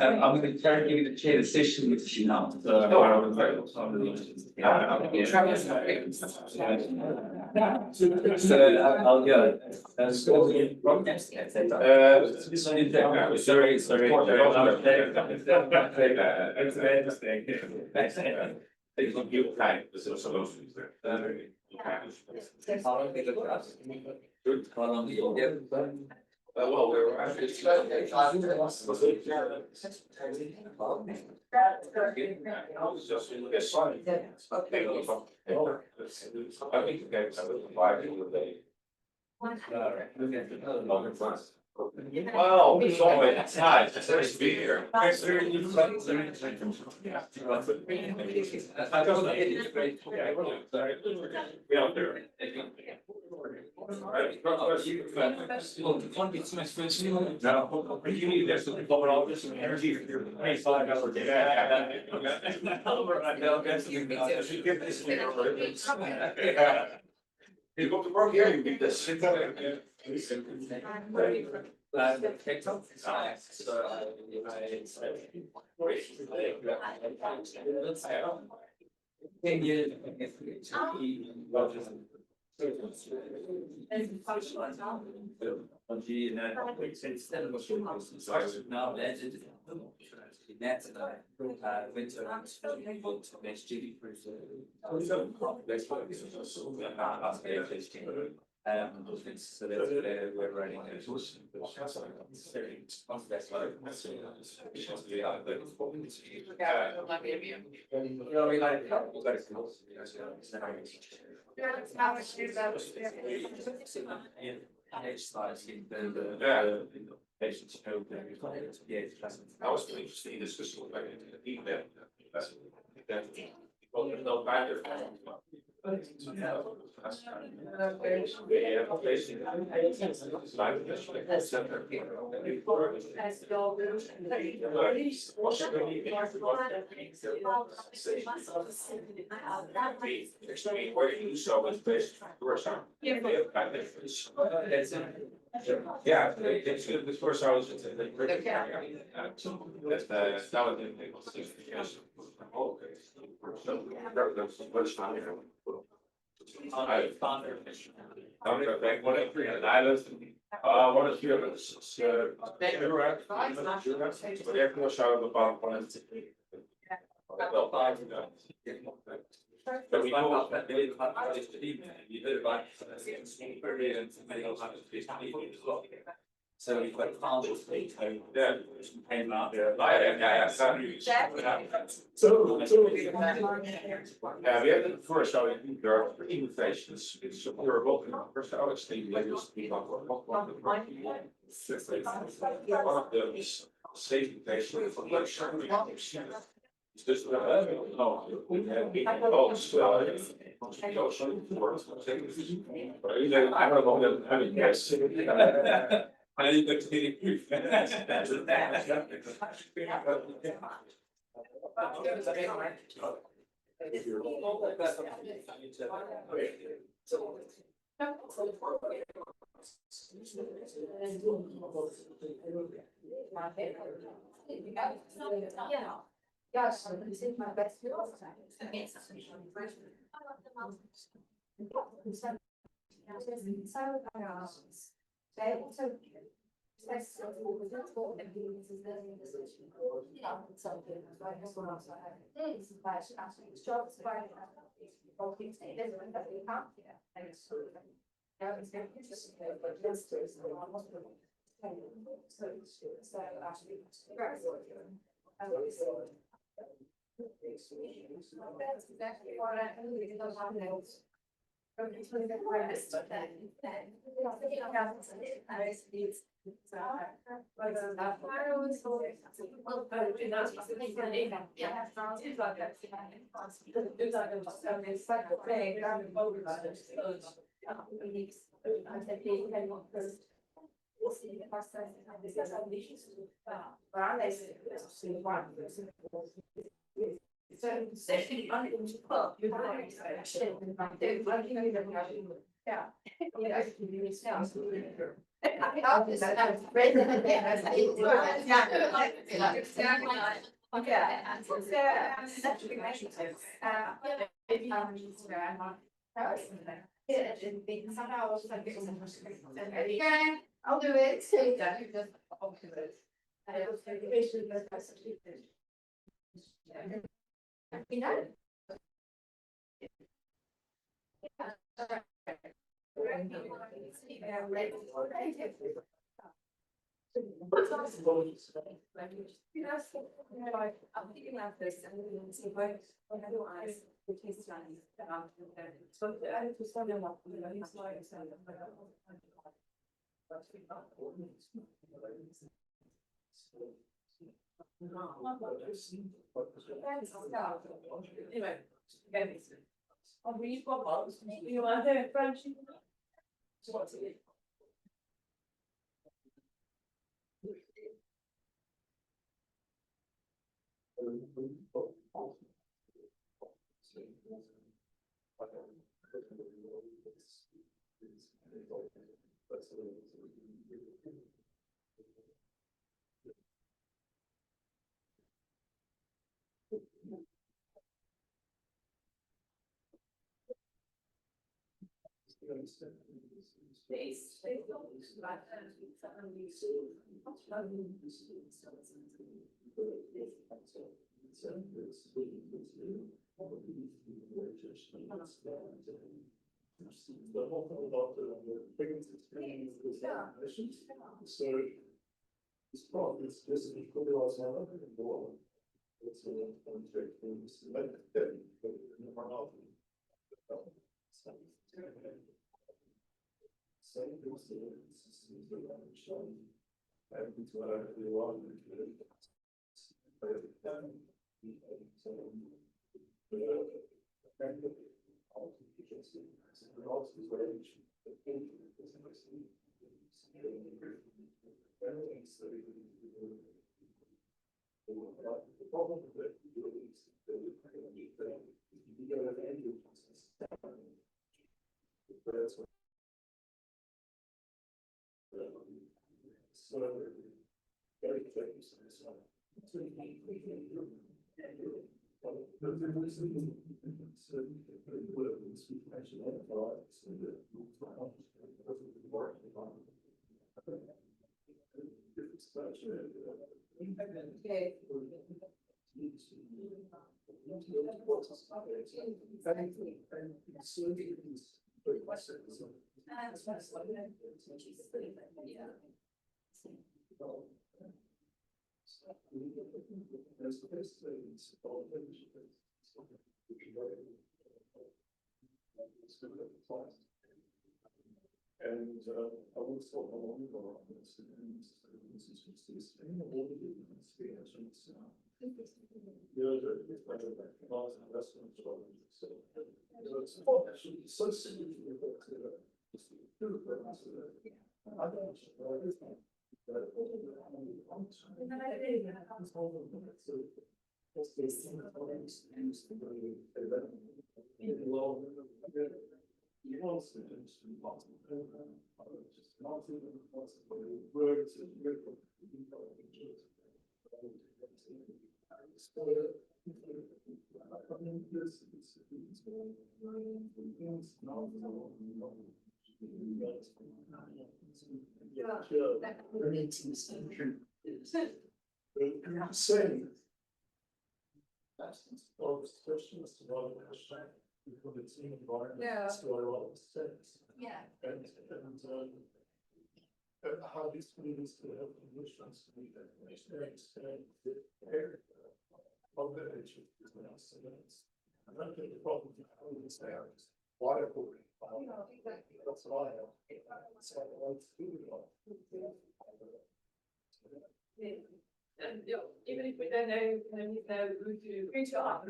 I'm going to try to give you the chair the session with you now. I'll go. Sorry. How long do you get? Well, we're actually. Well, it's always nice. It's nice to be here. You go to work here, you get this. So that's we're writing patients know I was really interested in discussing about email. Well, there's no matter. Yeah, it's good. The first I was that's I found her. I'm going back one of three islands. One of three of us. But everyone shouted about one of the. But we know that they you heard about so we've got founders came out there. So we have the first show there are three invitations. It's we're both in the first hour stage latest one of them is safe invitation for lecture. It's just no, we have been folks I don't know I mean yes. I need to be proof. Yes, this is my best That's exactly what I So, especially on the club, you have like shit, like they like yeah. Yeah, it's now. I thought this was resident there, I was like, it's right, yeah. Okay, and so, that's the question. Maybe, yeah, and somehow I was like, okay, I'll do it. Yeah, you just, I'll do it. I was like, basically, that's you know. I'm thinking about this and we're going to see where otherwise the case studies. So I just want to know, it's like, anyway, again, I'll read what you want to hear, French. So what's it? So it's probably it's just if you realize now that it's a contract things like that, but we're not. So the problem with it is you go to any so very famous in this one. Okay. And I was thought along the lines and this is all the different experiences. It's so significant. Saying that's the question as to why the question because it's in environment. Yeah. Yeah. And how these communities can help conditions to meet that experience and prepare of the issue. I don't think the problem is there is water boarding. That's what I have. So I like to do it. And even if we don't know, kind of know who to ask.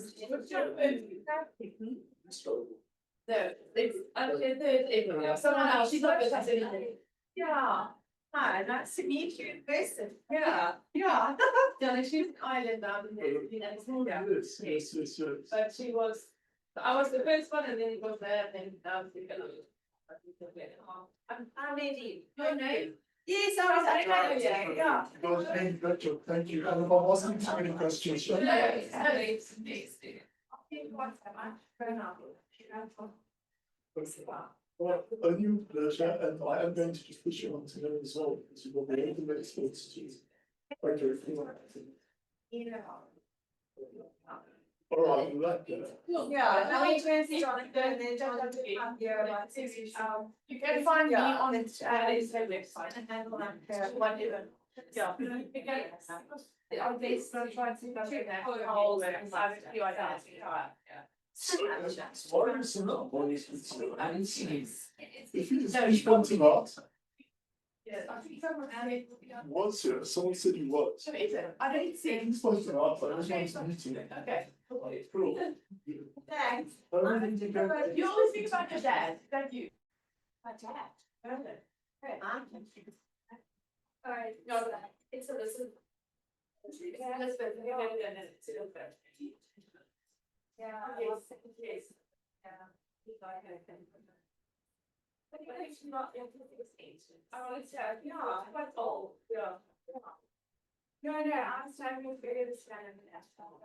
No, it's actually a third evening. Someone else, she's not with us anything. Yeah. Hi, nice to meet you in person. Yeah, yeah. Yeah, she's an island down in the, yeah. Yes. But she was, I was the first one and then it was there and then the other. I'm Nadine. Your name? Yes, I know, yeah. Well, thank you. And if I wasn't too many questions. No, it's amazing. Well, a new pleasure, and I am going to just push you on to them as well, because you've got the ultimate experience to use. Okay, all right, you like that. Yeah, I mean, Jonathan, and then Jonathan come here, you can find me on the website and then whatever. Yeah. I'm based on trying to check that whole Why is it not? If you just respond to that, Yeah, I think someone added. was here, someone said you was. So is it? I don't see. You're supposed to ask, I just wanted to meet you. Okay. Cool. Thanks. I really need to go. You always think about your dad, don't you? My dad. Okay. Alright, no, it's Elizabeth. Elizabeth. Yeah. Yes. Yes. Yeah. But she's not in this age. Oh, it's yeah, quite old. Yeah. No, I'm starting to figure this kind of national.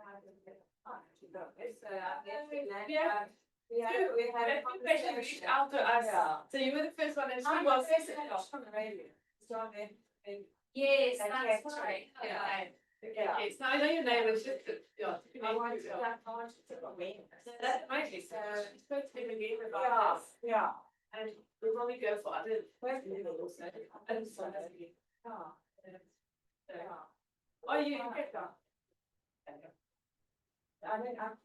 Yeah. Yeah, we had a conversation. Reached out to us. So you were the first one, and she was from the radio. So yes, that's right. Yeah. Yes, I know your name was just yeah. I want to that's amazing. So it's supposed to be a game about this. Yeah. And we probably go for other questions also. And so oh, you get that. I mean, I'm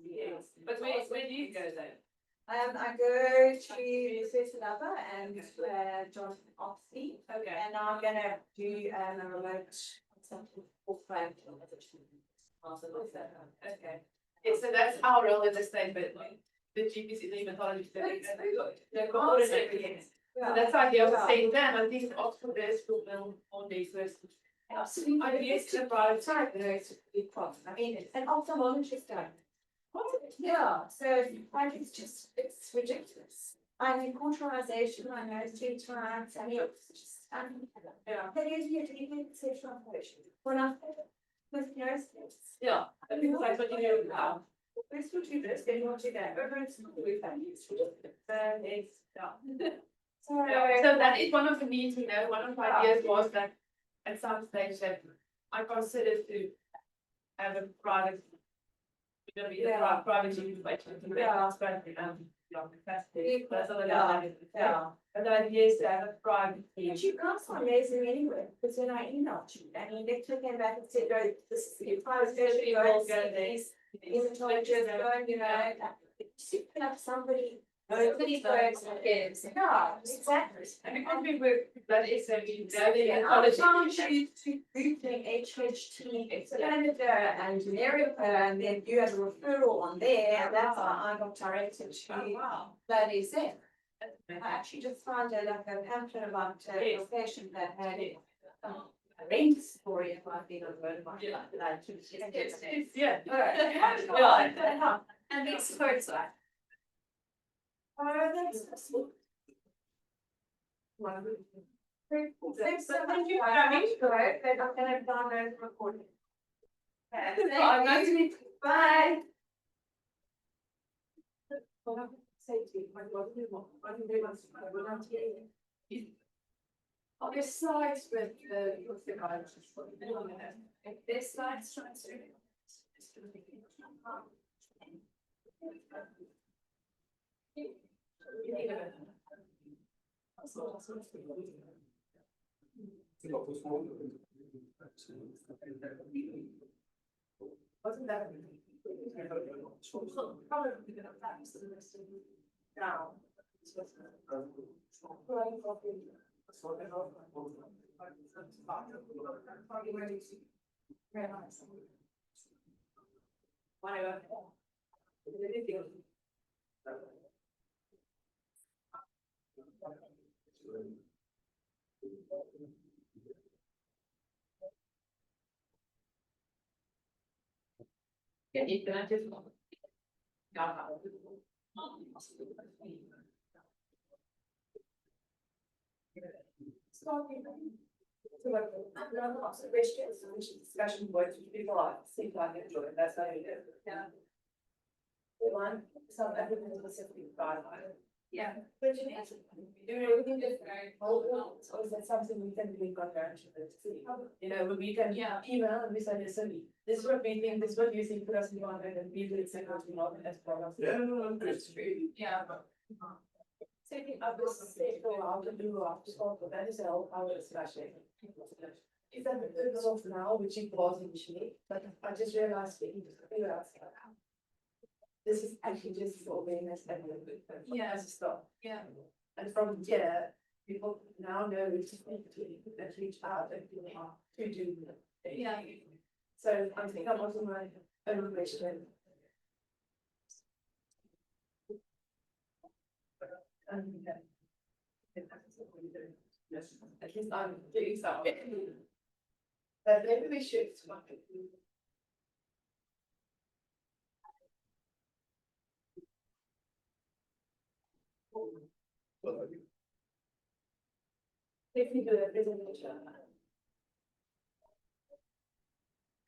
yes, but where do you go then? I go to Cecil Lover and John Oxley. Okay. And I'm gonna do a remote something for Frank. Okay. Yeah, so that's our role in this thing, but the GPC, the hematology, they're coordinating. So that's why they are saying them, I think Oxford is will build on these first. Absolutely. I used to provide time, it's a big problem. I mean, it's an ophthalmologist done. Yeah, so like it's just, it's ridiculous. I mean, cauterization, I know 3 times, I mean, it's just, yeah. They usually do even sexual operation. When I with nurses. Yeah, and people like, what do you do now? Let's do this, then you want to get over in school, we've had you. Then it's done. So that is one of the needs, you know, one of my ideas was that at some stage that I considered to have a private. You're gonna be a private university, capacity. That's all that is. Yeah. And the idea is to have a private. But you can't find amazing anywhere, because when I emailed you, and you literally came back and said, no, this is your private surgery, go and these hematologists, go and, you know, you pick up somebody. Nobody works and gives. Yeah, exactly. And because we work, that is so we I found you to Googling HHT, Canada and America, and then you have a referral on there, and that's how I got directed to that is it. I actually just found like a pamphlet about a patient that had a rain story about being a word about that. Yeah. Yeah. And these words are. That's thank you for having me. Right, but I'm gonna download the recording. Bye. On this slide with the guidance. If this slide's transferred. Wasn't that? Probably gonna practice the rest of the now. Whatever. Yeah, you can just. So like, another observation, which is discussion points, which people are, seem like enjoy, that's how you do. Yeah. One, some evidence specific guideline. Yeah. But you know, we can just hold on, so is that something we can really got there to see? You know, we can email and we say, listen, this is what we think, this is what you think, put us in on it, and we will accept what we want as problems. Yeah, no, That's true. Yeah. Taking up this state go out and do after school, but that is our discussion. Is that the purpose of now, which it was initially, but I just realized we need to figure out. This is actually just for awareness and as a start. Yeah. And from here, people now know it's that reach out and to do. Yeah. So I think I'm also my own question. Yes, at least I'm doing something. But maybe we should. If we do a presentation.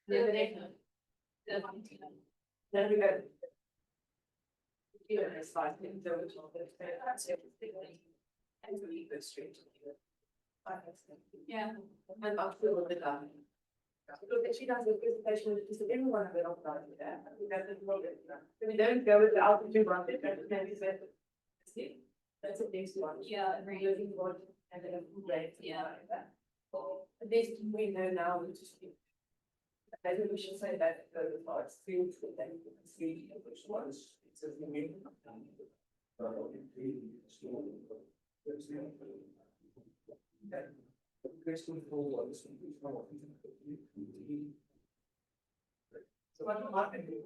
Then we go. You know, it's like, and we go straight to the. Yeah. And I'll feel a bit done. Look, if she does a presentation with just everyone of it off there. I think that's a problem. If we don't go with the altitude one, then maybe it's better. See, that's a next one. Yeah, and we're looking for and then a rate. Yeah. At least we know now, we just. Maybe we should say that the parts fields that then you can see which ones. It's a new. So what am I going to do?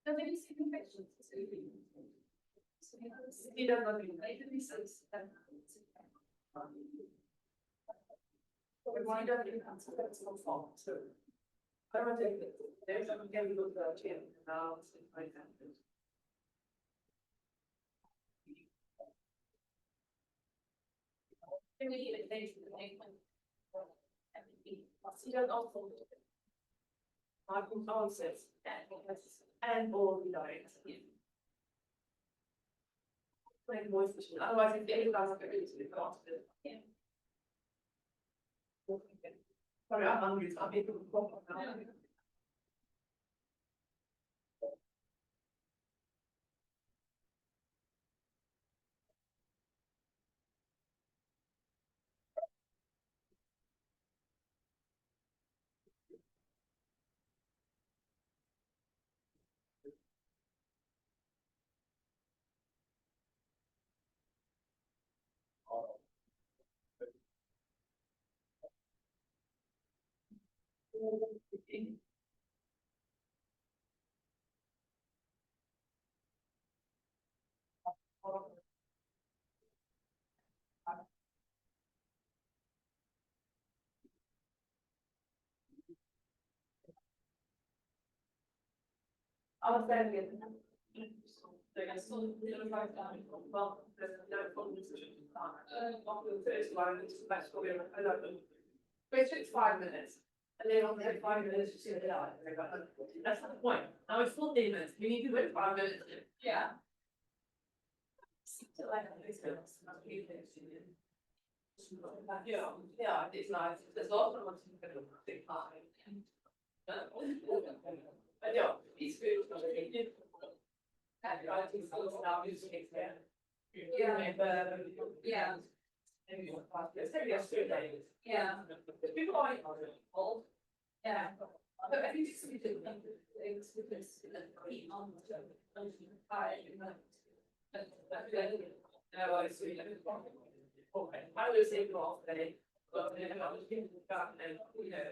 So maybe see the questions. You don't know, maybe sense. Why don't you answer that so far? So I don't think there's a game with the chair now. You don't also. I can answer and all the diets. Like voice machine, otherwise if any guys are going to be faster. Yeah. Sorry, I'm hungry, so I'm making a coffee now. I was saying it. I saw the write down. Well, there's no problem. On the first line, it's that's what we're 11. But it took 5 minutes. And then on the 5 minutes, you see the light. That's not the point. Now it's 14 minutes. We need to wait 5 minutes. Yeah. Yeah, yeah, it's nice. There's lots of ones you can take time. But yeah, it's good. And I think schools now use it. Yeah. Yeah. Yeah. People are involved. Yeah. But I think it's something things because on no, I see. Okay, I was involved today, but then I was getting gotten and you know.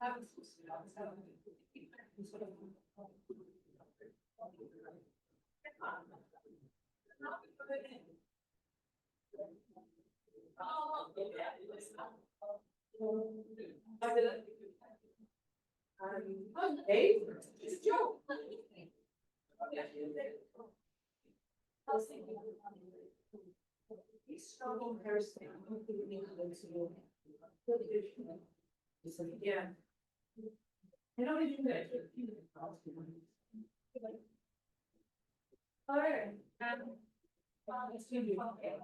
Okay. Yeah. You know, we do that. All right. It's gonna be okay.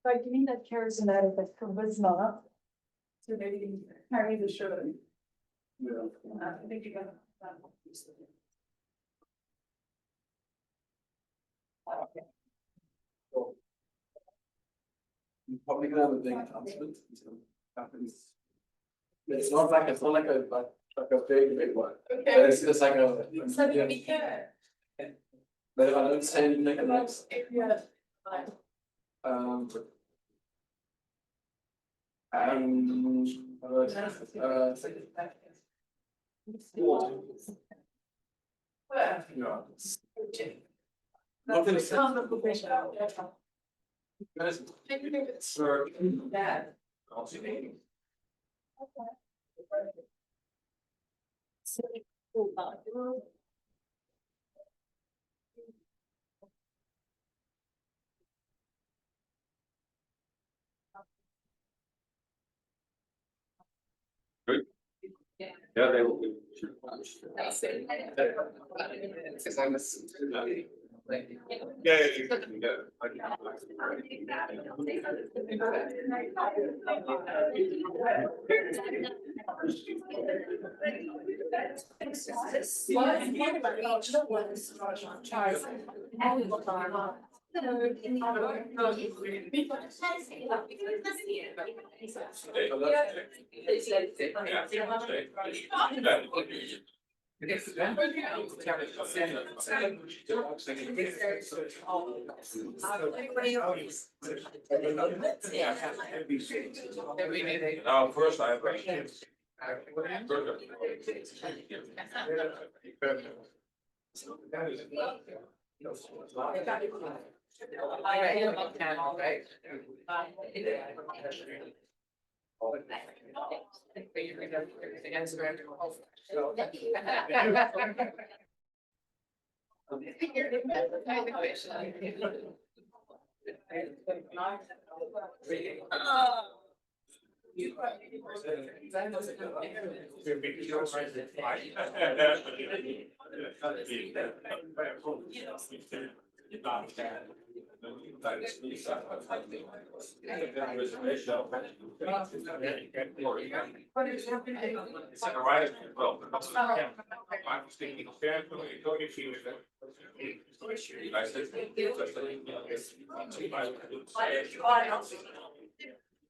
Like, you mean that charismatic, but charisma? So maybe carry the show. Yeah. I think you got that. You're probably gonna have a big announcement. Happens. It's not like a big one. But Okay. it's like a. So do we care? But if I don't say anything like next, Yeah. um. Well. Yeah. Nothing. Sure. Yeah. Yeah, they will. Now, first I have. It's like a right. Well, I was thinking, don't you feel that? I said,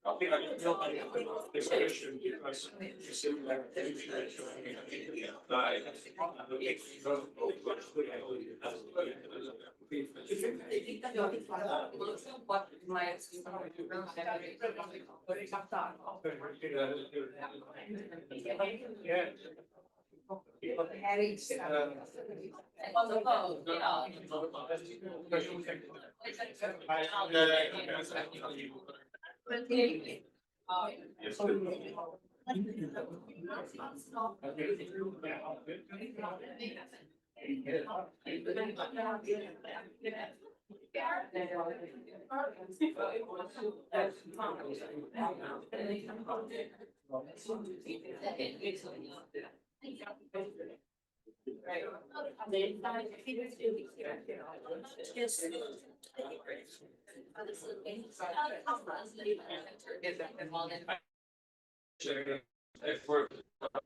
I think I can tell by the discussion because you see like. Yeah.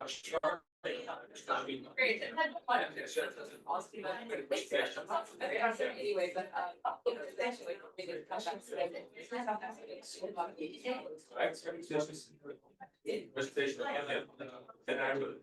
For sure. Great. Anyway, but essentially, presentation, and I would.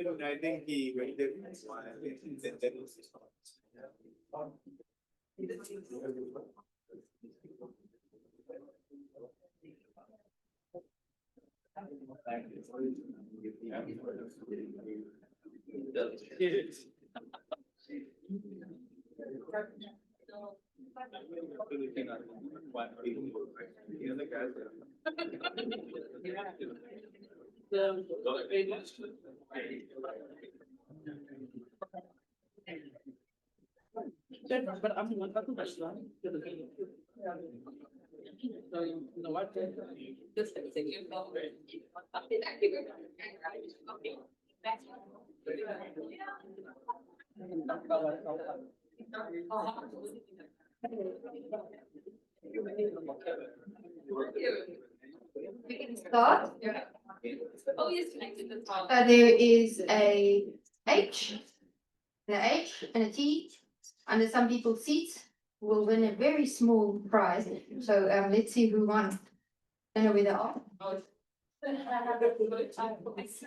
And I think he waited one, I think he said that was his thoughts. But I'm one person that's not. No, what? Just like you know, We can start. There is a H, and a H, and a T. Under some people's seats will win a very small prize. So let's see who won. I don't know where they are. It's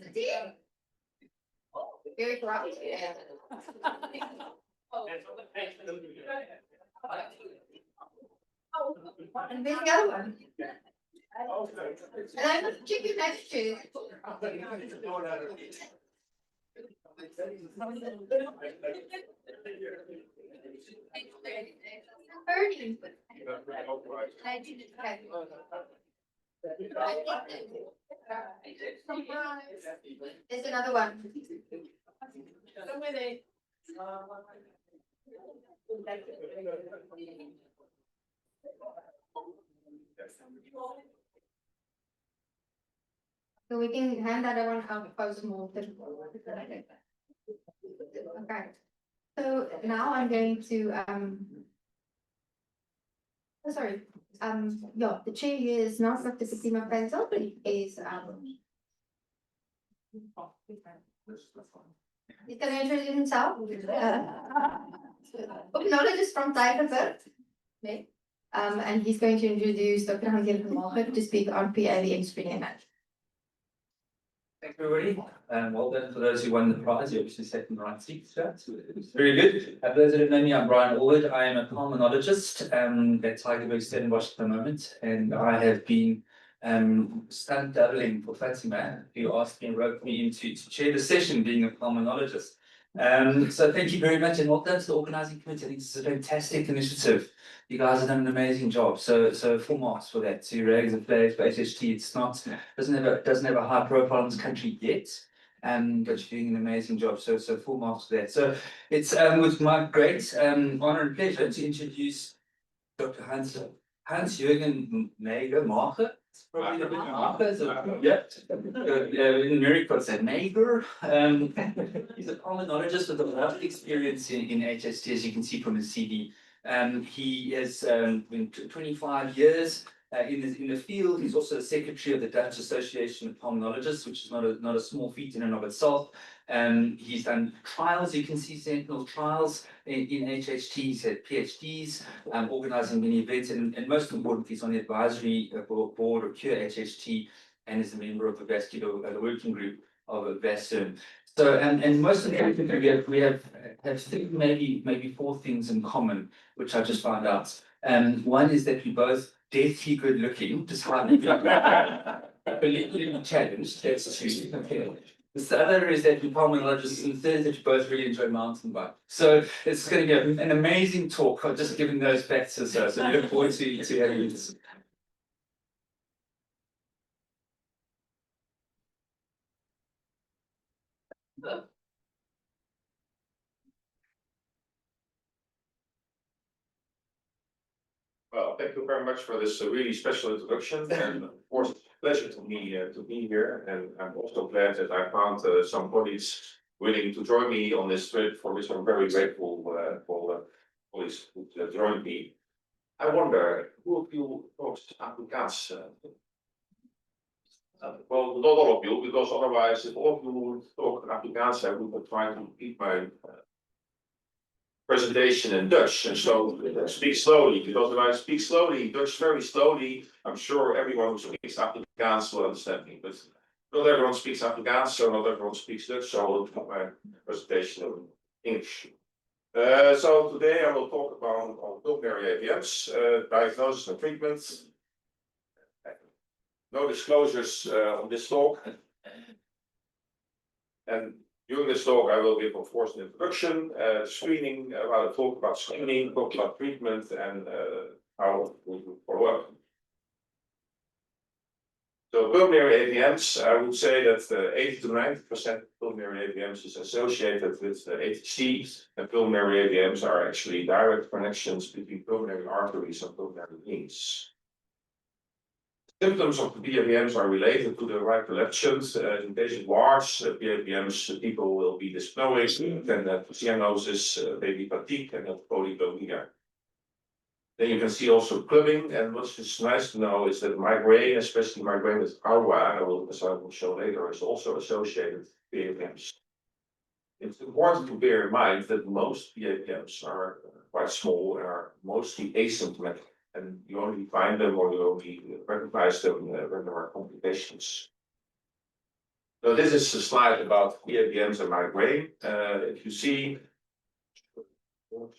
a T. Very corrupt. And then the other one. And I'm gonna check your next to. Birdie. I did it. There's another one. So we can hand that one out post mortem. Okay. So now I'm going to oh, sorry, yeah, the chair here is not Dr. Fatima Pencil, but he is he's gonna introduce himself. Ophthalmologist from Tigerberg. Okay. And he's going to introduce Dr. Hans-Jan Vermagen to speak on PAVM screening. Thank you, everybody. Well done for those who won the prize. You obviously sat in the right seat, so it's very good. For those that don't know me, I'm Brian Allwood. I am a pulmonologist at Tigerberg Stellenbosch at the moment, and I have been stunt doubling for Fatima, who asked me and roped me into to chair the session, being a pulmonologist. So thank you very much, and well done to the organising committee. I think this is a fantastic initiative. You guys have done an amazing job. So full marks for that. To rags and flags for HHT. It's not doesn't have a high profile in this country yet. But you're doing an amazing job. So full marks for that. So it's with my great honor and pleasure to introduce Dr. Hans-Jürgen Mager. Probably a bit Mager, so yeah. In America, it's a Mager. He's a pulmonologist with a lot of experience in HHT, as you can see from his CV. He has been 25 years in the field. He's also the secretary of the Dutch Association of Pulmonologists, which is not a small feat in and of itself. He's done trials, you can see sentinel trials in HHT. He's had PhDs, organising many events, and most importantly, he's on the advisory board of Cure HHT and is a member of the vascular working group of VASCERN. So, and most importantly, we have three, maybe four things in common, which I just found out. One is that we're both deathly good looking, despite being challenged. That's two. Okay. The other is that we're pulmonologists, and the third is that you both really enjoy mountain bike. So it's going to be an amazing talk. I've just given those facts to us. So we look forward to having this. Well, thank you very much for this really special introduction, and of course, it's a pleasure to be here. And I'm also glad that I found some colleagues willing to join me on this trip, for which I'm very grateful for colleagues who joined me. I wonder, who of you talks Afrikaans? Well, not all of you, because otherwise, if all of you would talk Afrikaans, I would try to keep my presentation in Dutch, and so speak slowly, because when I speak slowly, Dutch very slowly, I'm sure everyone who speaks Afrikaans will understand me, but not everyone speaks Afrikaans, so not everyone speaks Dutch, so I will do my presentation in English. So today I will talk about pulmonary AVMs, diagnosis and treatment. No disclosures on this talk. And during this talk, I will give, of course, an introduction, screening, talk about screening, talk about treatment, and how we follow up. So pulmonary AVMs, I would say that 80 to 90% of pulmonary AVMs is associated with HHT, and pulmonary AVMs are actually direct connections between pulmonary arteries and pulmonary veins. Symptoms of the PAVMs are related to the right collections. In case of large PAVMs, people will be dyspnoic, then have cyanosis, baby fatigue, and have polyploidia. Then you can see also clubbing, and what's just nice to know is that migraine, especially migraine with aura, as I will show later, is also associated with PAVMs. It's important to bear in mind that most PAVMs are quite small and are mostly asymptomatic, and you only find them or you only recognize them when there are complications. So this is a slide about PAVMs and migraine. If you see, you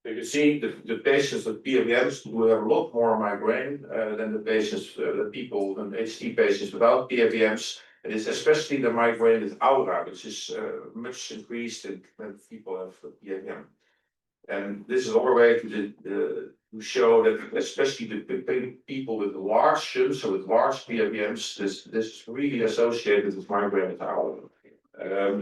can see the patients with PAVMs who have a lot more migraine than the patients, the people, and HT patients without PAVMs. It is especially the migraine with aura, which is much increased when people have PAVM. And this is our way to show that especially the people with large shunts, so with large PAVMs, this is really associated with migraine with aura.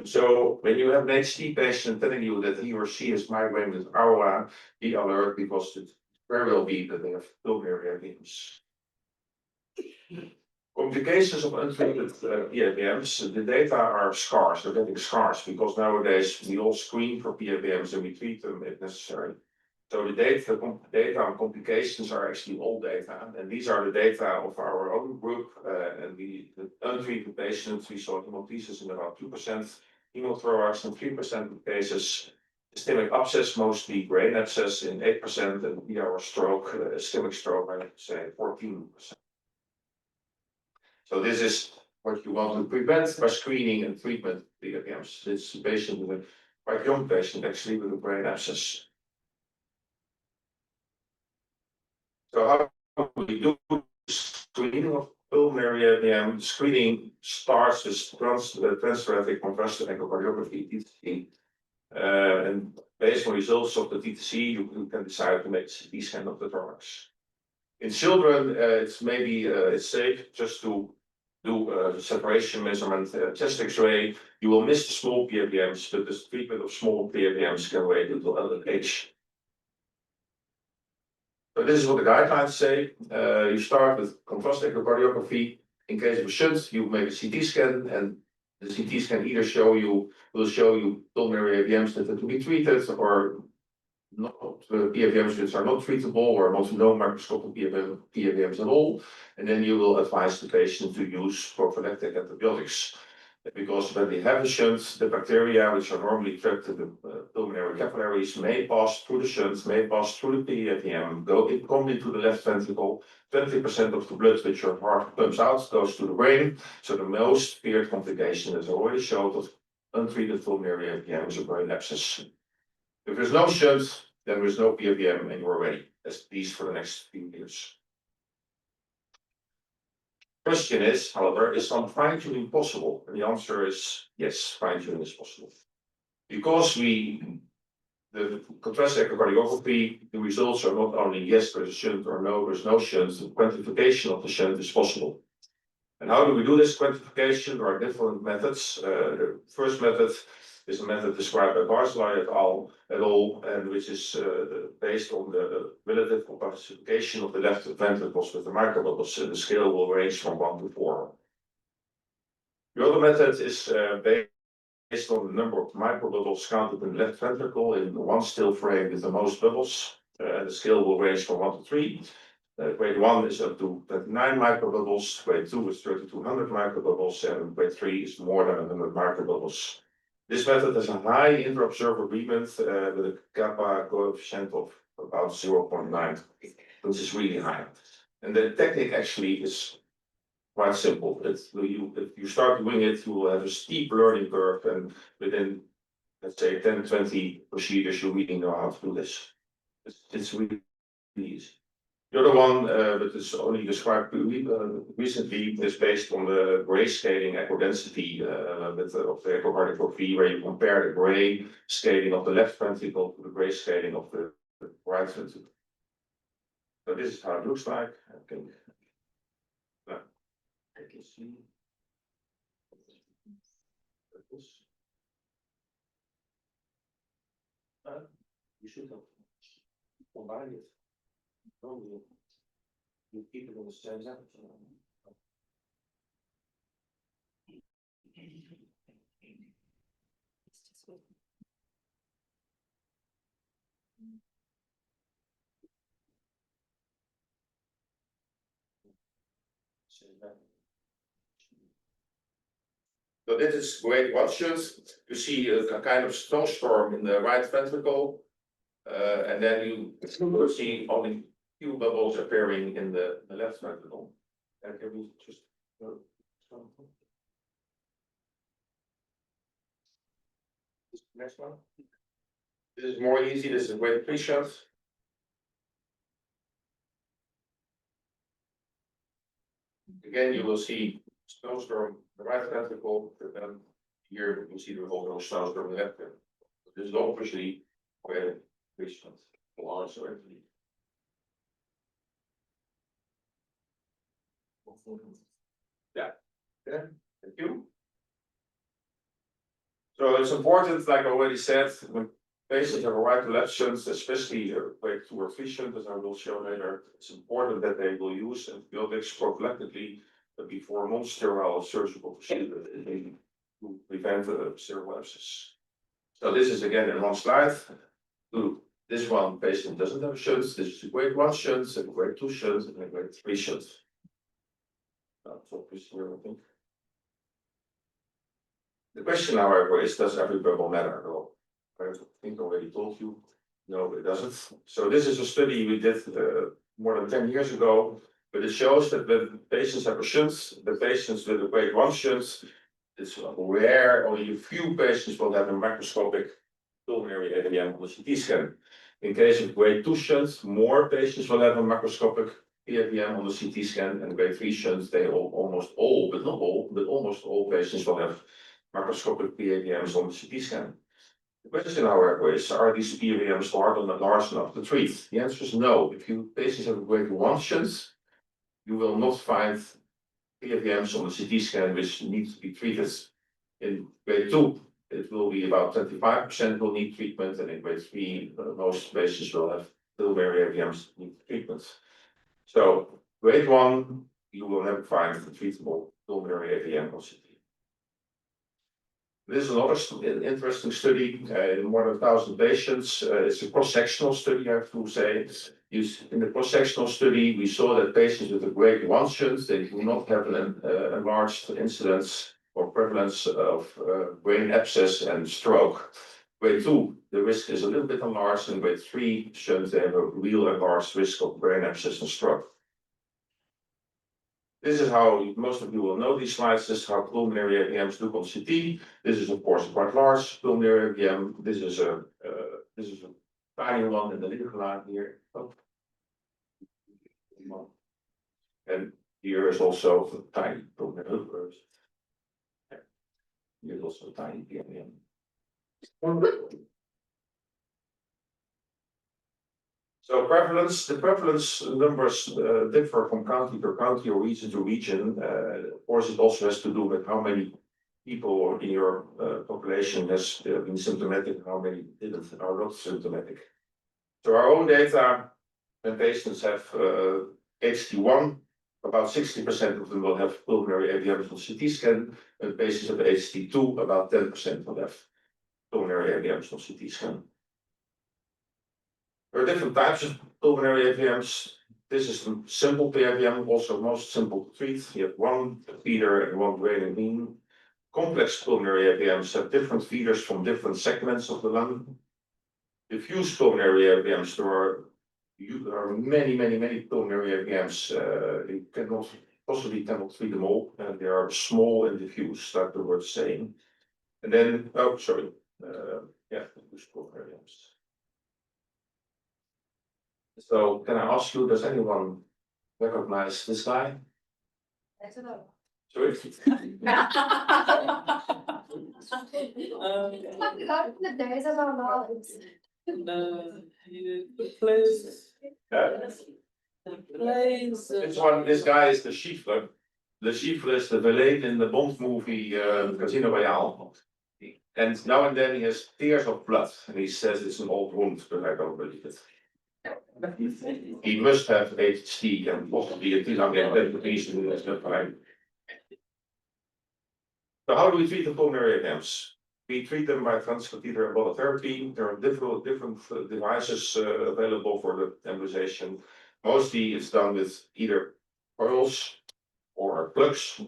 So when you have an HT patient telling you that he or she has migraine with aura, be alert because it very well be that they have pulmonary edema. Complications of untreated PAVMs, the data are scarce, they're getting scarce because nowadays we all screen for PAVMs and we treat them if necessary. So the data on complications are actually old data, and these are the data of our own group, and the untreated patients, we saw hemolysis in about 2%, pneumothorax in 3% of cases, systemic abscess, mostly brain abscess in 8%, and PR stroke, ischemic stroke, I would say 14%. So this is what you want to prevent by screening and treatment of PAVMs. This is a patient with a quite young patient actually with a brain abscess. So how do we do screening of pulmonary PAVM? Screening starts with transthoracic contrasted echocardiography, TTC. And based on results of the TTC, you can decide to make a CT scan of the thorax. In children, it's maybe it's safe just to do the separation measurement, chest X-ray. You will miss the small PAVMs, but the treatment of small PAVMs can wait until adult age. So this is what the guidelines say. You start with contrast echocardiography. In case of a shunt, you make a CT scan, and the CT scan either will show you pulmonary AVMs that are to be treated, or not PAVMs which are not treatable, or no microscopic PAVMs at all. And then you will advise the patient to use prophylactic antibiotics. Because when they have a shunt, the bacteria which are normally trapped in the pulmonary capillaries may pass through the shunt, may pass through the PAVM, come into the left ventricle. 20% of the blood which your heart pumps out goes to the brain. So the most feared complication, as I already showed, of untreated pulmonary AVM is a brain abscess. If there's no shunt, then there's no PAVM and you're ready, at least for the next few years. Question is, however, is some fine-tuning possible? And the answer is yes, fine-tuning is possible. Because the contrast echocardiography, the results are not only yes, there's a shunt, or no, there's no shunt. The quantification of the shunt is possible. And how do we do this quantification? There are different methods. The first method is a method described by Barzilai et al., and which is based on the relative opacification of the left ventricles with the microbubbles. The scale will range from 1 to 4. The other method is based on the number of microbubbles counted in the left ventricle in one still frame with the most bubbles. The scale will range from 1 to 3. Grade 1 is up to 29 microbubbles, grade 2 is 3200 microbubbles, and grade 3 is more than 100 microbubbles. This method has a high inter-observer agreement with a kappa coefficient of about 0.9, which is really high. And the technique actually is quite simple. If you start doing it, you will have a steep learning curve, and within, let's say, 10-20 procedures, you really know how to do this. It's really easy. The other one, but it's only described recently, is based on the grayscaling echo density of the echocardiography, where you compare the gray scaling of the left ventricle to the gray scaling of the right ventricle. So this is how it looks like. I can see. You should have combined it. You keep it in the same temperature. So this is great watches. You see a kind of snowstorm in the right ventricle. And then you will see only few bubbles appearing in the left ventricle. And can we just. Next one. This is more easy. This is a great pre-shot. Again, you will see snowstorm the right ventricle, and then here you see the whole snowstorm in the left ventricle. This is obviously where pre-shot belongs already. Yeah, thank you. So it's important, like I already said, when patients have a right to elections, especially grade 2 or 3 shunts, as I will show later, it's important that they will use antibiotics prophylactically before non-sterile surgical procedure to prevent sterile abscess. So this is again in one slide. This one patient doesn't have a shunt. This is a grade 1 shunt, a grade 2 shunt, and a grade 3 shunt. That's obvious here, I think. The question, however, is does every bubble matter? Well, I think I already told you, no, it doesn't. So this is a study we did more than 10 years ago, but it shows that when patients have a shunt, the patients with a grade 1 shunt, it's rare, only a few patients will have a macroscopic pulmonary AVM on the CT scan. In case of grade 2 shunts, more patients will have a macroscopic AVM on the CT scan, and grade 3 shunts, they almost all, but not all, but almost all patients will have macroscopic PAVMs on the CT scan. The question, however, is are these PAVMs large enough to treat? The answer is no. If you patients have a grade 1 shunt, you will not find PAVMs on the CT scan which need to be treated. In grade 2, it will be about 25% will need treatment, and in grade 3, most patients will have pulmonary AVMs need treatment. So grade 1, you will never find a treatable pulmonary AVM on CT. This is another interesting study in more than 1,000 patients. It's a cross-sectional study, I have to say. In the cross-sectional study, we saw that patients with a grade 1 shunt, they do not have an enlarged incidence or prevalence of brain abscess and stroke. Grade 2, the risk is a little bit enlarged, and grade 3 shunt, they have a real enlarged risk of brain abscess and stroke. This is how most of you will know these slides. This is how pulmonary AVMs look on CT. This is of course a quite large pulmonary AVM. This is a tiny one in the little line here. Oh. And here is also a tiny pulmonary AVM. Here is also a tiny AVM. So prevalence, the prevalence numbers differ from county to county or region to region. Of course, it also has to do with how many people in your population has been symptomatic, how many didn't, are not symptomatic. So our own data, when patients have HT1, about 60% of them will have pulmonary AVMs on CT scan, and patients have HT2, about 10% will have pulmonary AVMs on CT scan. There are different types of pulmonary AVMs. This is the simple PAVM, also most simple to treat. You have one feeder and one draining beam. Complex pulmonary AVMs have different feeders from different segments of the lung. Diffuse pulmonary AVMs, there are many pulmonary AVMs. You possibly cannot treat them all, and they are small and diffuse, like the word saying. And then, diffuse pulmonary AVMs. So can I ask you, does anyone recognize this guy? That's enough. Sorry? There is a lot of The place. The place. This guy is the Schiefler. The Schiefler is the villain in the Bond movie Casino Royale. And now and then he has tears of blood, and he says it's an old wound, but I don't believe it. He must have HHT and possibly a telomerase. So how do we treat the pulmonary edema? We treat them by transcatheter embolus therapy. There are different devices available for the embolization. Mostly it's done with either coils or plugs.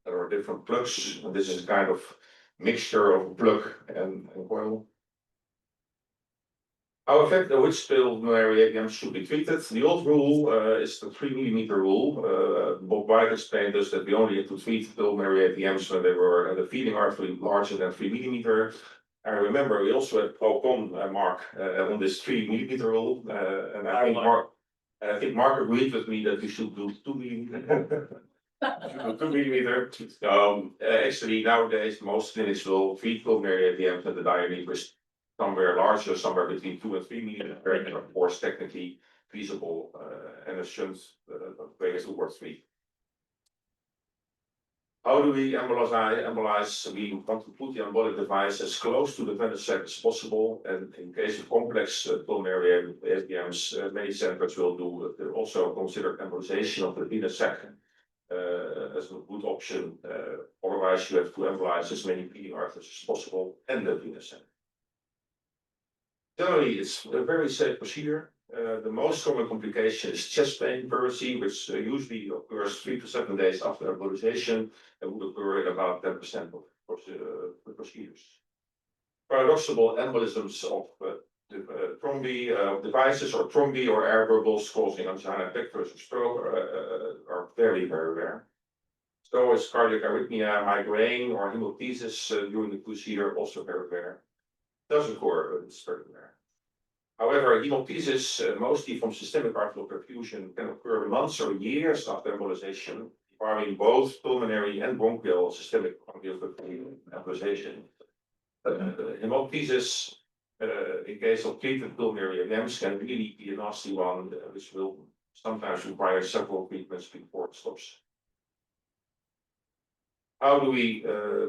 There are different plugs. And this is kind of mixture of plug and coil. How effective which pulmonary edema should be treated? The old rule is the 3 millimeter rule. Bob White explained us that we only had to treat pulmonary edemas when they were the feeding artery larger than 3 millimeter. I remember we also had Procon, Mark, on this 3 millimeter rule, and I think Mark agreed with me that we should do 2 millimeter. 2 millimeter. Actually, nowadays most clinics will treat pulmonary edemas at the diameter is somewhere larger, somewhere between 2 and 3 millimeter, and of course technically feasible and a shunt way towards 3. How do we embolize? We want to put the embolic device as close to the venous sac as possible, and in case of complex pulmonary edemas, many centers will do also consider embolization of the venous sac as a good option. Otherwise, you have to embolize as many feeding arteries as possible and the venous sac. Generally, it's a very safe procedure. The most common complication is chest pain, pleurisy, which usually occurs 3 to 7 days after embolization and would occur in about 10% of the procedures. Paradoxical embolisms of devices or thrombi or air bubbles causing angina pectoris or stroke are very, very rare. So is cardiac arrhythmia, migraine, or hemoptysis during the procedure also very rare. Does occur, but it's very rare. However, hemoptysis, mostly from systemic arterial perfusion, can occur months or years after embolization, requiring both pulmonary and bronchial systemic bronchial embolization. Hemoptysis, in case of treated pulmonary edemas, can really be a nasty one, which will sometimes require several treatments before it stops. How do we,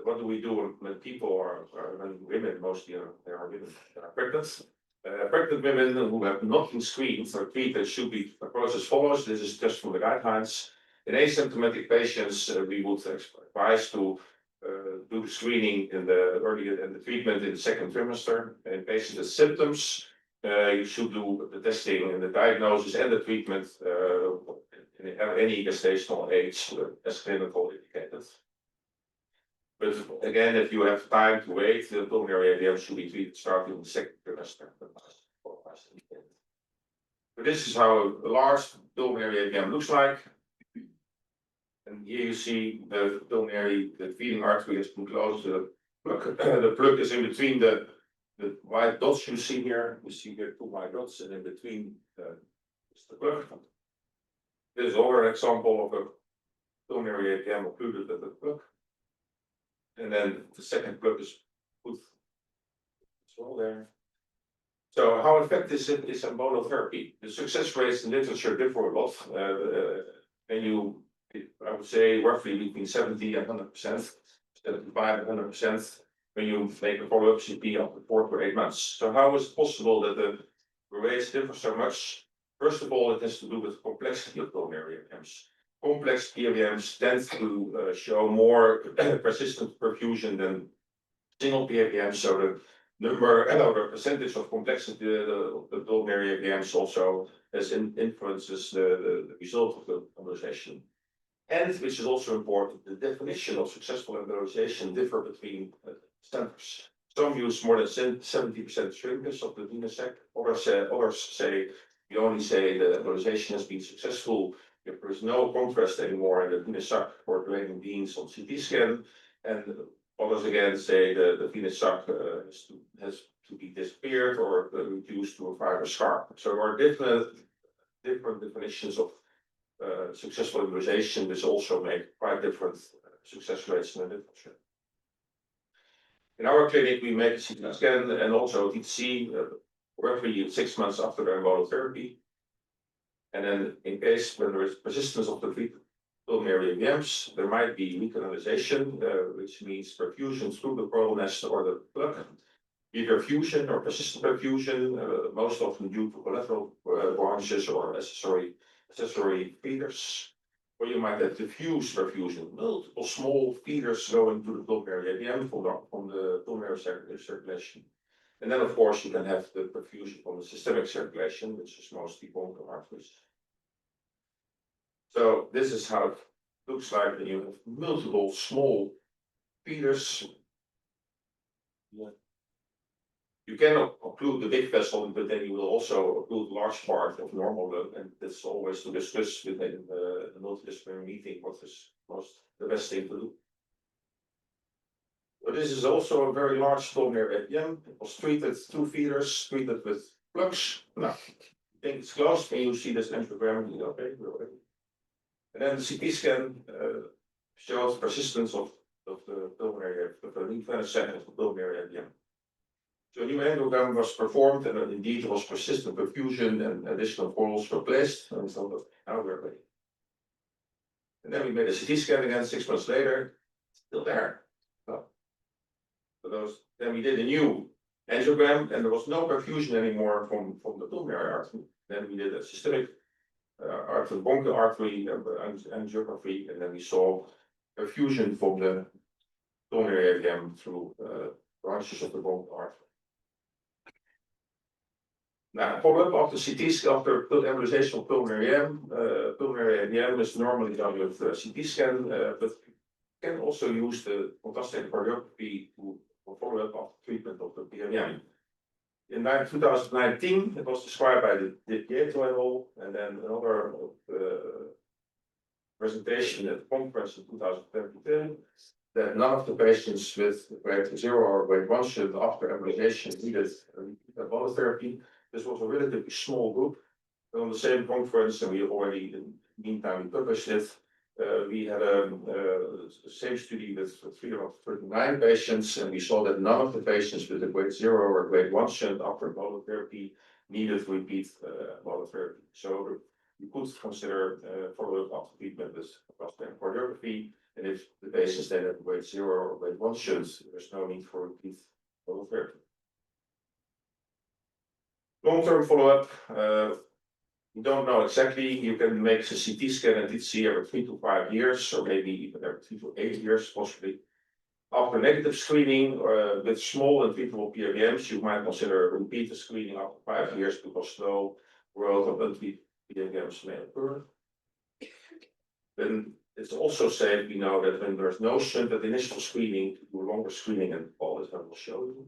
what do we do when people when women, mostly they are women that are pregnant? Pregnant women who have not been screened or treated should be approached as follows. This is just from the guidelines. In asymptomatic patients, we would advise to do the screening in the treatment in the second trimester. In patients with symptoms, you should do the testing and the diagnosis and the treatment in any gestational age as clinical indicated. But again, if you have time to wait, the pulmonary edema should be treated starting in the second trimester. So this is how a large pulmonary edema looks like. And here you see the feeding artery has been close to the plug. The plug is in between the white dots you see here. You see here 2 white dots, and in between is the plug. This is another example of a pulmonary edema occluded at the plug. And then the second plug is put as well there. So how effective is embolotherapy? The success rates in literature differ a lot. I would say roughly between 70 and 100%, 75 and 100% when you make a follow-up CP after 4 to 8 months. So how is it possible that the rates differ so much? First of all, it has to do with the complexity of pulmonary edemas. Complex PAVMs tend to show more persistent perfusion than single PAVMs, so the number or the percentage of complexity of the pulmonary PAVMs also influences the result of the embolization. And which is also important, the definition of successful embolization differ between centers. Some use more than 70% shrinkage of the venous sac. Others say we only say the embolization has been successful if there is no contrast anymore in the venous sac for draining beans on CT scan, and others again say the venous sac has to be disappeared or reduced to a fiber scarp. So there are different definitions of successful embolization, which also make quite different success rates in the literature. In our clinic, we make a CT scan and also TTC roughly 6 months after the embolotherapy. And then in case when there is persistence of the pulmonary edemas, there might be recanalization, which means perfusion through the coronal nest or the plug. either fusion or persistent perfusion, most often due to collateral branches or accessory feeders. Or you might have diffuse perfusion, multiple small feeders going to the pulmonary AVM from the pulmonary circulation. And then, of course, you can have the perfusion from the systemic circulation, which is mostly bronchial arteries. So this is how it looks like when you have multiple small feeders. Yeah. You can occlude the big vessel, but then you will also occlude large part of normal lung, and that's always to discuss within the multidisciplinary meeting what is the best thing to do. But this is also a very large pulmonary AVM. It was treated 2 feeders, treated with flux. Now, I think it's close, and you see this angiogram. Okay, we're ready. And then the CT scan shows persistence of the pulmonary, of the lymphatic segment of the pulmonary AVM. So a new angiogram was performed, and indeed there was persistent perfusion and additional corals were placed. And so now we're ready. And then we made a CT scan again 6 months later, still there. Then we did a new angiogram, and there was no perfusion anymore from the pulmonary artery. Then we did a systemic artery, bronchial artery angiography, and then we saw perfusion from the pulmonary AVM through branches of the bronchial artery. Now, follow-up after CT scan, after embolization of pulmonary AVM is normally done with CT scan, but you can also use the contrasting cardiography to follow-up after treatment of the PMM. In 2019, it was described by the Pietro et al., and then another presentation at the conference in 2022, that none of the patients with grade 0 or grade 1 should, after embolization, needed monotherapy. This was a relatively small group. But on the same conference, and we already, in the meantime, published it. We had the same study with 339 patients, and we saw that none of the patients with a grade 0 or grade 1 shunt after monotherapy needed repeat monotherapy. So you could consider follow-up after treatment with cardiography, and if the patients then have grade 0 or grade 1 shunts, there's no need for repeat monotherapy. Long-term follow-up. You don't know exactly. You can make a CT scan and see every 3 to 5 years, or maybe even every 3 to 8 years, possibly. After negative screening with small and treatable PRBMs, you might consider repeat screening after 5 years because slow growth of untreated PRBMs may occur. Then it's also safe, we know that when there's no shunt at initial screening, to do longer screening and all this I will show you.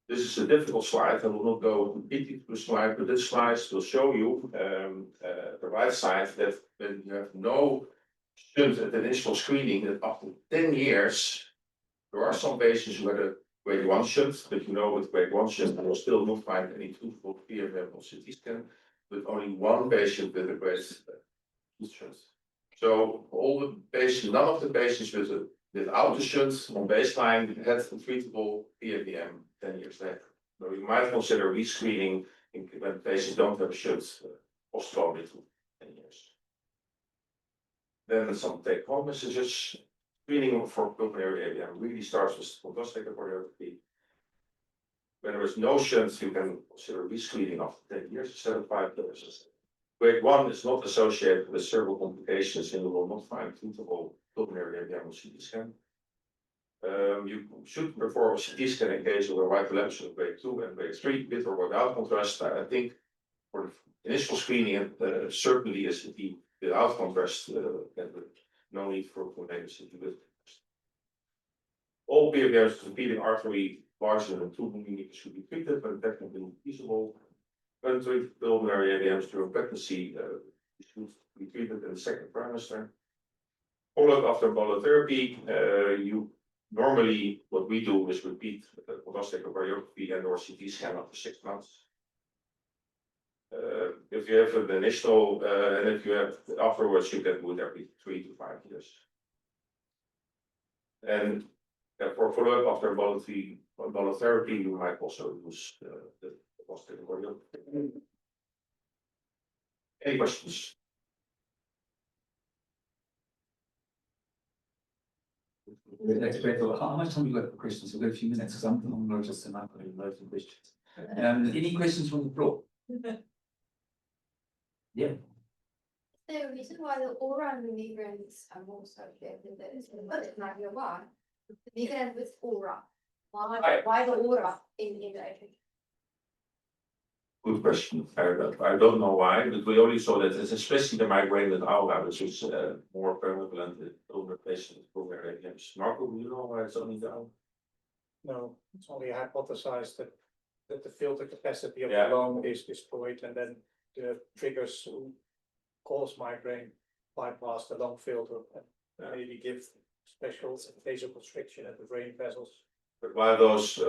This is a difficult slide. I will not go completely through the slide, but this slide will show you the right side that when you have no shunt at initial screening, that after 10 years, there are some patients who had a grade 1 shunt, but you know with grade 1 shunt, you will still not find any truthful PMM or CT scan, but only 1 patient with a grade 2 shunt. So all the patients, none of the patients without the shunt on baseline had a treatable PMM 10 years later. So you might consider rescreening when patients don't have a shunt post-COVID 10 years. Then some take-home messages. Screening for pulmonary AVM really starts with contrasting cardiography. When there is no shunt, you can consider rescreening after 10 years instead of 5 years. Grade 1 is not associated with cerebral complications, and you will not find treatable pulmonary AVM on CT scan. You should perform a CT scan in case of a right collapse of grade 2 and grade 3, with or without contrast. I think for the initial screening, certainly a CT without contrast, no need for maybe CT with contrast. All PRBMs with repeating artery larger than 2 millimeters should be treated, but technically feasible. Untreated pulmonary AVMs during pregnancy should be treated in the 2nd trimester. Follow-up after monotherapy, normally what we do is repeat contrasting cardiography and or CT scan after 6 months. If you have an initial, and if you have afterwards, you can do it every 3 to 5 years. And for follow-up after monotherapy, you might also use the contrasting cardiography. Any questions? That's great. Well, how much time you got for questions? We've got a few minutes, because I'm not just enough for loads of questions. Any questions from the floor? Yeah. The reason why the aura migrants are more subject to this, but it's not your why. The migrant with aura. Why the aura in the HHT? Good question. I don't know why, but we only saw that it's especially the migraine with aura, which is more prevalent in older patients with pulmonary AVMs. Marco, do you know why it's only the aura? No, it's only hypothesized that the filter capacity of Yeah. the lung is destroyed, and then the triggers who cause migraine bypass the lung filter and maybe give special vasoconstriction at the brain vessels. But why those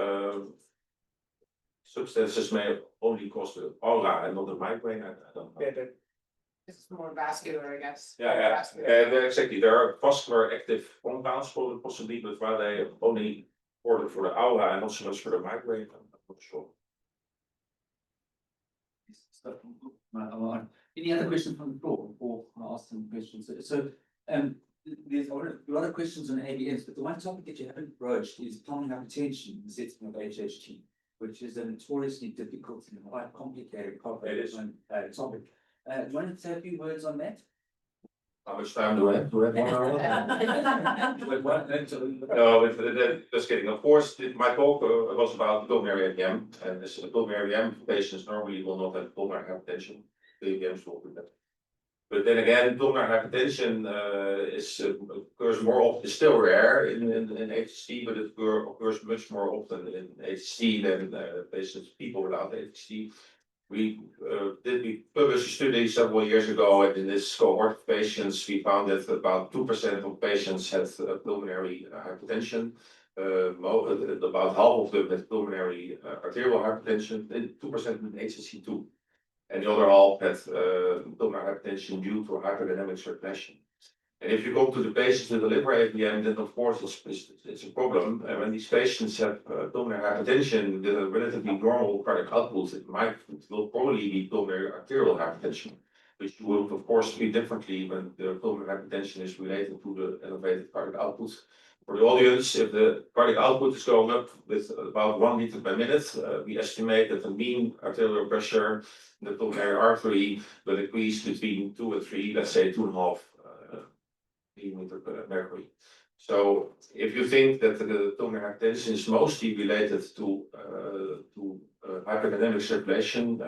substances may only cause the aura and not the migraine, I don't know. Yeah, that It's more vascular, I guess. Yeah, Vascular. exactly. There are vascular active compounds possibly, but why they only order for the aura and not so much for the migraine, I'm not sure. Any other questions from the floor before I ask some questions? There's a lot of questions on AVMs, but the one topic that you haven't broached is pulmonary hypertension in the setting of HHT, which is a notoriously difficult and quite complicated It is. topic. Want to say a few words on that? How much time do I have? Do I have 1 hour? No, but just kidding. Of course, my talk was about pulmonary AVM, and this pulmonary AVM patients normally will not have pulmonary hypertension. The AVMs will do that. But then again, pulmonary hypertension occurs more often. It's still rare in HHT, but it occurs much more often in HHT than patients, people without HHT. We published a study several years ago, and in this cohort of patients, we found that about 2% of patients had pulmonary hypertension. About half of them had pulmonary arterial hypertension, and 2% with HSC2. And the other half had pulmonary hypertension due to hyperdynamic circulation. And if you go to the patients with the liver AVM, then of course it's a problem. And when these patients have pulmonary hypertension with a relatively normal cardiac output, it will probably be pulmonary arterial hypertension, which will of course treat differently when the pulmonary hypertension is related to the elevated cardiac output. For the audience, if the cardiac output is going up with about 1 liter per minute, we estimate that the mean arterial pressure in the pulmonary artery will increase between 2 and 3, let's say 2.5 millimeter per mercury. So if you think that the pulmonary hypertension is mostly related to hyperdynamic circulation,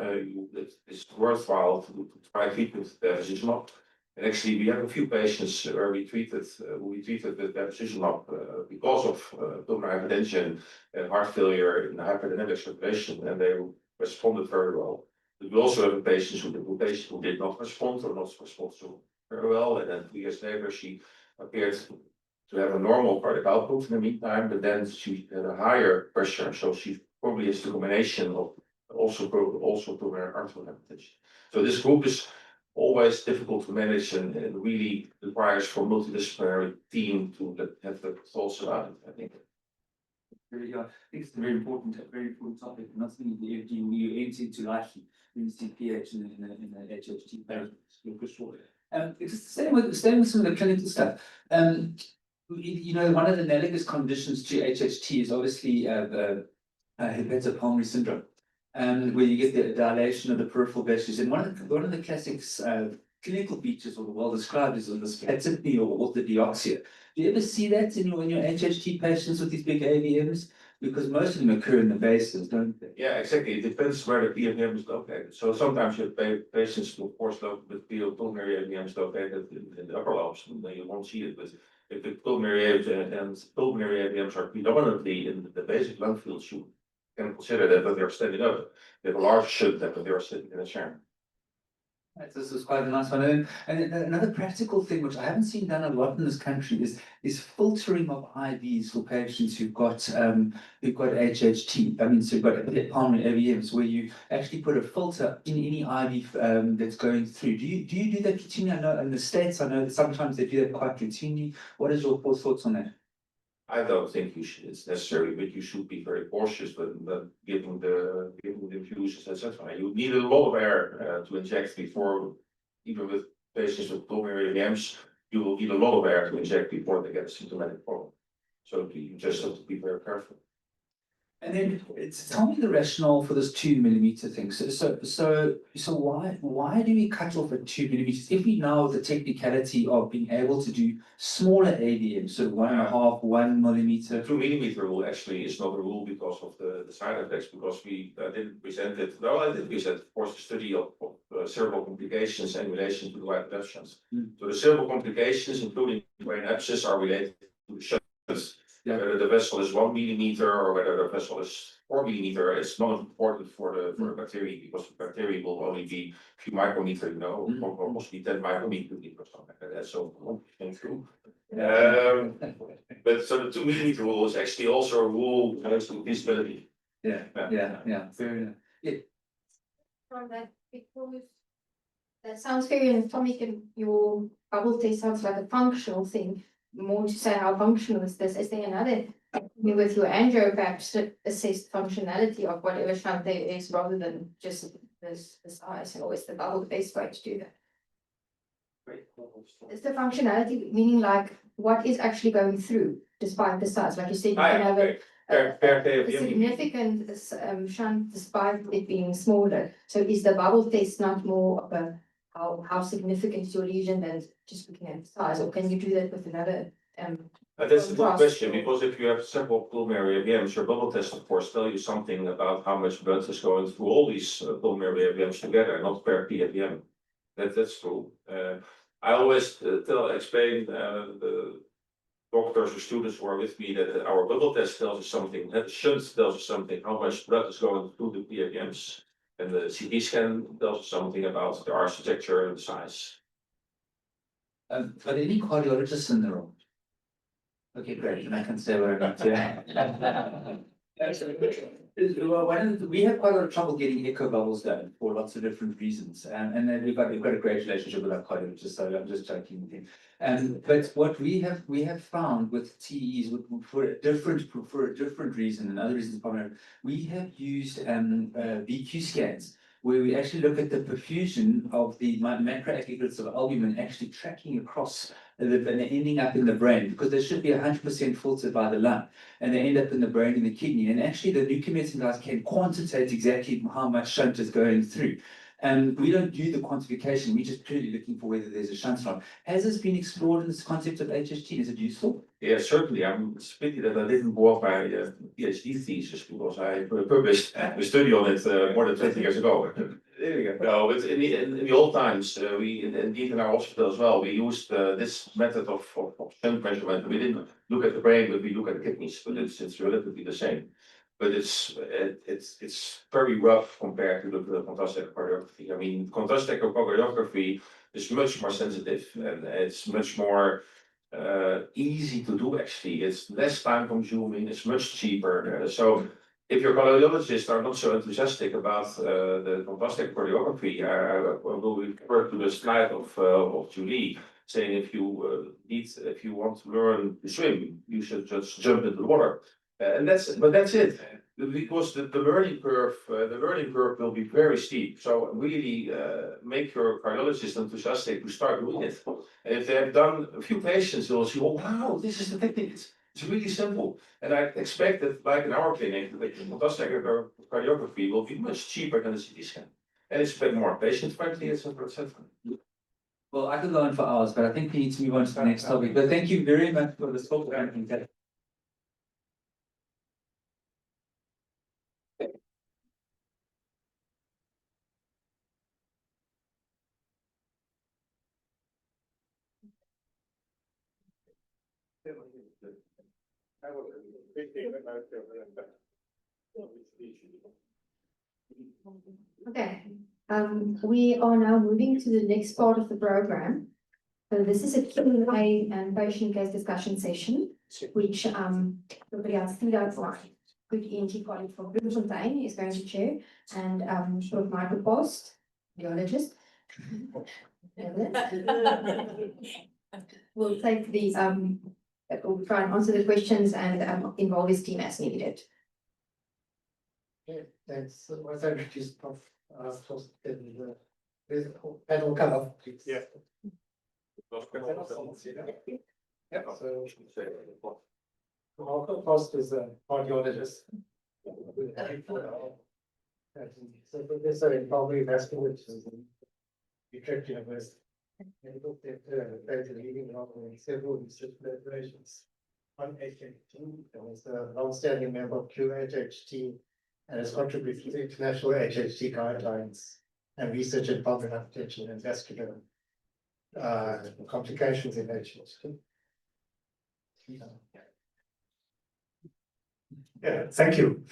it's worthwhile to try treatment with bevacizumab. And actually, we have a few patients where we treated with bevacizumab because of pulmonary hypertension and heart failure in hyperdynamic circulation, and they responded very well. But we also have a patient who did not respond or not respond so very well, and then 2 years later she appeared to have a normal cardiac output in the meantime, but then she had a higher pressure, so she probably has the combination of also pulmonary arterial hypertension. So this group is always difficult to manage and really requires for multidisciplinary team to have the thoughts about it, I think. I think it's a very important topic. Nothing you aim to likely in CPH in the HHT patients for sure. It's staying with some of the clinical stuff. One of the analogous conditions to HHT is obviously hepatopulmonary syndrome, where you get the dilation of the peripheral vessels. And one of the classics clinical features, or well described, is this platypnea or orthodeoxia. Do you ever see that in your HHT patients with these big AVMs? Because most of them occur in the bases, don't they? Yeah, exactly. It depends where the PMM is located. So sometimes you have patients who, of course, with pulmonary AVMs located in the upper lobes, and then you won't see it. But if the pulmonary AVMs are predominantly in the basic lung fields, you can consider that when they're standing up, they have a large shunt that when they're sitting in a chair. This is quite a nice one. And another practical thing, which I haven't seen done a lot in this country, is filtering of IVs for patients who've got HHT. I mean, so you've got pulmonary AVMs, where you actually put a filter in any IV that's going through. Do you do that routinely? I know in the States, I know that sometimes they do that quite routinely. What is your thoughts on that? I don't think it's necessary, but you should be very cautious when giving the infusions, etc. You need a lot of air to inject before, even with patients with pulmonary AVMs, you will need a lot of air to inject before they get a symptomatic problem. So you just have to be very careful. And then tell me the rationale for this 2 millimeter thing. So why do we cut off at 2 millimeters? If we know the technicality of being able to do smaller ADM, so 1.5, 1 millimeter. The 2 millimeter rule actually is not a rule because of the side effects, because we didn't present it. No, I did present, of course, the study of cerebral complications in relation to the white blood shunts. So the cerebral complications, including brain abscess, are related to the shunts. Yeah. Whether the vessel is 1 millimeter or whether the vessel is 4 millimeter, it's not important for the bacteria, because the bacteria will only be a few micrometer, or possibly 10 micrometer or something like that. So true. But so the 2 millimeter rule is actually also a rule related to visibility. Yeah, fair enough. From that, because that sounds very anatomic, and your bubble test sounds like a functional thing. More to say, how functional is this? Is there another with your angio perhaps to assess functionality of whatever shunt there is, rather than just this the size, or is the bubble the best way to do that? Is the functionality meaning like what is actually going through despite the size? Like you said, you can have a significant shunt despite it being smaller. So is the bubble test not more of a how significant is your lesion than just looking at the size, or can you do that with another That's a good question, because if you have several pulmonary AVMs, your bubble test of course tell you something about how much blood is going through all these pulmonary AVMs together, not per PAVM. That's true. I always explain the doctors or students who are with me that our bubble test tells us something, that shunt tells us something, how much blood is going through the PAVMs. And the CT scan tells us something about the architecture and the size. But any cardiologists in the room? Okay, great, and I can say what I need to. Well, we have quite a lot of trouble getting echo bubbles done for lots of different reasons, and then we've got a great relationship with our cardiologist, so I'm just joking with him. But what we have found with TEs, for a different reason, and other reasons, we have used VQ scans, where we actually look at the perfusion of the macroaggregates of albumin actually tracking across and ending up in the brain, because they should be 100% filtered by the lung, and they end up in the brain and the kidney. And actually, the nuclear medicine guys can quantitate exactly how much shunt is going through. And we don't do the quantification, we're just purely looking for whether there's a shunt slot. Has this been explored in this concept of HHT? Is it useful? Yeah, certainly. It's a pity that I didn't go off my PhD thesis, because I published a study on it more than 20 years ago. There you go. No, but in the old times, we indeed in our hospital as well, we used this method of shunt measurement. We didn't look at the brain, but we look at the kidneys, but it's relatively the same. But it's very rough compared to the contrast echocardiography. I mean, contrast echocardiography is much more sensitive, and it's much more easy to do actually. It's less time consuming, it's much cheaper. So if your cardiologists are not so enthusiastic about the contrast echocardiography, I will refer to the slide of Julie, saying if you want to learn to swim, you should just jump into the water. And that's it, because the learning curve will be very steep. So really make your cardiologist enthusiastic to start doing it. And if they have done a few patients, they'll see, oh wow, this is the technique. It's really simple. And I expect that, like in our clinic, the contrast cardiography will be much cheaper than the CT scan, and it's a bit more patient friendly, etc., etc. Well, I could go on for hours, but I think we need to move on to the next topic. But thank you very much for this talk. Okay, we are now moving to the next part of the program. So this is a Q&A and patient case discussion session, which everybody else see that's my good ENT colleague from Bloemfontein is going to chair, and Prof. Michael Post, radiologist. We'll take the we'll try and answer the questions and involve his team as needed. Thanks. Was I introduced Prof. Panel cover, please. Yeah. Yeah, so Marco Post is a cardiologist. So Professor in Pulmonary Vascular, which is in Utrecht University. And looked at the leading role in several research collaborations on HHT, and was a long-standing member of QHHT, and has contributed to international HHT guidelines and research in pulmonary hypertension and vascular complications in HHT. Yeah, thank you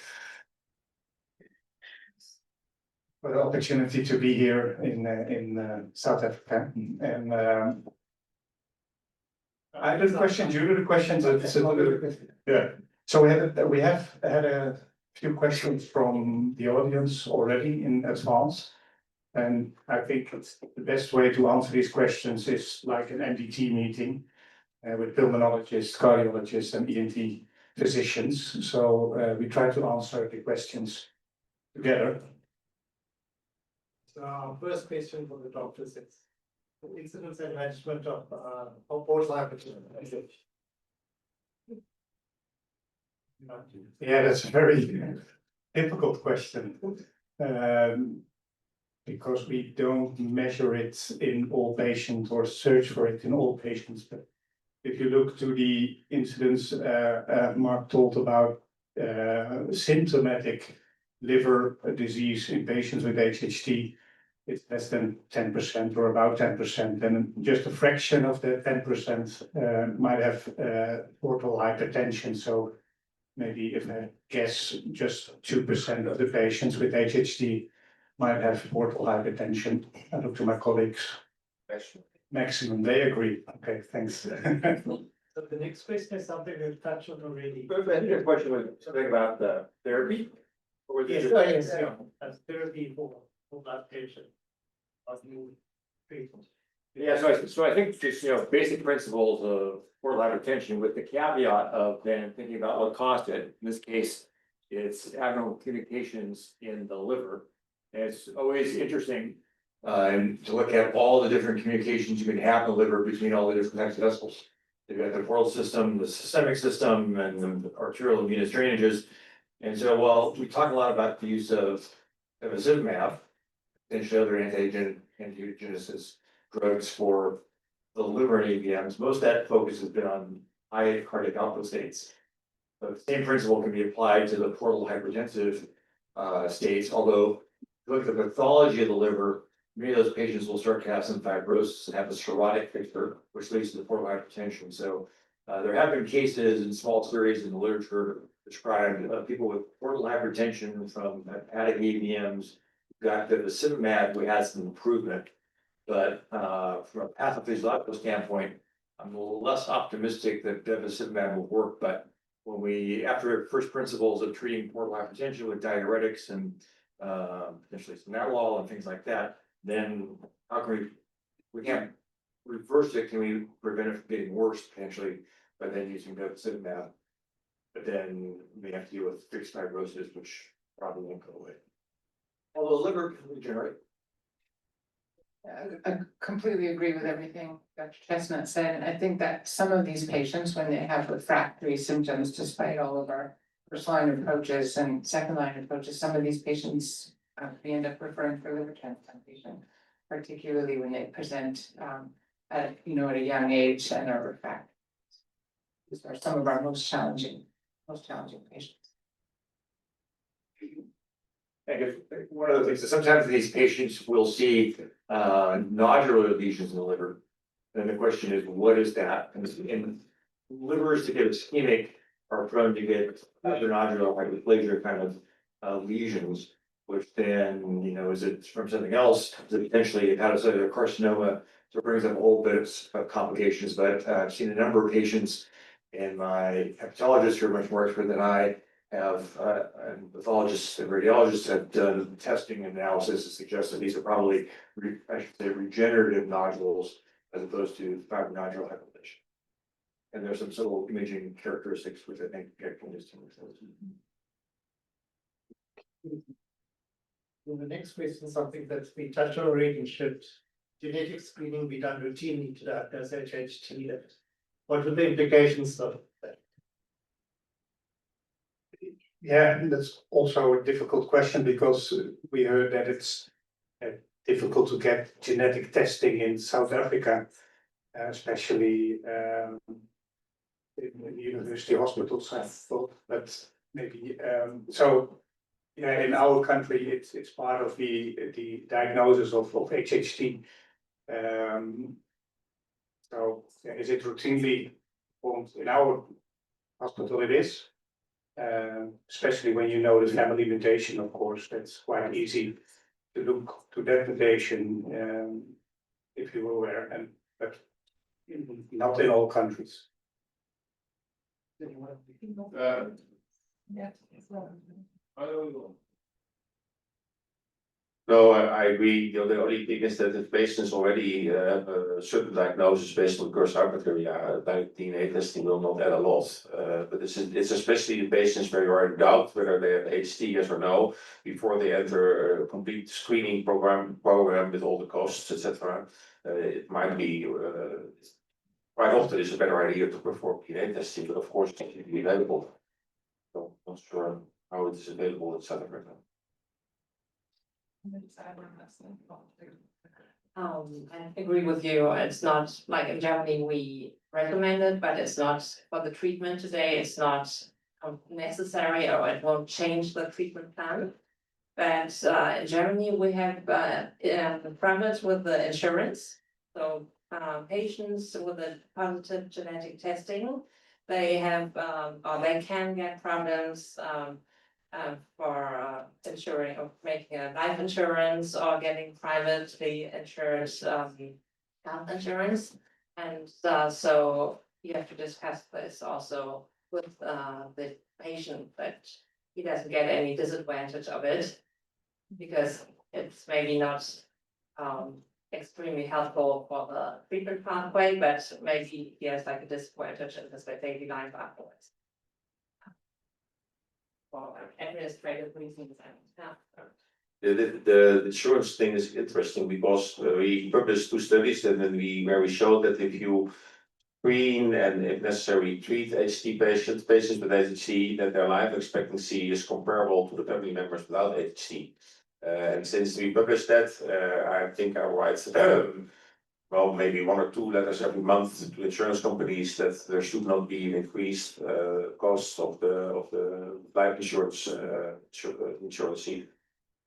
for the opportunity to be here in South Africa. And I did a question, do you do the questions? Yeah, so we have had a few questions from the audience already in advance. And I think it's the best way to answer these questions is like an MDT meeting with pulmonologists, cardiologists, and ENT physicians. So we try to answer the questions together. So our first question for the doctors is the incidence and management of portal hypertension. Yeah, that's a very difficult question. Because we don't measure it in all patients or search for it in all patients. But if you look to the incidence Mark told about symptomatic liver disease in patients with HHT, it's less than 10% or about 10%, and just a fraction of the 10% might have portal hypertension. So maybe if I guess just 2% of the patients with HHT might have portal hypertension. I look to my colleagues. Maximum, they agree. Okay, thanks. So the next question is something we've touched on already. I think your question was something about the therapy? Or was it Yes, just- as therapy for blood patient. Treatment. Yeah, so I think just, basic principles of portal hypertension with the caveat of then thinking about what caused it. In this case, it's abnormal communications in the liver. And it's always interesting to look at all the different communications you can have in the liver between all the different types of vessels. You've got the portal system, the systemic system, and the arterial and venous drainages. And so while we talk a lot about the use of bevacizumab, potentially other angiogenesis drugs for the liver and AVMs, most of that focus has been on high cardiac output states. The same principle can be applied to the portal hypertensive states, although if you look at the pathology of the liver, many of those patients will start to have some fibrosis and have a cirrhotic picture, which leads to the portal hypertension. So there have been cases in small series in the literature described people with portal hypertension from hepatic AVMs who got bevacizumab, who had some improvement. But from a pathophysiological standpoint, I'm a little less optimistic that bevacizumab will work. But when we, after first principles of treating portal hypertension with diuretics and potentially some Nadolol and things like that, then how can we can't reverse it, can we prevent it from getting worse potentially by then using bevacizumab? But then we have to deal with fixed fibrosis, which probably won't go away. Although the liver can regenerate. I completely agree with everything Dr. Chestnut said, and I think that some of these patients, when they have refractory symptoms, despite all of our first line approaches and second line approaches, some of these patients, we end up referring for liver transplantation, particularly when they present at a young age and are refractory. These are some of our most challenging patients. I guess one of the things is sometimes these patients will see nodular lesions in the liver. And the question is, what is that? And livers that get ischemic are prone to get other nodular hyperplasia kind of lesions, which then, is it from something else? Is it potentially hepatocellular carcinoma? So it brings up a whole bit of complications. But I've seen a number of patients, and my hepatologists who are much more expert than I have, and pathologists and radiologists have done testing and analysis to suggest that these are probably, regenerative nodules as opposed to fibronodular hyperplasia. And there's some subtle imaging characteristics which I think can distinguish those. The next question is something that's been touched on already. Should genetic screening be done routinely to diagnose HHT? What would the implications of that? Yeah, that's also a difficult question because we heard that it's difficult to get genetic testing in South Africa, especially in university hospitals, I thought, but maybe so. Yeah, in our country, it's part of the diagnosis of HHT. So yeah, is it routinely performed in our hospital? It is. Especially when you know the family mutation, of course, that's quite easy to look to that mutation, if you were aware, and but not in all countries. No, I agree. The only thing is that if patients already have a certain diagnosis based on Kurzheimer bacteria, like DNA testing will not add a lot. But it's especially the patients where you are in doubt whether they have HT, yes or no, before they enter a complete screening program with all the costs, etc. It might be quite often it's a better idea to perform DNA testing, but of course it's not really available. So not sure how it is available in South Africa. I agree with you. It's not like in Germany, we recommend it, but it's not for the treatment today. It's not necessary or it won't change the treatment plan. But in Germany, we have private with the insurance. So patients with a positive genetic testing, they have or they can get problems for insuring or making a life insurance or getting privately insured health insurance. And so you have to discuss this also with the patient that he doesn't get any disadvantage of it. Because it's maybe not extremely helpful for the treatment pathway, but maybe he has like a disadvantage in his daily life afterwards. For administrative reasons and The insurance thing is interesting because we published 2 studies and then where we showed that if you screen and if necessary treat HT patients with HT, that their life expectancy is comparable to the family members without HT. And since we published that, I think I write well, maybe 1 or 2 letters every month to insurance companies that there should not be an increased cost of the life insurance insurance fee,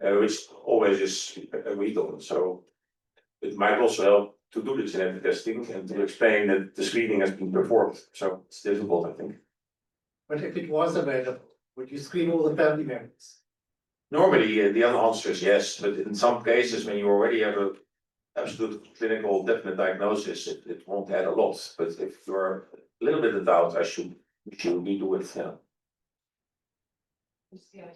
which always is agreed on. So it might also help to do the genetic testing and to explain that the screening has been performed. So it's difficult, I think. But if it was available, would you screen all the family members? Normally, the other answer is yes, but in some cases, when you already have a absolute clinical definite diagnosis, it won't add a lot. But if you're a little bit in doubt, we should redo it. Yeah.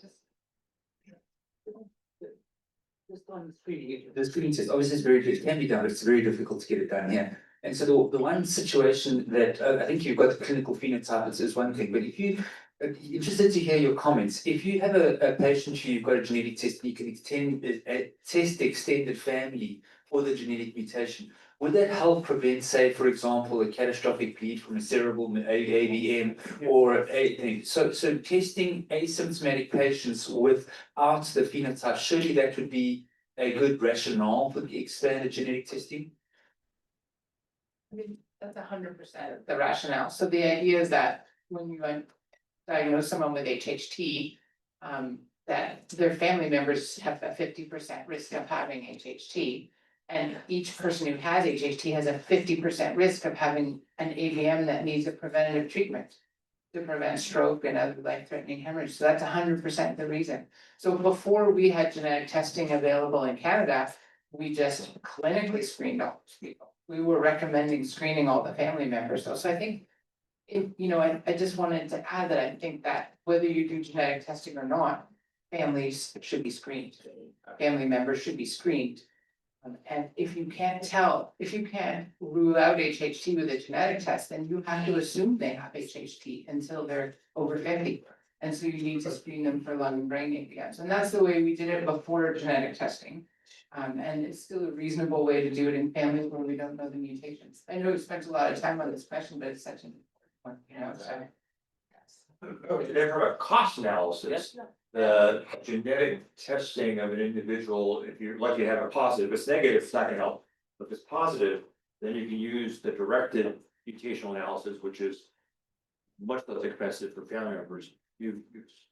Just on the screening test, obviously it's very, it can be done, but it's very difficult to get it done here. And so the one situation that I think you've got the clinical phenotype is one thing, but if you interested to hear your comments. If you have a patient who you've got a genetic test, and you can test the extended family for the genetic mutation. Would that help prevent, say, for example, a catastrophic bleed from a cerebral AVM or so testing asymptomatic patients without the phenotype, surely that would be a good rationale for the expanded genetic testing? I mean, that's 100% the rationale. So the idea is that when you diagnose someone with HHT, that their family members have a 50% risk of having HHT. And each person who has HHT has a 50% risk of having an AVM that needs a preventative treatment to prevent stroke and other life-threatening hemorrhage. So that's 100% the reason. So before we had genetic testing available in Canada, we just clinically screened all those people. We were recommending screening all the family members though. So I think I just wanted to add that I think that whether you do genetic testing or not, families should be screened. Family members should be screened. And if you can't rule out HHT with a genetic test, then you have to assume they have HHT until they're over 50. And so you need to screen them for lung and brain AVMs. And that's the way we did it before genetic testing. And it's still a reasonable way to do it in families where we don't know the mutations. I know we spent a lot of time on this question, but it's such an important one, so. From a cost analysis, the genetic testing of an individual, if you're lucky to have a positive, if it's negative, it's not gonna help. But if it's positive, then you can use the directed mutational analysis, which is much less expensive for family members. You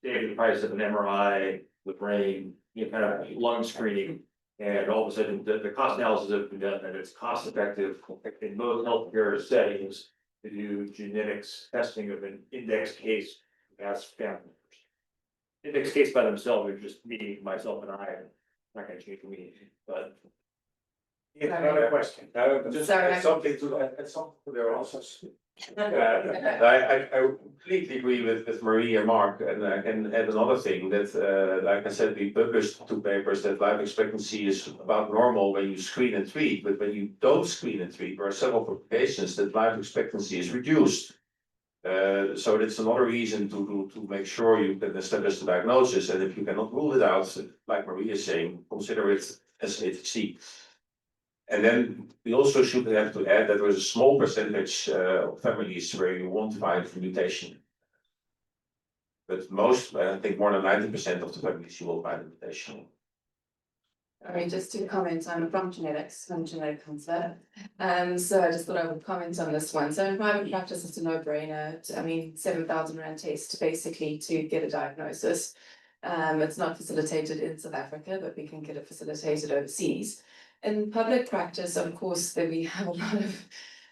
save the price of an MRI, the brain, kind of lung screening. And all of a sudden, the cost analysis has been done, and it's cost effective in most healthcare settings to do genetics testing of an index case as family members. Index case by themselves are just me, myself and I, not gonna change me, but. Another question. Just Sorry. add something to their answers. I completely agree with Marie and Mark, and I can add another thing that, like I said, we published 2 papers that life expectancy is about normal when you screen and treat, but when you don't screen and treat, there are several publications that life expectancy is reduced. So that's another reason to make sure you can establish the diagnosis, and if you cannot rule it out, like Marie is saying, consider it as HHT. And then we also should have to add that there is a small percentage of families where you won't find a mutation. But most, I think more than 90% of the families you will find a mutation. I mean, just to comment, I'm from genetics, I'm a genetic counselor. So I just thought I would comment on this one. So in private practice, it's a no-brainer. I mean, 7,000 rand test basically to get a diagnosis. It's not facilitated in South Africa, but we can get it facilitated overseas. In public practice, of course, that we have a lot of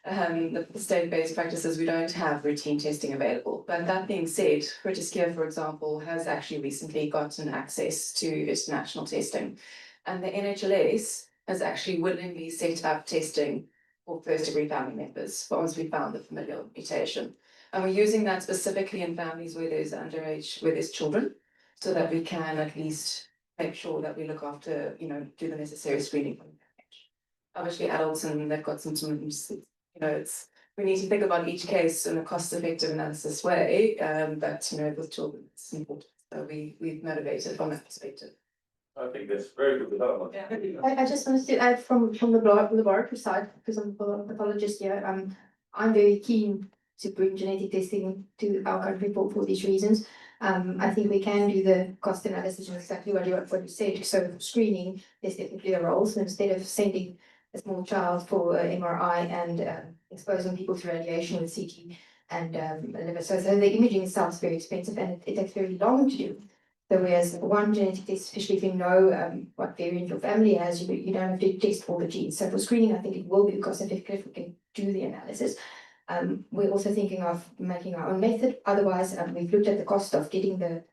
the state-based practices, we don't have routine testing available. But that being said, British Care, for example, has actually recently gotten access to international testing. And the NHLS has actually willingly set up testing for first-degree family members once we found the familial mutation. And we're using that specifically in families where there's underage, where there's children, so that we can at least make sure that we look after, do the necessary screening. Obviously, adults and they've got symptoms, we need to think about each case in a cost-effective analysis way. But with children, it's important. So we've motivated from that perspective. I think that's very good development. I just wanted to add from the laboratory side, because I'm a pathologist here, I'm very keen to bring genetic testing to our country for these reasons. I think we can do the cost analysis and exactly what you said. So screening is definitely a role. So instead of sending a small child for MRI and exposing people to radiation with CT and liver, so the imaging itself is very expensive and it takes very long to do. So whereas one genetic test, especially if you know what variant your family has, you don't have to test all the genes. So for screening, I think it will be cost effective if we can do the analysis. We're also thinking of making our own method. Otherwise, we've looked at the cost of getting the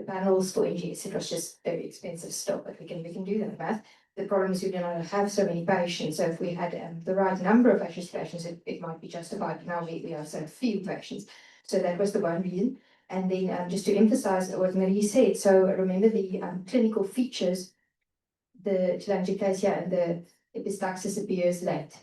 panels for NGS. It was just very expensive still, but we can do that math. The problem is we do not have so many patients. So if we had the right number of patients, it might be justified. Now we have so few patients. So that was the one reason. And then just to emphasize what Marie said, so remember the clinical features, the telangiectasia and the epistaxis appears late,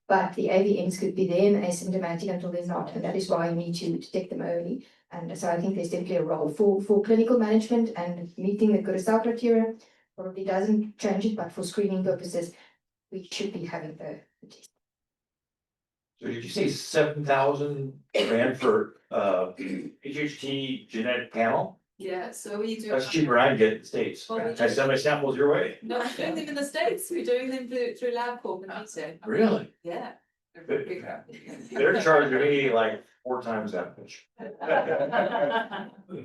but the AVMs could be there and asymptomatic until they're not, and that is why you need to detect them early. And so I think there's definitely a role for clinical management and meeting the Kurosawa criteria. Probably doesn't change it, but for screening purposes, we should be having the test. So did you say 7,000 rand for HHT genetic panel? Yeah, so we do. That's cheaper I can get in the States. Well, we Can I send my samples your way? No, we're doing them in the States. We're doing them through LabCorp and Visa. Really? Yeah. They're charging me like 4 times that much.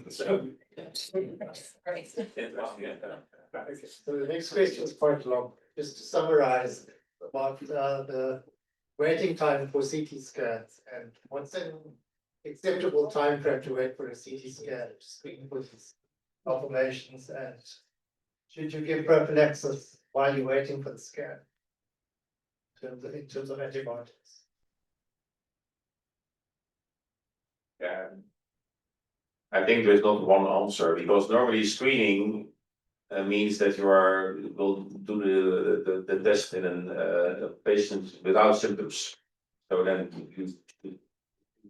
So. So the next question is quite long. Just to summarize about the waiting time for CT scans and what's an acceptable time frame to wait for a CT scan to screen for these malformations, and should you give prophylaxis while you're waiting for the scan in terms of antibiotics? Yeah. I think there's not one answer, because normally screening means that will do the test in a patient without symptoms. So then you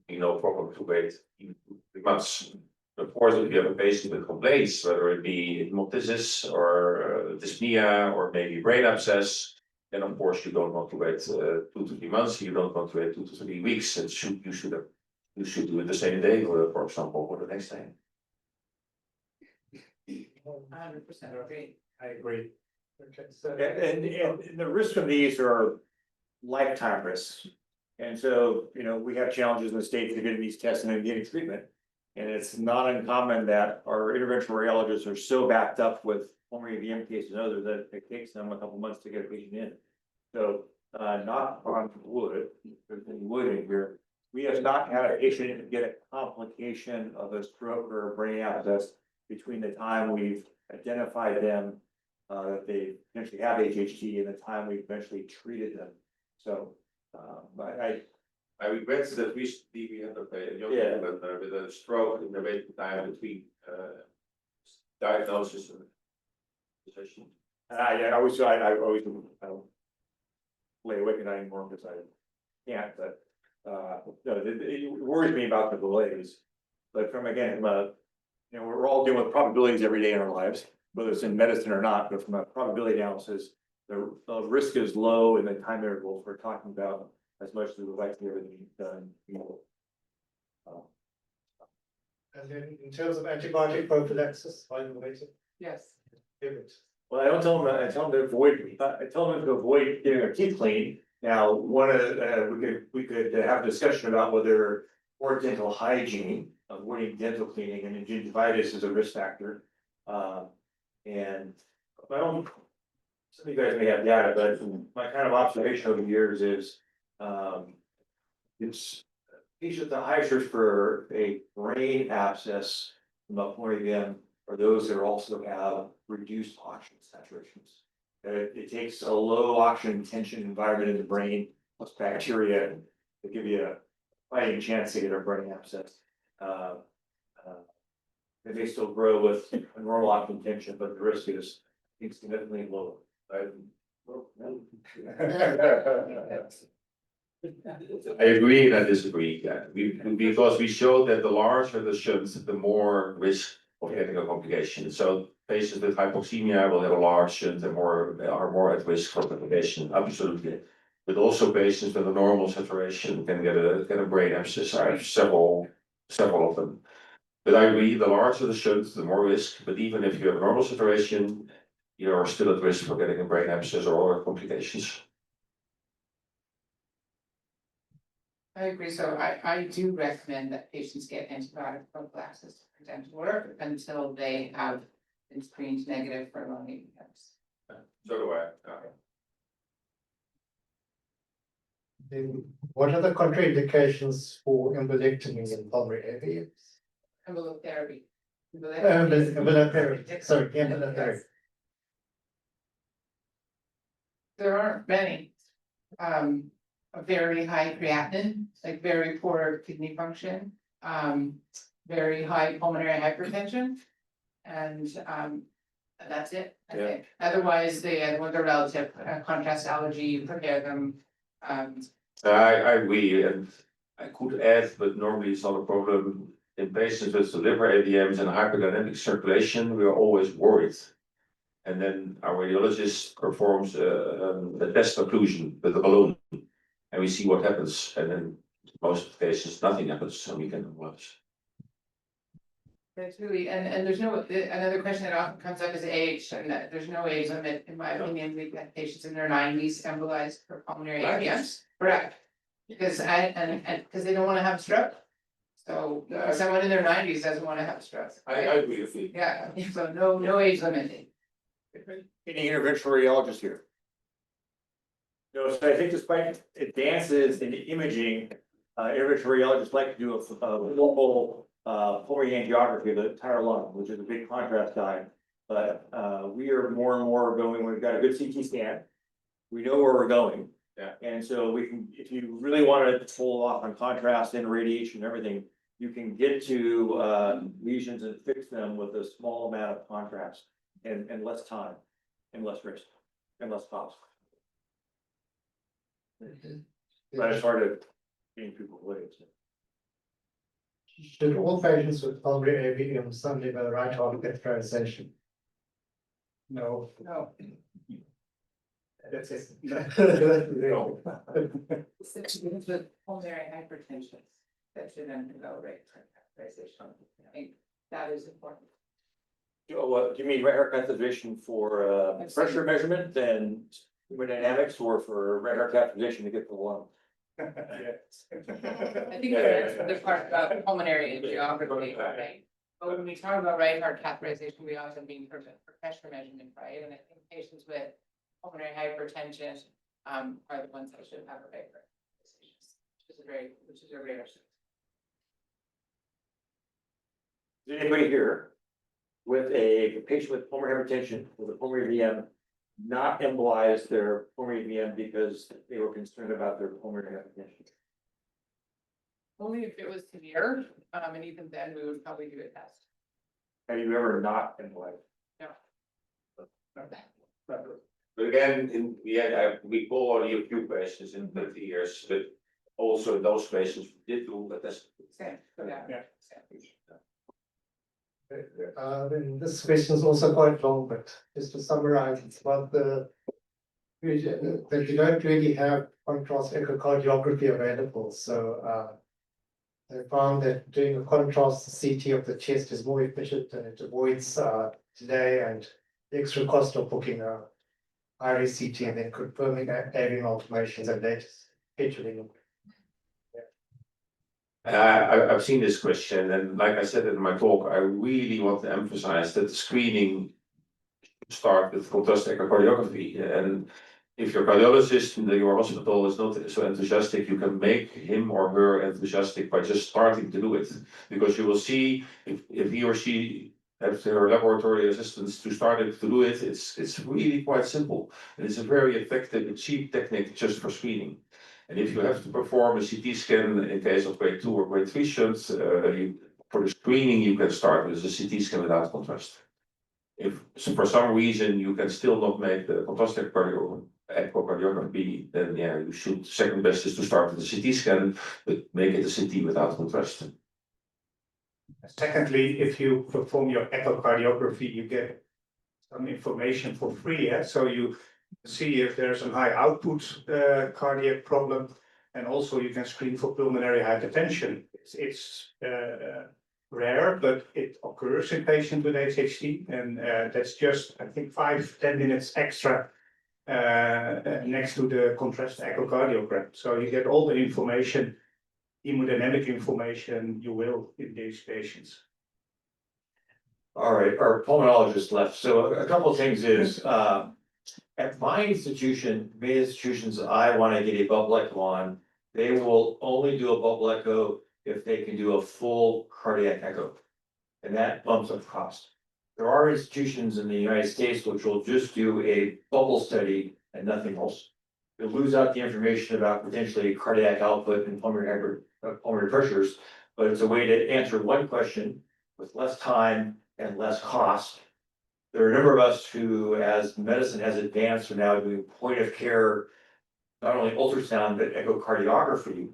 no problem to wait 3 months. Of course, if you have a patient with complaints, whether it be hemoptysis or dyspnea or maybe brain abscess, then of course you don't want to wait 2 to 3 months. You don't want to wait 2 to 3 weeks. You should have you should do it the same day, or for example, or the next day. 100% agree. I agree. Okay, so. And the risks of these are lifetime risks. And so, we have challenges in the state to getting these tests and then getting treatment. And it's not uncommon that our interventional radiologists are so backed up with pulmonary VM cases and others that it takes them a couple months to get a patient in. So, not on wood, there's any wood in here. We have not had a patient get a complication of a stroke or a brain abscess between the time we've identified them, that they potentially have HHT and the time we eventually treated them. So, I regret that recently we had a young Yeah. woman with a stroke in the waiting time between diagnosis and position. I always lay awake at night anymore because I can't, but, no, it worries me about the delays. But we're all dealing with probabilities every day in our lives, whether it's in medicine or not, but from a probability analysis, the risk is low and the time intervals we're talking about as much as we would like to get everything done. And then in terms of antibiotic prophylaxis, I'm waiting. Yes. Give it. Well, I tell them to avoid getting their teeth cleaned. Now, we could have a discussion about whether poor dental hygiene, avoiding dental cleaning and gingivitis is a risk factor. And some of you guys may have data, but my kind of observation over the years is, it's patients the highest risk for a brain abscess from a pulmonary VM are those that also have reduced oxygen saturations. It takes a low oxygen tension environment in the brain plus bacteria to give you a fighting chance to get a brain abscess. They may still grow with a normal oxygen tension, but the risk is significantly lower. I agree and I disagree, because we showed that the larger the shunt, the more risk of getting a complication. So patients with hypoxemia will have a large shunt and are more at risk for complication, absolutely. But also patients with a normal saturation can get a brain abscess. I have several of them. But I agree, the larger the shunt, the more risk, but even if you have a normal saturation, you are still at risk for getting a brain abscess or other complications. I agree, so I do recommend that patients get antibiotic prophylaxis for dental work until they have been screened negative for lung AVMs. So do I. Then what are the contraindications for embolectomy in pulmonary AVMs? Envelope therapy. Embolotherapy, sorry, embolotherapy. There aren't many. A very high creatinine, like very poor kidney function, very high pulmonary hypertension. And that's it, I think. Otherwise, the ones are relative, contrast allergy, prepare them. I agree, and I could add, but normally it's not a problem. In patients with liver AVMs and hyperdynamic circulation, we are always worried. And then our radiologist performs a test occlusion with a balloon. And we see what happens, and then most cases, nothing happens, so we can watch. That's really, and there's no, another question that often comes up is age, and that there's no age limit, in my opinion, we've got patients in their 90s embolized for pulmonary AVMs. Correct. Because because they don't wanna have stroke. So someone in their 90s doesn't wanna have stroke. I agree with you. Yeah, so no age limit. Any interventional radiologist here? No, so I think despite advances in imaging, interventional radiologists like to do a local pulmonary angiography of the entire lung, which is a big contrast time. But we are more and more going, we've got a good CT scan. We know where we're going. Yeah. And so we can, if you really want to pull off on contrast and radiation and everything, you can get to lesions and fix them with a small amount of contrast and less time and less risk and less cost. But it's hard to gain people away. Should all patients with pulmonary AVM suddenly have a right heart catheterization? No. No. That's it. With pulmonary hypertension. that should then evaluate catheterization. I think that is important. What, do you mean right heart catheterization for pressure measurement and hemodynamics, or for right heart catheterization to get the lung? I think that's the part about pulmonary angiography, right? But when we talk about right heart catheterization, we often mean for pressure measurement, right? And I think patients with pulmonary hypertension are the ones that should have a right heart catheterization, which is a rare. Is anybody here with a patient with pulmonary hypertension with a pulmonary VM not embolize their pulmonary VM because they were concerned about their pulmonary hypertension? Only if it was severe, and even then we would probably do a test. Have you ever not embolized? But again, we call only a few patients in 20 years, but also those patients we did do the test. Same, yeah. Then this question is also quite long, but just to summarize, it's about that you don't really have contrast echocardiography available, so they found that doing a contrast CT of the chest is more efficient and it avoids delay and the extra cost of booking a iris CT and then confirming avian malformations and later scheduling. I've seen this question, and like I said in my talk, I really want to emphasize that the screening should start with contrast echocardiography. And if your cardiologist in your hospital is not so enthusiastic, you can make him or her enthusiastic by just starting to do it. Because you will see if he or she has their laboratory assistants to start to do it, it's really quite simple. And it's a very effective and cheap technique just for screening. And if you have to perform a CT scan in case of grade 2 or grade 3 shunts, for the screening, you can start with a CT scan without contrast. If for some reason you can still not make the contrast echocardiography, then yeah, you should, second best is to start with a CT scan, but make it a CT without contrast. Secondly, if you perform your echocardiography, you get some information for free, so you see if there's a high output cardiac problem, and also you can screen for pulmonary hypertension. It's rare, but it occurs in patients with HHT, and that's just, I think, 5-10 minutes extra next to the contrast echocardiogram. So you get all the information, hemodynamic information you will in these patients. All right, our pulmonologist left, so a couple of things is, at my institution, many institutions I want to get a bubble echo on, they will only do a bubble echo if they can do a full cardiac echo. And that bumps up cost. There are institutions in the United States which will just do a bubble study and nothing else. You'll lose out the information about potentially cardiac output and pulmonary pressures, but it's a way to answer one question with less time and less cost. There are a number of us who, as medicine has advanced, are now doing point of care, not only ultrasound, but echocardiography,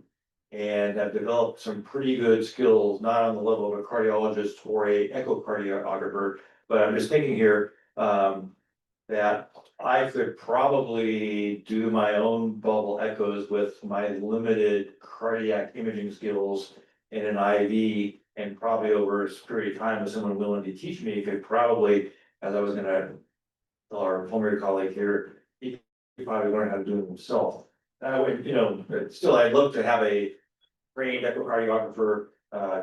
and have developed some pretty good skills, not on the level of a cardiologist or a echocardiographer, but I'm just thinking here, that I could probably do my own bubble echoes with my limited cardiac imaging skills in an IV, and probably over a period of time with someone willing to teach me, could probably, as I was gonna tell our pulmonary colleague here, he could probably learn how to do it himself. But still, I'd love to have a trained echocardiographer,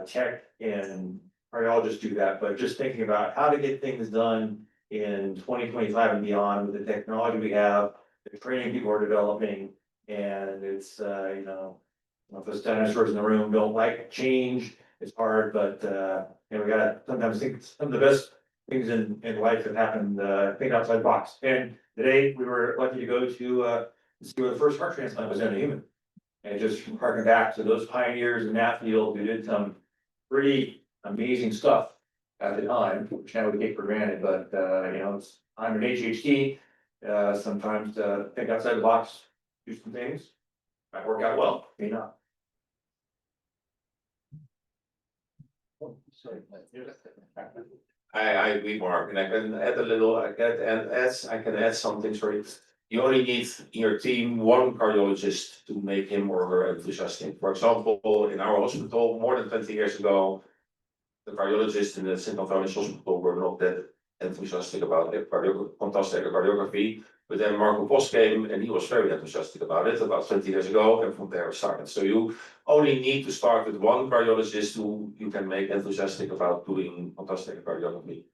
tech and cardiologist do that, but just thinking about how to get things done in 2025 and beyond with the technology we have, the training people are developing, and it's, if those dinosaurs in the room don't like change, it's hard, but, we gotta sometimes think some of the best things in life have happened, think outside the box. And today, we were lucky to go to see where the first heart transplant was done in a human. And just harken back to those pioneers in that field who did some pretty amazing stuff at the time, which now we take for granted, but it's I'm an HHT, sometimes think outside the box, do some things, might work out well, may not. I agree, Mark, and I can add a little, I can add something, sorry. You only need in your team one cardiologist to make him or her enthusiastic. For example, in our hospital, more than 20 years ago, the cardiologists in the St. Antonius Hospital were not that enthusiastic about it, fantastic cardiography. But then Marco Bos came and he was very enthusiastic about it about 20 years ago, and from there it started. So you only need to start with one cardiologist who you can make enthusiastic about doing fantastic cardiography.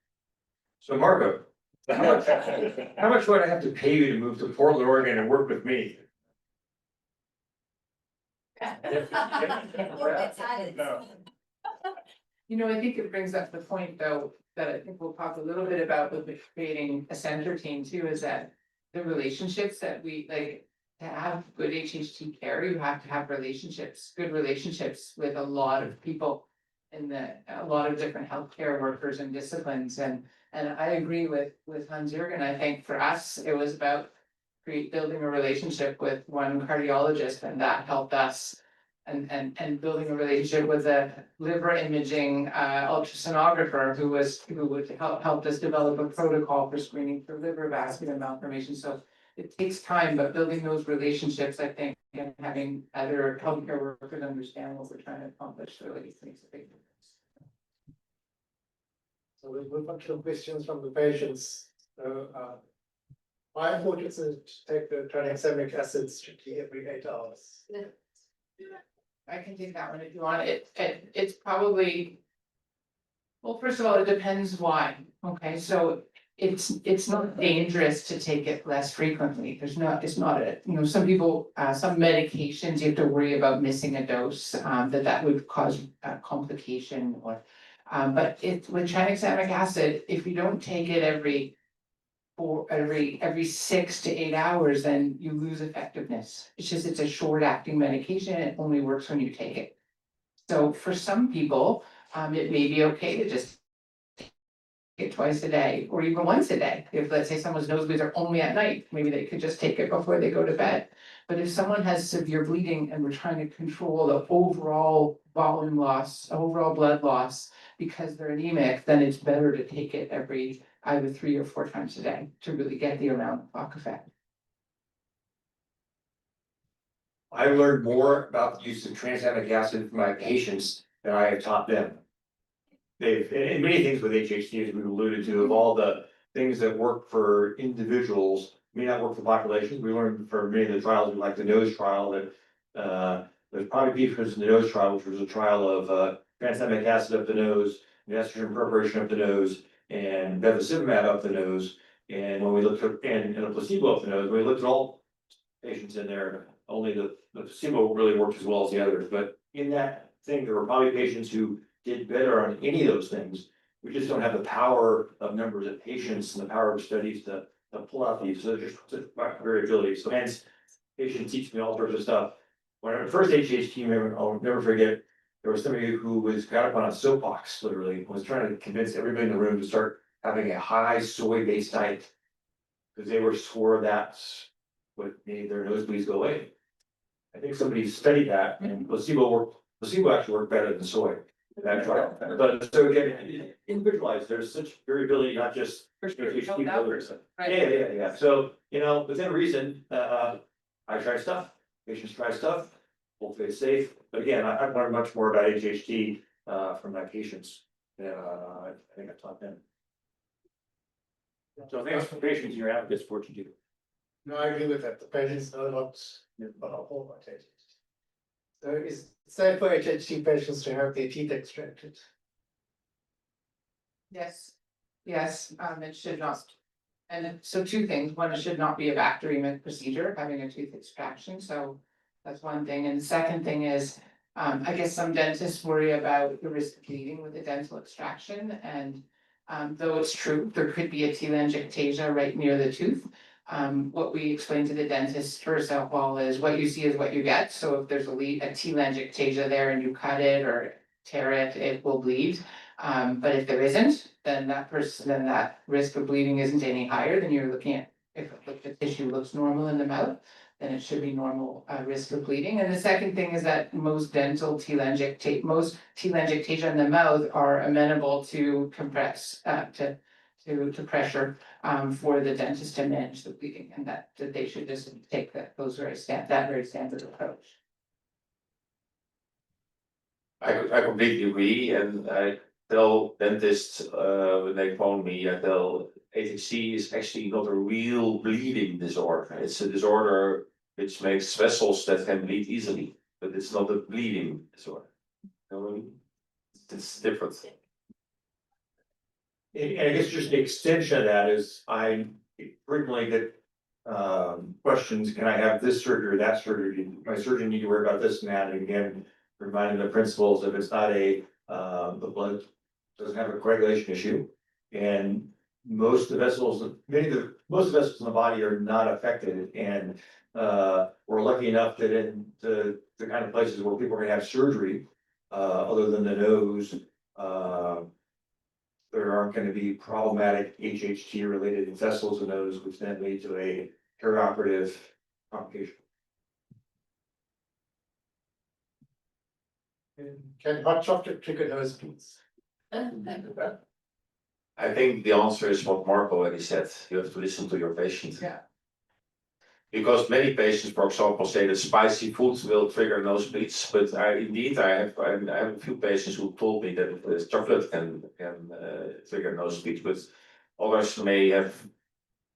So Marco, how much would I have to pay you to move to Portland, Oregon and work with me? You know, I think it brings up the point, though, that I think we'll talk a little bit about with creating a center team too, is that the relationships that we like. To have good HHT care, you have to have relationships, good relationships with a lot of people. A lot of different healthcare workers and disciplines, and I agree with Hans Jürgen. I think for us, it was about building a relationship with one cardiologist, and that helped us. And building a relationship with a liver imaging ultrasonographer who would help us develop a protocol for screening for liver vascular malformation. So it takes time, but building those relationships, I think, and having other healthcare workers understand what we're trying to accomplish really makes a big difference. So we'll move on to questions from the patients. So, my importance is to take the tranexamic acid strictly every 8 hours. I can take that one if you want. It's probably. Well, first of all, it depends why. Okay, so it's not dangerous to take it less frequently. It's not a, some people, some medications, you have to worry about missing a dose, that would cause a complication or. But with tranexamic acid, if you don't take it every 6 to 8 hours, then you lose effectiveness. It's a short acting medication. It only works when you take it. So for some people, it may be okay to just take it twice a day or even once a day. If let's say someone's nosebleeds are only at night, maybe they could just take it before they go to bed. But if someone has severe bleeding and we're trying to control the overall volume loss, overall blood loss, because they're anemic, then it's better to take it every either 3 or 4 times a day to really get the around the clock effect. I learned more about the use of tranexamic acid for my patients than I have taught them. And many things with HHT, as we've alluded to, of all the things that work for individuals, may not work for populations. We learned from many of the trials, like the nose trial, that there's probably difference in the nose trial, which was a trial of tranexamic acid up the nose, and estrogen preparation up the nose, and bevacizumab up the nose. And when we looked at and a placebo up the nose, we looked at all patients in there, only the placebo really worked as well as the others. But in that thing, there were probably patients who did better on any of those things. We just don't have the power of numbers of patients and the power of studies to pull out these. So there's just variability. So hence, patients teach me all sorts of stuff. When I first HHT, I'll never forget, there was somebody who got up on a soapbox, literally, was trying to convince everybody in the room to start having a high soy-based diet. Because they were swore that's what made their nosebleeds go away. I think somebody studied that, and placebo actually worked better than soy. That trial. But so again, individualized, there's such variability, not just. Yeah. So, within reason, I try stuff, patients try stuff, hopefully it's safe. But again, I've learned much more about HHT from my patients. I think I've taught them. So thanks for patients, your advocates for what you do. No, I agree with that. The patients know a lot about a whole lot of HHT. So is it safe for HHT patients to have their teeth extracted? Yes, it should not. And so 2 things. One, it should not be a bacteremic procedure, having a tooth extraction. So that's one thing. And the second thing is, I guess some dentists worry about the risk of bleeding with a dental extraction. And though it's true, there could be a telangiectasia right near the tooth. What we explain to the dentist first of all is what you see is what you get. So if there's a telangiectasia there and you cut it or tear it, it will bleed. But if there isn't, then that risk of bleeding isn't any higher than you're looking at. If the tissue looks normal in the mouth, then it should be normal risk of bleeding. And the second thing is that most telangiectasia in the mouth are amenable to to pressure for the dentist to manage the bleeding, and that they should just take that very standard approach. I completely agree, and I tell dentists, when they phone me, I tell HHT is actually not a real bleeding disorder. It's a disorder which makes vessels that can bleed easily, but it's not a bleeding disorder. You know what I mean? It's different. And I guess just an extension of that is I frequently get questions, can I have this surgery, that surgery? My surgeon need to worry about this and that, and again, reminding the principals if it's not the blood doesn't have a coagulation issue. And most of the vessels in the body are not affected, and we're lucky enough that in the kind of places where people are gonna have surgery, other than the nose, there aren't gonna be problematic HHT related vessels in those, which then lead to a perioperative complication. Can hot chocolate trigger nosebleeds? I think the answer is what Mark already said, you have to listen to your patient. Yeah. Because many patients, for example, say that spicy foods will trigger nosebleeds, but I have a few patients who told me that chocolate can trigger nosebleeds, but others may have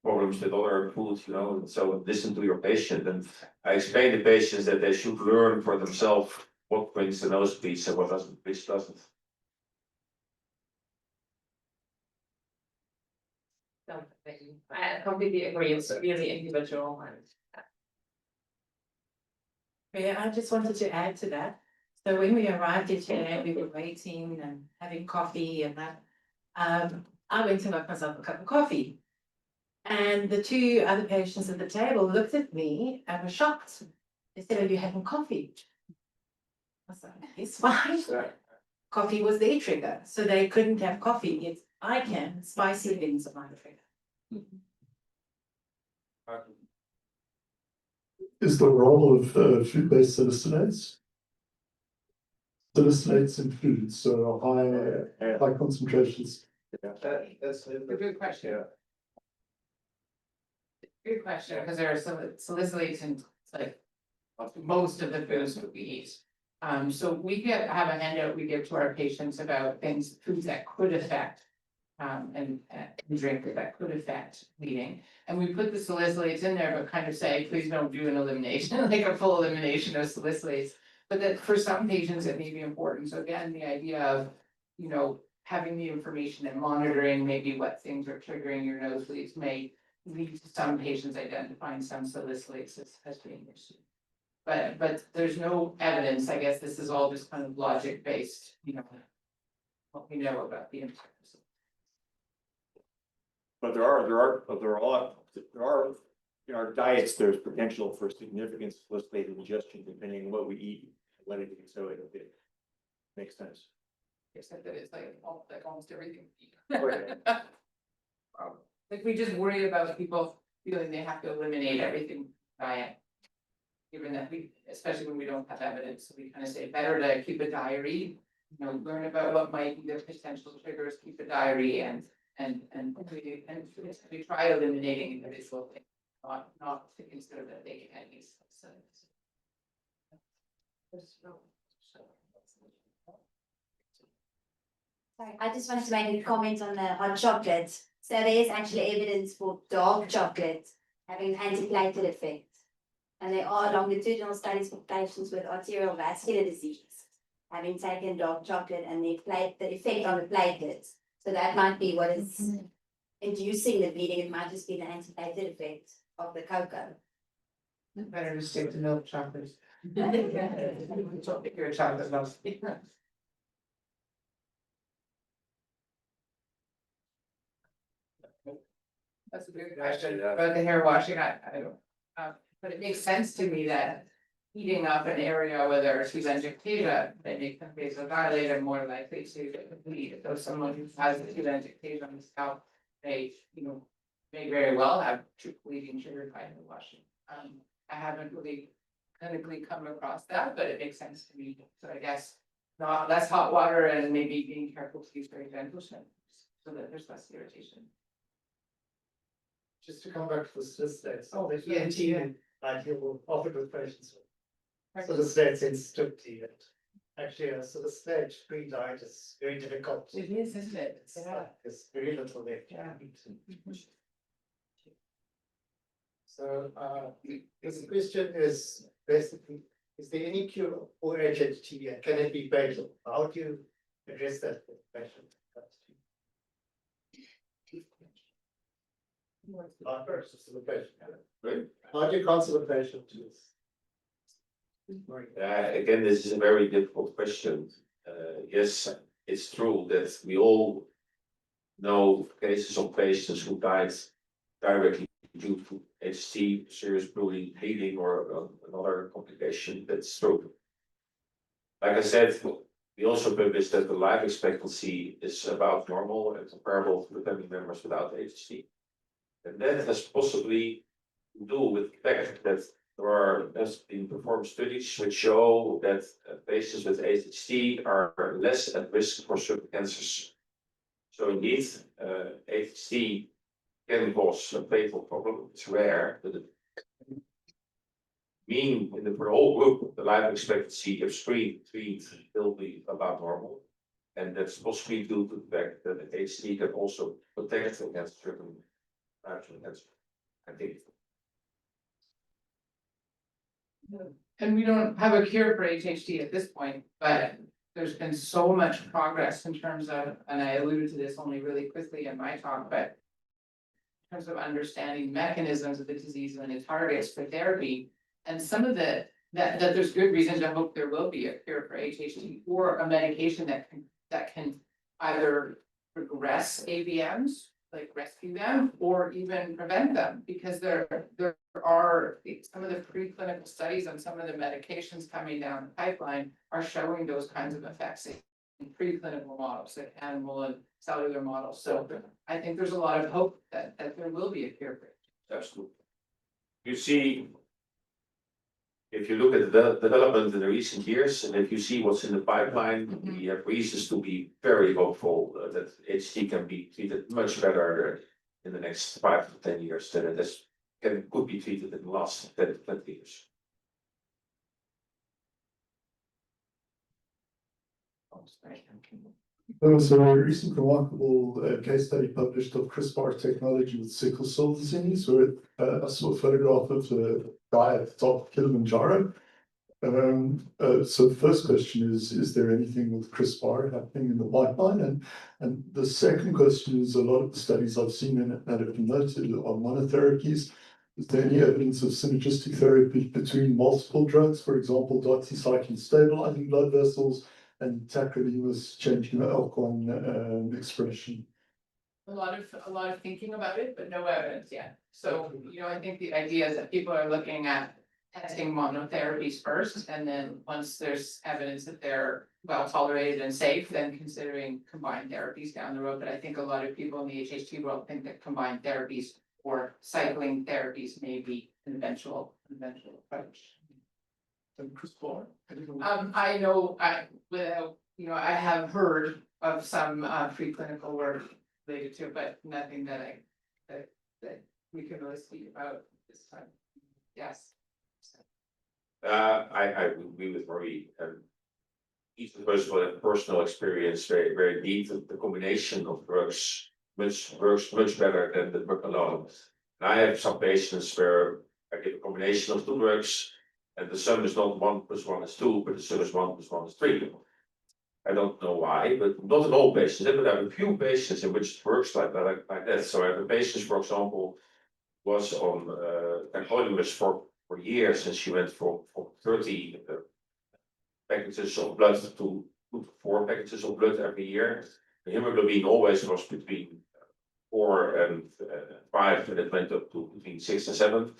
problems with other foods, you know, so listen to your patient, and I explain to patients that they should learn for themselves what brings the nosebleeds and what doesn't, which doesn't. I completely agree, it's really individual and. Yeah, I just wanted to add to that. So when we arrived yesterday, we were waiting and having coffee and that. I went to make myself a cup of coffee. And the two other patients at the table looked at me and were shocked. They said, "Are you having coffee?" I was like, "It's fine." Coffee was their trigger, so they couldn't have coffee. Yet I can. Spicy things are my trigger. Is the role of food-based salicylates? Salicylates in food, so high concentrations. That's a good question. Good question, because there are some salicylates in like most of the foods that we eat. So we have a handout we give to our patients about foods that could affect and drink that could affect bleeding. And we put the salicylates in there, but kind of say, please don't do an elimination, like a full elimination of salicylates. But that for some patients, it may be important. So again, the idea of, you know, having the information and monitoring maybe what things are triggering your nosebleeds may lead to some patients identifying some salicylates as being an issue. But there's no evidence, I guess this is all just kind of logic based, you know, what we know about the impact. But there are, in our diets, there's potential for significant salicylate ingestion depending on what we eat, what it is, so it makes sense. Except that it's like almost everything. Okay. Like we just worry about people feeling they have to eliminate everything diet. Given that especially when we don't have evidence, so we kind of say better to keep a diary, you know, learn about what might be the potential triggers, keep a diary and we try eliminating individual things, not to consider that they can use substances. Sorry, I just wanted to make a comment on the hot chocolate. So there is actually evidence for dark chocolate having an antiplatelet effect. And there are longitudinal studies for patients with arterial vascular disease having taken dark chocolate and the effect on the platelets. So that might be what is inducing the bleeding. It might just be the antiplatelet effect of the cocoa. Better to stick to milk chocolate. You're a chocolate lover. That's a good question about the hair washing. I don't, but it makes sense to me that heating up an area where there's telangiectasia, they make them vasodilated more likely to bleed. So someone who has telangiectasia on the scalp, they, you know, may very well have bleeding triggered by hair washing. I haven't really clinically come across that, but it makes sense to me. So I guess not less hot water and maybe being careful to use very gentle showers. so that there's less irritation. Just to come back to the stats. Oh, there's yeah, no yeah. Ideal will offer with patients. So the stats sensitivity and actually, so the stage 3 diet is very difficult. It is, isn't it? It's, there's very little left. Yeah. So, this question is basically, is there any cure for HHT and can it be fatal? How do you address that with patients? Versus the patient. How do you counsel the patient to this? Again, this is a very difficult question. Yes, it's true that we all know cases of patients who died directly due to HT, serious bleeding or another complication. That's true. Like I said, we also published that the life expectancy is about normal and comparable to the family members without HT. And that has possibly to do with the fact that has been performed studies which show that patients with HHT are less at risk for certain cancers. So indeed, HHT can cause a fatal problem. It's rare, but it mean in the whole group, the life expectancy of treat will be about normal. And that's possibly due to the fact that HT can also protect against certain types of cancer. I think. And we don't have a cure for HHT at this point, but there's been so much progress in terms of, and I alluded to this only really quickly in my talk, but in terms of understanding mechanisms of the disease and the targets for therapy, and some of that there's good reason to hope there will be a cure for HHT or a medication that can either regress AVMs, like rescue them, or even prevent them, because there are some of the preclinical studies on some of the medications coming down the pipeline are showing those kinds of effects in preclinical models, like animal and cellular models. So I think there's a lot of hope that there will be a cure for it. Absolutely. You see, if you look at the development in the recent years, and if you see what's in the pipeline, we have reasons to be very hopeful that HT can be treated much better in the next 5 to 10 years than it could be treated in the last 10 to 20 years. There was a recent remarkable case study published of CRISPR technology with sickle cell disease, where I saw a photograph of the guy at the top of Kilimanjaro. So the first question is there anything with CRISPR happening in the pipeline? And the second question is, a lot of the studies I've seen in it that have been noted are monotherapies. Is there any evidence of synergistic therapy between multiple drugs, for example, doxycycline stabilizing blood vessels and tacrolimus changing the ALK1 expression? A lot of thinking about it, but no evidence yet. So, I think the idea is that people are looking at testing monotherapies first, and then once there's evidence that they're well tolerated and safe, then considering combined therapies down the road. But I think a lot of people in the HHT world think that combined therapies or cycling therapies may be an eventual approach. And CRISPR? I know, I have heard of some preclinical work related to it, but nothing that we can really speak about this time. Yes. I agree with Marie. Each of us will have personal experience very deep. The combination of drugs works much better than the drug alone. And I have some patients where I give a combination of 2 drugs, and the sum is not 1 + 1 is 2, but the sum is 1 + 1 is 3. I don't know why, but not in all patients. But I have a few patients in which it works like that. So I have a patient, for example, was on tacrolimus for years, and she went from 30 packages of blood to 4 packages of blood every year. The hemoglobin always was between 4 and 5, and it went up to between 6 and 7.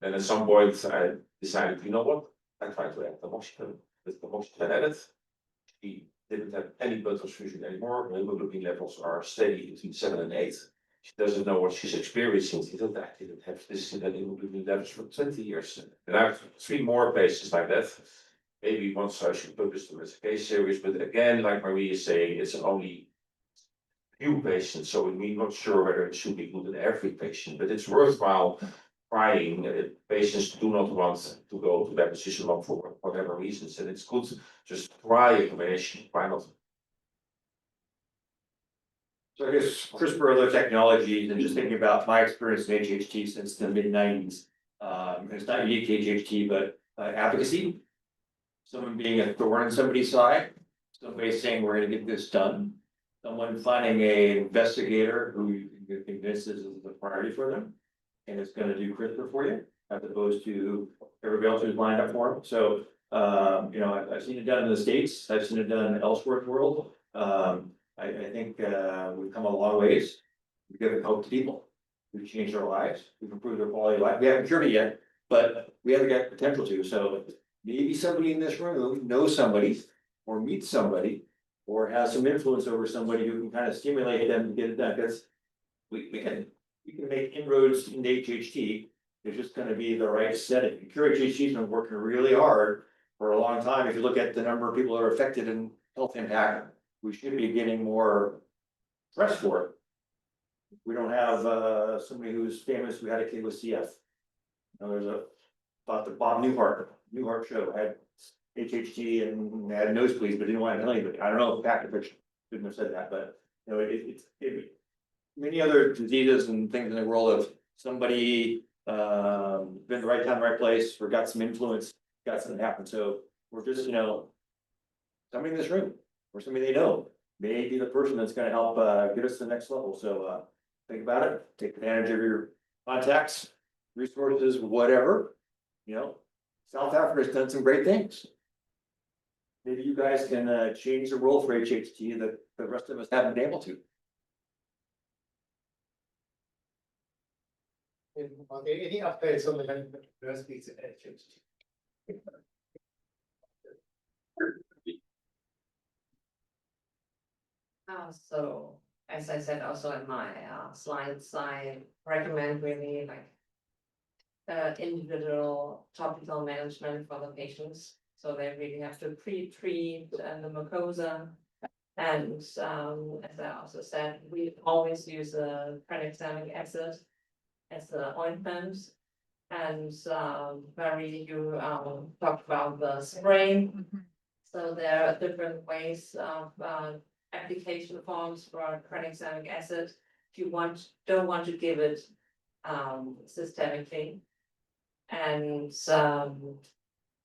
And at some point, I decided, you know what? I tried to add tamoxifen. With tamoxifen added, she didn't have any blood transfusion anymore. The hemoglobin levels are steady between 7 and 8. She doesn't know what she's experiencing. She said, I didn't have this in that hemoglobin levels for 20 years. And I have 3 more patients like that. Maybe once I should publish them as a case series, but again, like Marie is saying, it's only few patients, so we're not sure whether it should be good in every patient, but it's worthwhile trying. Patients do not want to go to bevacizumab for whatever reasons, and it's good to just try a combination, why not? So I guess CRISPR, other technologies, and just thinking about my experience in HHT since the mid-90s. It's not unique to HHT, but advocacy. Someone being a thorn in somebody's side, somebody saying we're gonna get this done. Someone finding a investigator who you can convince this is a priority for them. And it's gonna do CRISPR for you, as opposed to everybody else who's lined up for them. So, you know, I've seen it done in the States, I've seen it done elsewhere in the world. I think we've come a long ways. We've given hope to people. We've changed their lives. We've improved their quality of life. We haven't cured it yet, but we have got potential to. So maybe somebody in this room knows somebody or meets somebody or has some influence over somebody who can kind of stimulate them to get it done. Because we can make inroads into HHT. It's just going to be the right setting. Cure HHT has been working really hard for a long time. If you look at the number of people that are affected in health impact, we should be getting more press for it. We don't have somebody who's famous who had a kid with CF. Now there's about the Bob Newhart show had HHT and had nosebleeds, but didn't want to tell anybody. I don't know if fact or fiction, shouldn't have said that, but you know, it's many other diseases and things in the world of somebody been the right time, right place, or got some influence, got something happen. So we're just, you know, somebody in this room or somebody they know may be the person that's gonna help get us to the next level. So think about it, take advantage of your contacts, resources, whatever. You know, South Africa's done some great things. Maybe you guys can change the role for HHT that the rest of us haven't been able to. Are there any updates on the universities in HHT? So, as I said also in my slides, I recommend really like individual topical management for the patients. So they really have to pre-treat the mucosa. And as I also said, we always use a tranexamic acid as the ointment. And Mary, you talked about the spray. So there are different ways of application forms for tranexamic acid. If you don't want to give it systemically. And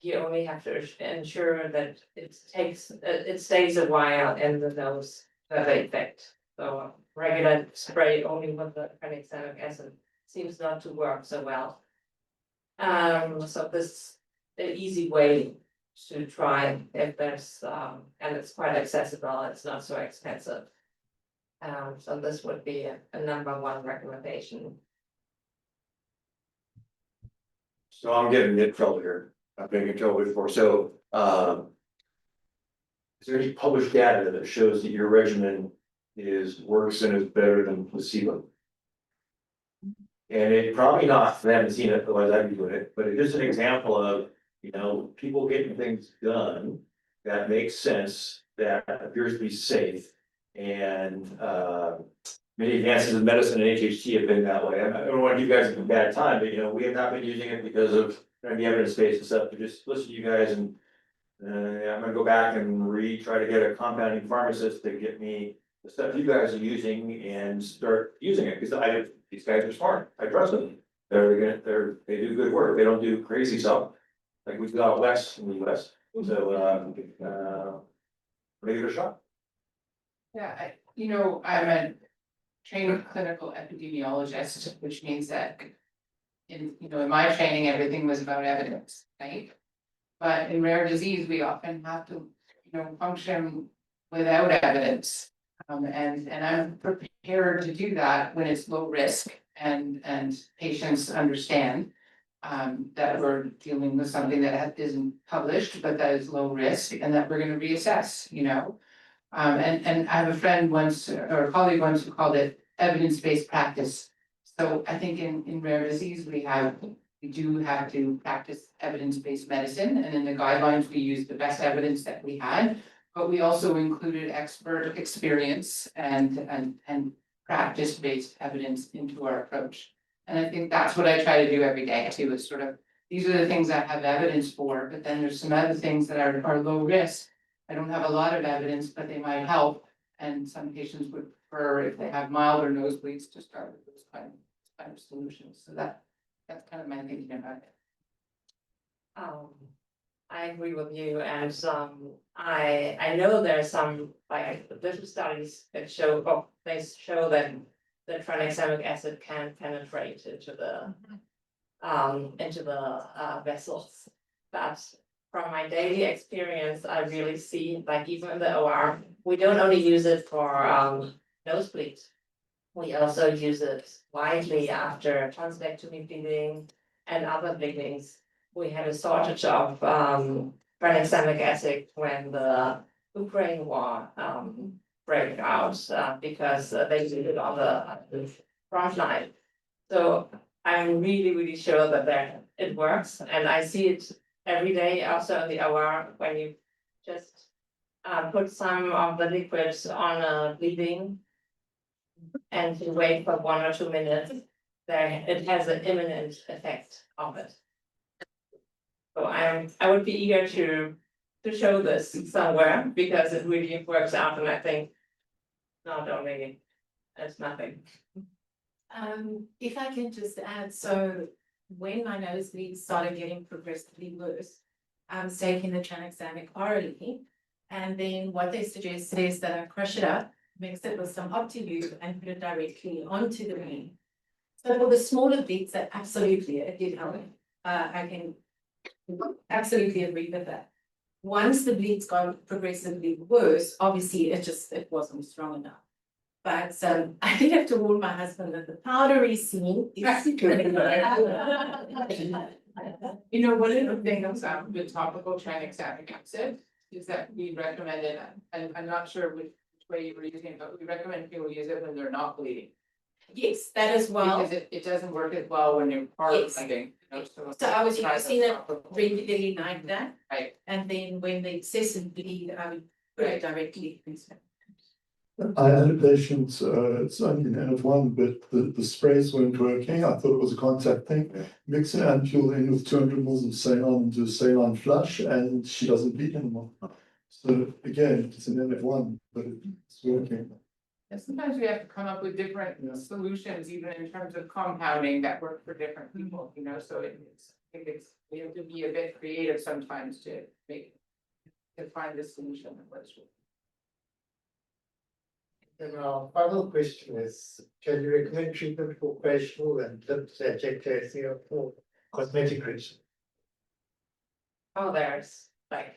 you only have to ensure that it stays a while in the nose to have effect. So regular spray only with the tranexamic acid seems not to work so well. So this an easy way to try if there's and it's quite accessible, it's not so expensive. So this would be a number one recommendation. So I'm getting in trouble here. I've been in trouble before. So is there any published data that shows that your regimen works and is better than placebo? And it probably not, I haven't seen it, otherwise I'd be doing it, but it's just an example of, you know, people getting things done that makes sense, that appears to be safe. And many advances in medicine and HHT have been that way. I don't want to give you guys a bad time, but you know, we have not been using it because of the evidence base and stuff. To just listen to you guys, and I'm gonna go back and try to get a compounding pharmacist to get me the stuff you guys are using and start using it, because these guys are smart. I trust them. They do good work. They don't do crazy stuff like we've got West in the US. So give it a shot. Yeah, I'm a trained clinical epidemiologist, which means that in my training, everything was about evidence, right? But in rare disease, we often have to, function without evidence. And I'm prepared to do that when it's low risk and patients understand that we're dealing with something that isn't published, but that is low risk, and that we're gonna reassess, and I have a friend once, or a colleague once, who called it evidence-based practice. So I think in rare disease, we do have to practice evidence-based medicine, and in the guidelines, we use the best evidence that we had. But we also included expert experience and practice-based evidence into our approach. And I think that's what I try to do every day too, is sort of, these are the things I have evidence for, but then there's some other things that are low risk. I don't have a lot of evidence, but they might help, and some patients would prefer, if they have milder nosebleeds, to start with those kind of solutions, so that's kind of my thinking about it. I agree with you, and I know there's some, like, little studies that show, they show that the tranexamic acid can penetrate into the vessels. But from my daily experience, I really see, like, even in the OR, we don't only use it for nosebleeds. We also use it widely after tonsillectomy bleeding and other bleedings. We had a shortage of tranexamic acid when the Ukraine war broke out because they used it on the front line. So I'm really sure that it works, and I see it every day also in the OR when you just put some of the liquids on a bleeding and you wait for 1 or 2 minutes, there it has an imminent effect of it. So I would be eager to show this somewhere because it really works out, and I think not only it's nothing. If I can just add, so when my nosebleeds started getting progressively worse, I was taking the tranexamic orally, and then what they suggested is that I crush it up, mix it with some Optilube, and put it directly onto the vein. So for the smaller bleeds, that absolutely it did help. I can absolutely agree with that. Once the bleeds got progressively worse, obviously it wasn't strong enough. But I did have to warn my husband that the powdery scene is. You know, one of the things with topical tranexamic acid is that we recommend it, and I'm not sure which way you were using it, but we recommend people use it when they're not bleeding. Yes, that as well. Because it doesn't work as well when you're hard Yes. bleeding. So I was using it regularly like that. Right. And then when the excessive bleed, I would put it directly. I had a patient, it's only an N of 1, but the sprays weren't working. I thought it was a contact thing. Mix an ampule in with 200 mils of saline and do a saline flush, and she doesn't bleed anymore. So again, it's an N of 1, but it's working. And sometimes we have to come up with different solutions, even in terms of compounding that work for different people, you know, so I think we have to be a bit creative sometimes to find the solution that works. And our final question is, can you recommend treatment for facial and lip ejectasia for cosmetic reasons? Oh, there's like,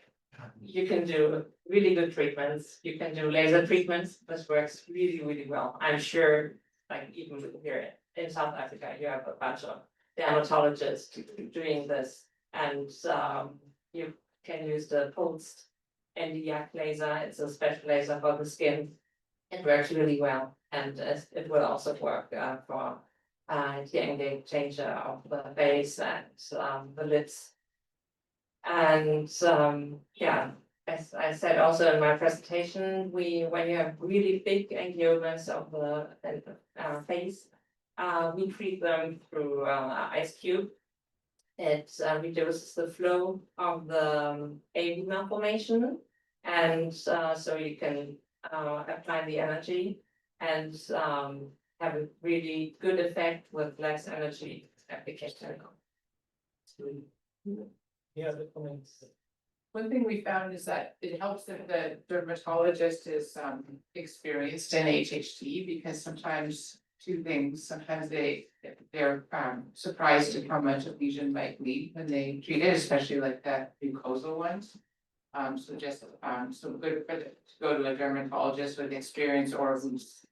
you can do really good treatments, you can do laser treatments, this works really well. I'm sure, like, even here in South Africa, you have a bunch of dermatologists doing this. And you can use the pulsed Nd:YAG laser, it's a special laser for the skin. It works really well, and it will also work for the changer of the face and the lips. And yeah, as I said also in my presentation, when you have really big angiomas of the face, we treat them through ice cube. It reduces the flow of the AV malformation, and so you can apply the energy and have a really good effect with less energy application. Yeah, the comments. One thing we found is that it helps if the dermatologist is experienced in HHT, because sometimes sometimes they're surprised at how much a lesion might bleed when they treat it, especially like the mucosal ones. So just so good for to go to a dermatologist with experience or who's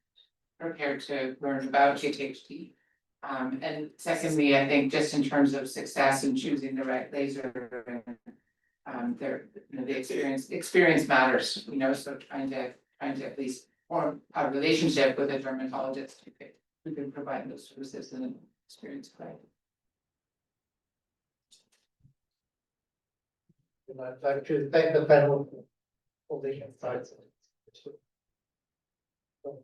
prepared to learn about HHT. And secondly, I think just in terms of success in choosing the right laser, the experience matters, you know, so trying to at least form a relationship with a dermatologist who can provide those services in an experienced way. I'd like to thank the panel for the sites. Thank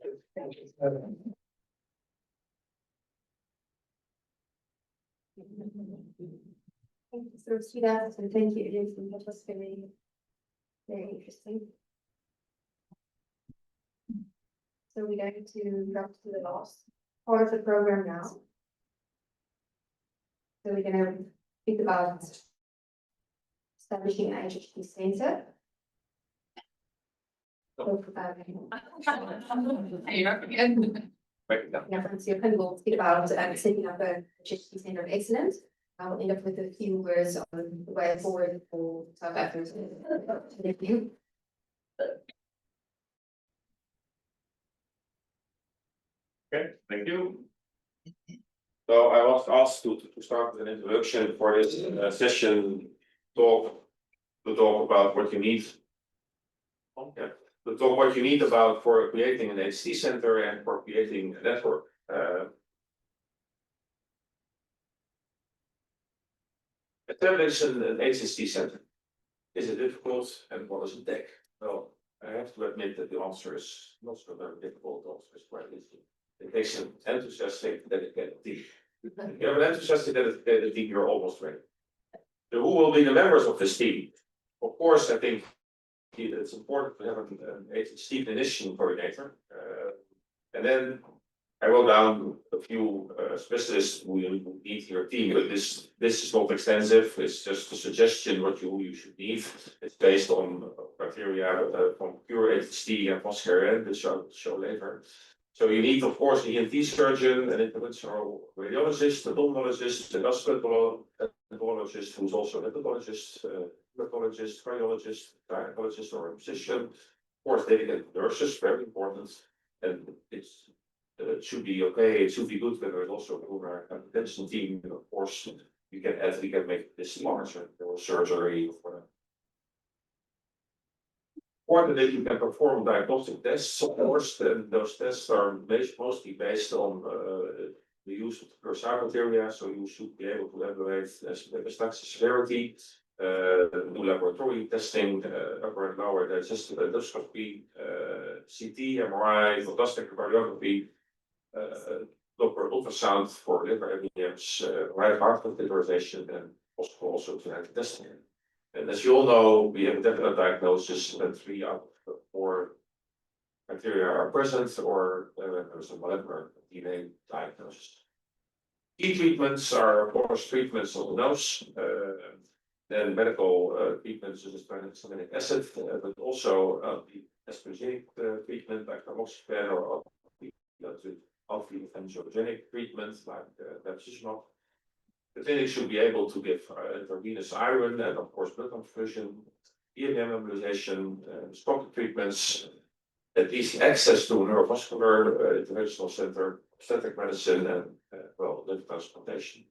you, so see that, and thank you, Jason, that was very, very interesting. So we're going to jump to the last part of the program now. So we're gonna speak about establishing an HHT center. So, Francis, you will speak about setting up a HHT center of excellence. I will end up with a few words on the way forward for South Africa. Thank you. Okay, thank you. So I was asked to start with an introduction for this session to talk about what you need. Okay, to talk what you need about for creating an HT center and for creating a network. Establish an HHT center. Is it difficult and what does it take? Well, I have to admit that the answer is not so very difficult, the answer is quite easy. It takes an enthusiastic, dedicated team. If you have an enthusiastic, dedicated team, you're almost ready. So who will be the members of this team? Of course, I think it's important to have an HHT clinician coordinator. And then I wrote down a few specialists who you need in your team, but this is not extensive. It's just a suggestion what you should need. It's based on criteria from pure HHT and post-care, which I'll show later. So you need, of course, an ENT surgeon, an interventional radiologist, a pulmonologist, a gastroenterologist who's also a hepatologist, rheumatologist, cardiologist, gynecologist, or a physician. Of course, dedicated nurses, very important. And it should be okay. It should be good when there's also a pulmonary hypertension team. And of course, we can make this larger or surgery or whatever. Important that you can perform diagnostic tests, of course, and those tests are mostly based on the use of the Kurosawa criteria, so you should be able to evaluate the severity, do laboratory testing, upper and lower digestive endoscopy, CT, MRI, fantastic cardiography, Doppler ultrasound for liver MEMs, right heart catheterization, and possible also genetic testing. And as you all know, we have a definite diagnosis when 3 out of 4 criteria are present, or there's a molecular DNA diagnosis. Key treatments are, of course, treatments of the nose, then medical treatments such as tranexamic acid, but also the estrogenic treatment like tamoxifen or alpha-angiogenic treatment like bevacizumab. The clinic should be able to give intravenous iron and, of course, blood transfusion, EMM embolization, stroke treatments, at least access to a neurovascular interventional center, obstetric medicine, and well, lymph transplantation.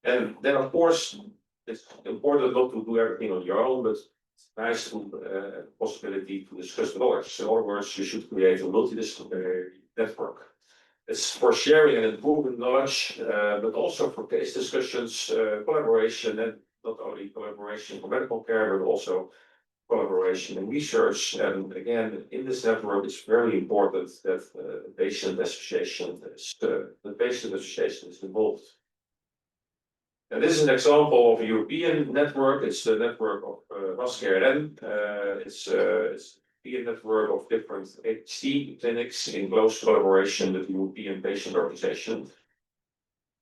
And then, of course, it's important not to do everything on your own, but it's nice to have the possibility to discuss with others. In other words, you should create a multidisciplinary network. It's for sharing and improving knowledge, but also for case discussions, collaboration, and not only collaboration for medical care, but also collaboration in research. And again, in this network, it's very important that the patient association is involved. And this is an example of a European network. It's the network of HHT. It's a network of different HT clinics in close collaboration with the European Patient Organization.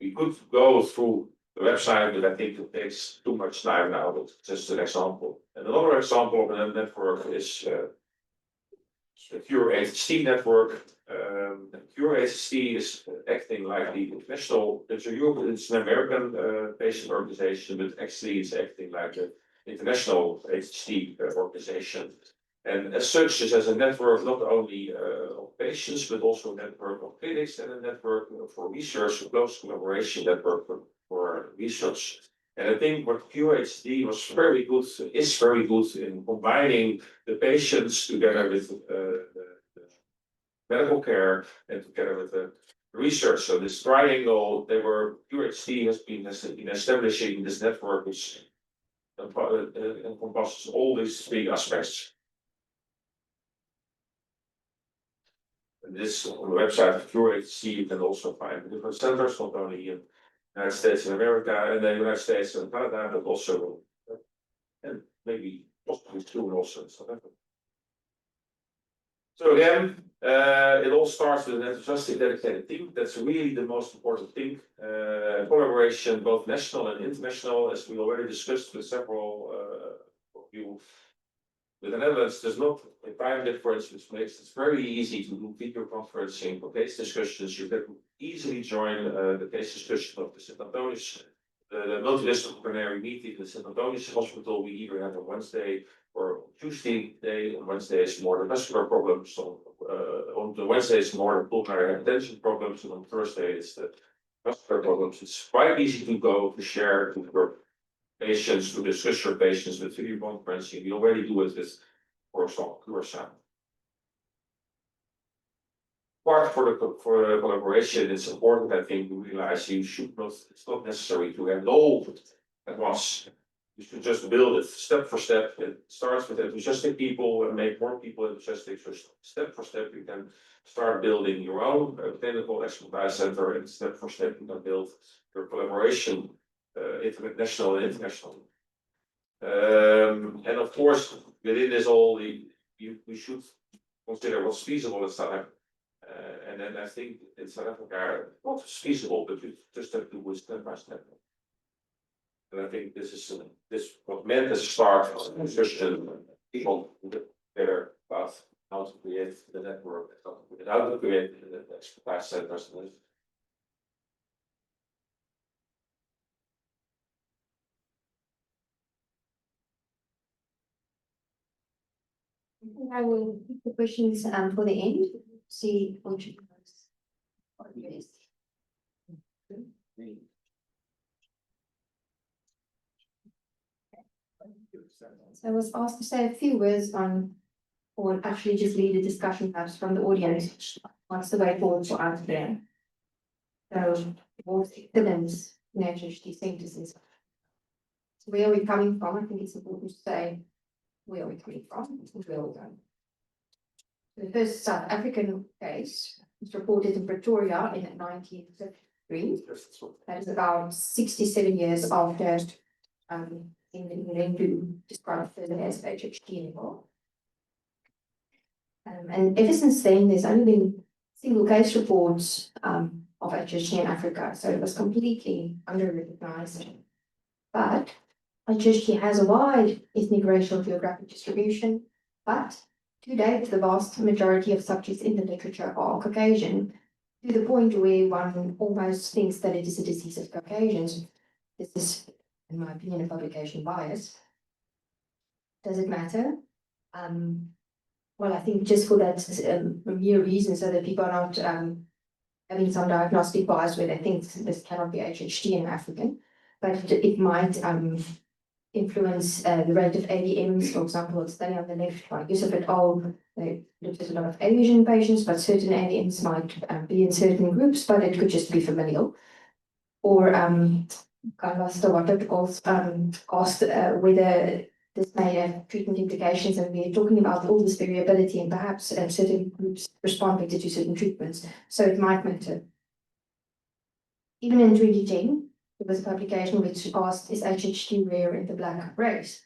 We could go through the website, but I think it takes too much time now, but just an example. And another example of a network is the Cure HHT network. Cure HHT is acting like the international, it's an American patient organization, but actually it's acting like the international HHT organization. And as such, it has a network not only of patients, but also a network of clinics and a network for research, a close collaboration network for research. And I think what QHD was very good, is very good in combining the patients together with the medical care and together with the research. So this triangle, QHD has been establishing this network, which encompasses all these 3 aspects. And this on the website of Cure HHT, you can also find different centers, not only in United States and America and the United States and Canada, but also and maybe possibly soon also in South Africa. So again, it all starts with an enthusiastic, dedicated team. That's really the most important thing. Collaboration, both national and international, as we already discussed with several of you. With the Netherlands, there's not a time difference, which makes it very easy to do video conferencing for case discussions. You can easily join the case discussion of the St. Antonius, the multidisciplinary meeting in the St. Antonius Hospital. We either have on Wednesday or Tuesday day. On Wednesday is more the vascular problems. On the Wednesday is more the pulmonary hypertension problems, and on Thursday it's the vascular problems. It's quite easy to go to share to your patients, to discuss your patients with video conferencing. We already do it with, for example, Curaçao. Part for the collaboration, it's important, I think, to realize you should not, it's not necessary to have it all at once. You should just build it step for step. It starts with enthusiastic people and make more people enthusiastic. So step for step, you can start building your own clinical expertise center, and step for step, you can build your collaboration, national and international. And of course, within this all, we should consider what's feasible in South Africa. And then I think in South Africa, not feasible, but you just have to do it step by step. And I think this was meant as a start of a discussion. People better about how to create the network, how to create the expertise centers. I will keep the questions for the end, see what you guys. So I was asked to say a few words on, or actually just lead a discussion perhaps from the audience. What's the way forward for us there? So what's excellence in HHT centers? So where are we coming from? I think it's important to say where are we coming from and where we're going. The first South African case was reported in Pretoria in 1953. That is about 67 years after in described further as HHT involved. And ever since then, there's only been single case reports of HHT in Africa, so it was completely under-recognized. But HHT has a wide ethnic, racial, geographic distribution, but to date, the vast majority of subjects in the literature are Caucasian, to the point where one almost thinks that it is a disease of Caucasians. This is, in my opinion, a publication bias. Does it matter? Well, I think just for that mere reason, so that people are not having some diagnostic bias where they think this cannot be HHT in African, but it might influence the rate of AVMs. For example, a study on the left by Yusuf et al. They looked at a lot of Asian patients, but certain AVMs might be in certain groups, but it could just be familial. Or Carlos asked whether this may have treatment implications, and we're talking about all this variability, and perhaps certain groups respond better to certain treatments, so it might matter. Even in 2010, there was a publication which asked, is HHT rare in the Black race?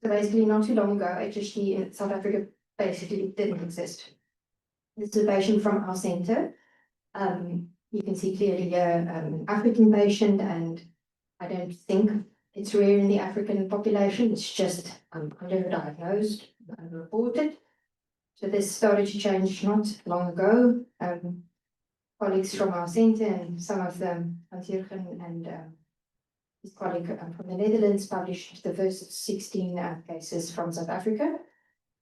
So basically, not too long ago, HHT in South Africa basically didn't exist. This is a patient from our center. You can see clearly here an African patient, and I don't think it's rare in the African population. It's just underdiagnosed, unreported. So this started to change not long ago. Colleagues from our center and some of them, Hans Jurgen and his colleague from the Netherlands, published the first 16 cases from South Africa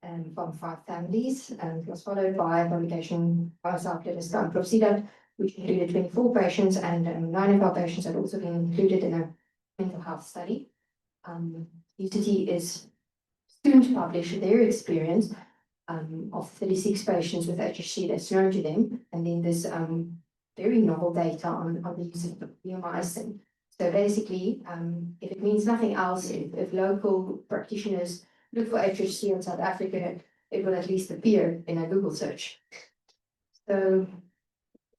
and from 5 families. And it was followed by a publication by South Africa, which included 24 patients, and 9 of our patients had also been included in a mental health study. UCT is soon to publish their experience of 36 patients with HHT that's known to them, and then this very novel data on the use of neomycin. So basically, if it means nothing else, if local practitioners look for HHT in South Africa, it will at least appear in a Google search. So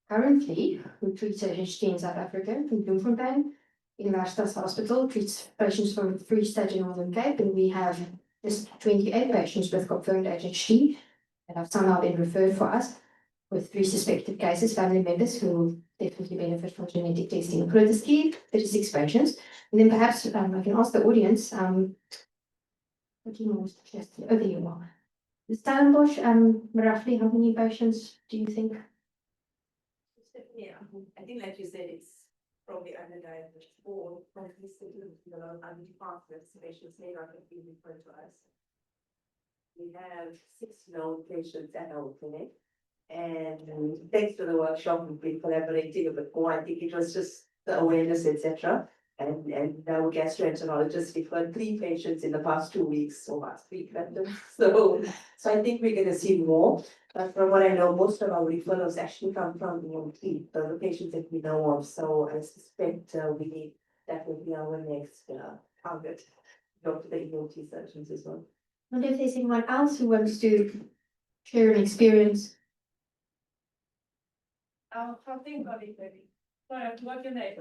currently, we treat HHT in South Africa, in Bloemfontein. Universitas Hospital treats patients from Free State in Northern Cape, and we have just 28 patients with confirmed HHT that have somehow been referred for us with 3 suspected cases, family members who will definitely benefit from genetic testing. For this key, 36 patients. And then perhaps I can ask the audience, what do you want to suggest? Oh, there you are. The Stellenbosch, roughly how many patients do you think? Yeah, I think like you said, it's probably underdiagnosed or probably still a lot of underdepartments, patients may not have been referred to us. We have 6 known patients at our clinic. And thanks to the workshop, we've been collaborating a bit more. I think it was just the awareness, etc. And our gastroenterologist referred 3 patients in the past 2 weeks or last week. So I think we're going to see more. But from what I know, most of our referrals actually come from EMT, the patients that we know of. So I suspect that will be our next target. Talk to the EMT surgeons as well. I wonder if there's anyone else who wants to share an experience. I think I'll be ready. Sorry, what's your name?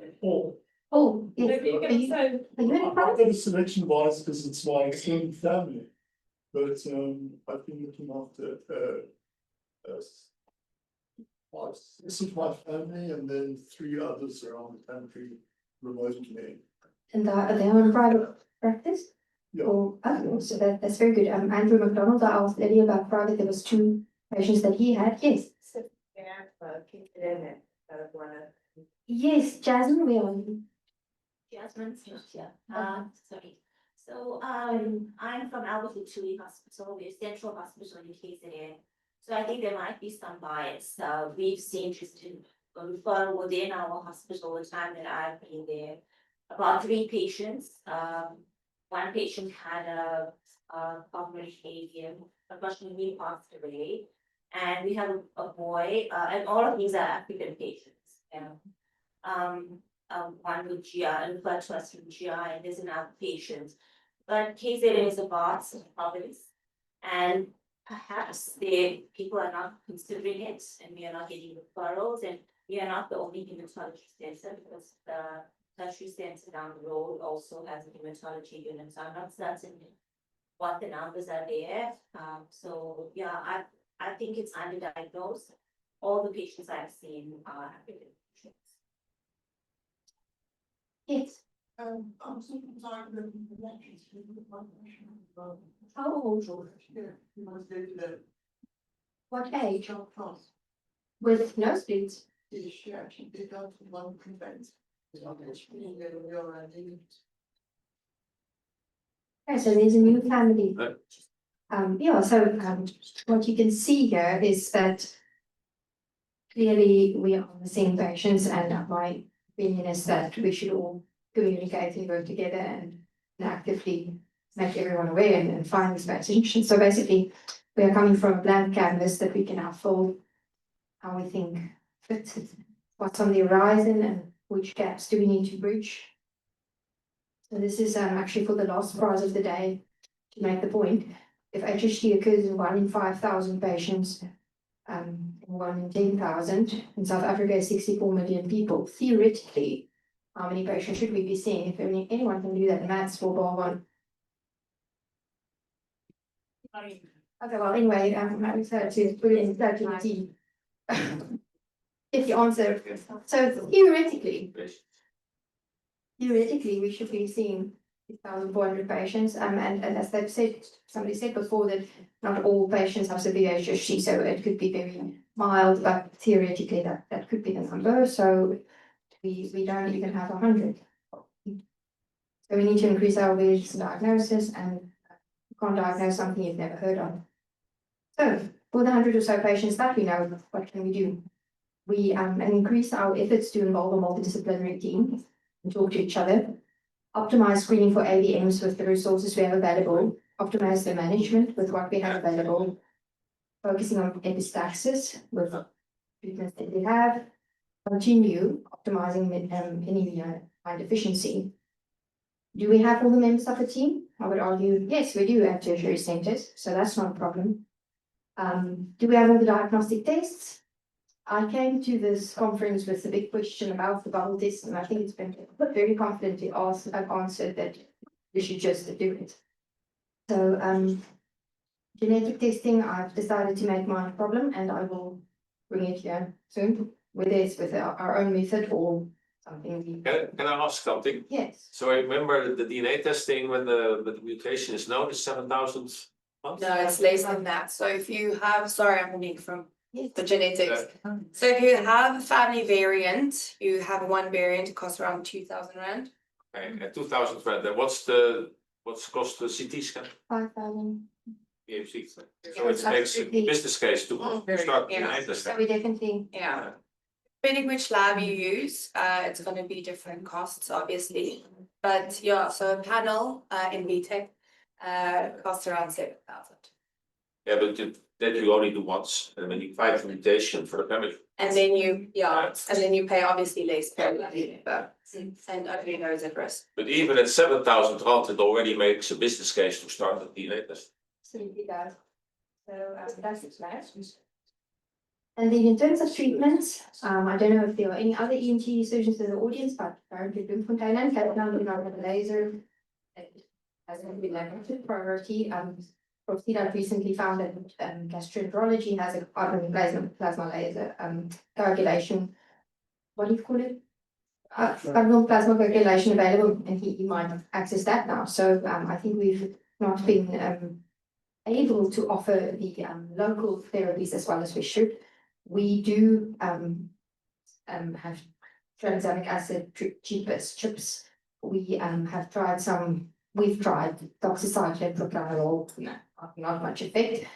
Oh, yes. Maybe you Are can you, say. are you in I've got a selection bias because it's my extended family. But I've been looking after this is my family and then 3 others around the country remotely. And are they on private practice? Yeah. Or, oh, so that's very good. Andrew McDonald, I asked earlier about private, there was 2 patients that he had, yes. Yes, Jasmine, where are you? Jasmine Smith, yeah. Sorry. So, I'm from Albert Lutuli Hospital, we're central hospital in KZN. So I think there might be some bias. We've seen just in a referral within our hospital the time that I've been there. About 3 patients. One patient had a pulmonary avium, unfortunately passed away. And we have a boy, and all of these are African patients. Yeah. One with GI, referred to us from GI, and there's another patient. But KZN is a vast province, and perhaps people are not considering it, and we are not getting referrals, and we are not the only hematology center, because the tertiary center down the road also has a hematology unit. So I'm not certain what the numbers are there. So yeah, I think it's underdiagnosed. All the patients I've seen are African patients. Yes. I'm sorry, How old? What age? With nosebleeds? She actually did out to one prevent. Okay, so there's a new family. Yeah, so what you can see here is that clearly we are the same patients, and my opinion is that we should all communicate and work together and actively make everyone aware and find these patients. So basically, we are coming from a blank canvas that we can now fill how we think fits, what's on the horizon, and which gaps do we need to bridge. So this is actually for the last prize of the day, to make the point. If HHT occurs in 1 in 5,000 patients, 1 in 10,000, in South Africa is 64 million people, theoretically, how many patients should we be seeing? If anyone can do that maths for bar 1. Okay, well, anyway, I'm excited to put it in ChatGPT. If the answer, so theoretically, we should be seeing 6,400 patients, and as they've said, somebody said before that not all patients have severe HHT, so it could be very mild, but theoretically that could be the number. So we don't even have 100. So we need to increase our awareness and diagnosis, and you can't diagnose something you've never heard of. So for the 100 or so patients that we know, what can we do? We increase our efforts to involve a multidisciplinary team and talk to each other. Optimize screening for AVMs with the resources we have available. Optimize the management with what we have available. Focusing on epistaxis with treatments that we have. Continue optimizing any deficiency. Do we have all the members of the team? I would argue, yes, we do at tertiary centers, so that's not a problem. Do we have all the diagnostic tests? I came to this conference with a big question about the bubble test, and I think it's been very confidently answered that we should just do it. So, genetic testing, I've decided to make my problem, and I will bring it here soon, whether it's with our own method or something. Can I ask something? Yes. So I remember the DNA testing when the mutation is known is 7,000 months? No, it's less than that. So if you have, sorry, I'm Monique from Yes. the genetics. So if you have a family variant, you have one variant, it costs around 2,000 rand. Okay, 2,000 rand, then what's cost the CT scan? 5,000. PhD. So Yes, it makes a absolutely. business case to start Yeah. DNA So testing. we definitely. Yeah. Depending which lab you use, it's gonna be different costs, obviously. But yeah, so a panel, in VTech, costs around 7,000. Yeah, but that you only do once, and then you find the mutation for the family. And then you pay obviously less per but and only those at risk. But even at 7,000 rand, it already makes a business case to start the DNA test. Absolutely does. So that's it, right? And then in terms of treatments, I don't know if there are any other ENT surgeons in the audience, but apparently Bloemfontein and Cape Town do not have a laser. It hasn't been a priority. Prof. Tida recently found that gastroenterology has a plasma laser coagulation. What do you call it? Cardinal plasma coagulation available, and he might access that now. So I think we've not been able to offer the local therapies as well as we should. We do have tranexamic acid chips. We have tried we've tried doxycycline, propranolol, not much effect.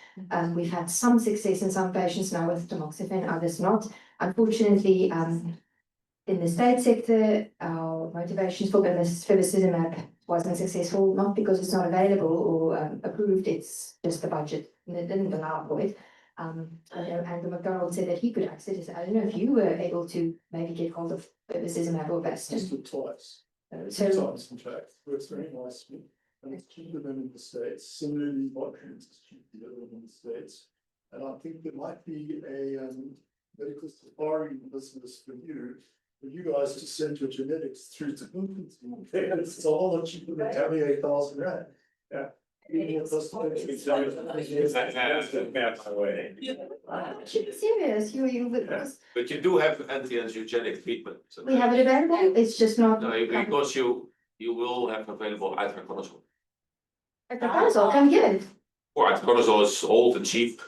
We've had some success in some patients now with tamoxifen, others not. Unfortunately, in the state sector, our motivations for bevacizumab wasn't successful, not because it's not available or approved, it's just the budget, and it didn't allow for it. I know Andrew McDonald said that he could access it. I don't know if you were able to maybe get hold of bevacizumab or Avastin. Just twice. So, Two times, in fact, works very nicely, and it's cheaper than in the States. Similarly, Watkins is cheaper than in the States. And I think there might be a medical safari business for you guys to send your genetics through to Bloemfontein. It's a whole lot cheaper than 28,000 rand. Yeah. serious, But you do have anti-angiogenic treatment. So we have it available, it's just not. no, because you will have available itraconazole. At the council, come get it. Or itraconazole is old and cheap.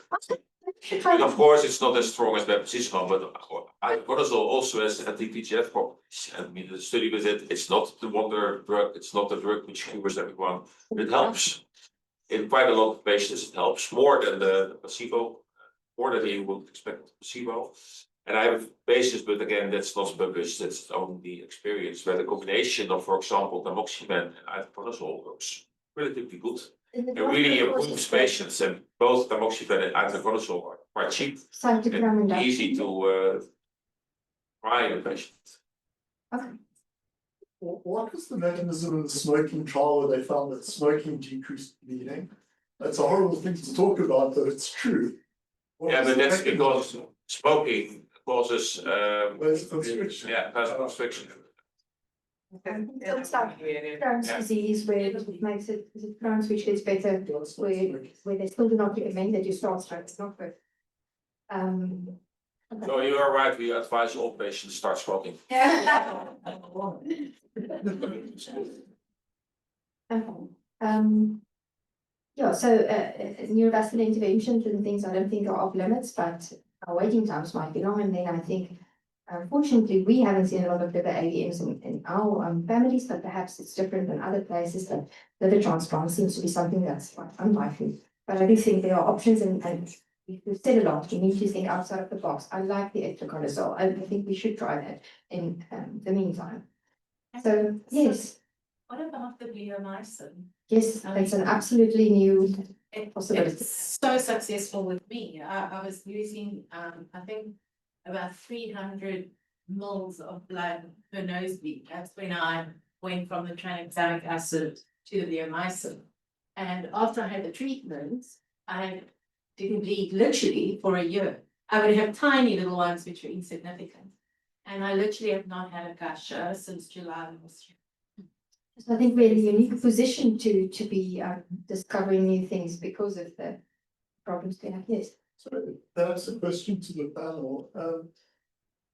Should try Of course, it's not as strong as bevacizumab, but itraconazole also has anti-TGF properties. I mean, the study with it, it's not the wonder drug, it's not the drug which cures everyone, but it helps. In quite a lot of patients, it helps more than the placebo, more than you would expect with placebo. And I have basis, but again, that's not published, that's only experience, where the combination of, for example, tamoxifen and itraconazole works relatively good. It really improves patients, and both tamoxifen and itraconazole are quite cheap and easy to try in the patient. Okay. What was the mechanism in the smoking trial where they found that smoking decreased bleeding? That's a horrible thing to talk about, but it's true. Yeah, but that's because smoking causes Vasoconstriction. yeah, vasoconstriction. It's like Crohn's disease where it makes it, is it Crohn's which gets better, where they still do not recommend that you start smoking, it's not good. So you are right, we advise all patients start smoking. Yeah, so neurovascular interventions and things I don't think are off limits, but our waiting times might be long, and then I think unfortunately we haven't seen a lot of liver AVMs in our families, but perhaps it's different than other places. But liver transplant seems to be something that's quite unlikely. But I do think there are options, and we've said a lot, you need to think outside of the box. I like the itraconazole, I think we should try that in the meantime. So yes. What about the bleomycin? Yes, it's an absolutely new possibility. It's so successful with me. I was using, I think about 300 mils of blood per nosebleed. That's when I went from the tranexamic acid to the bleomycin. And after I had the treatment, I didn't bleed literally for a year. I would have tiny little ones which were insignificant. And I literally have not had a gush since July last year. So I think we're in a unique position to be discovering new things because of the problems we have, yes. So that's a question to the panel.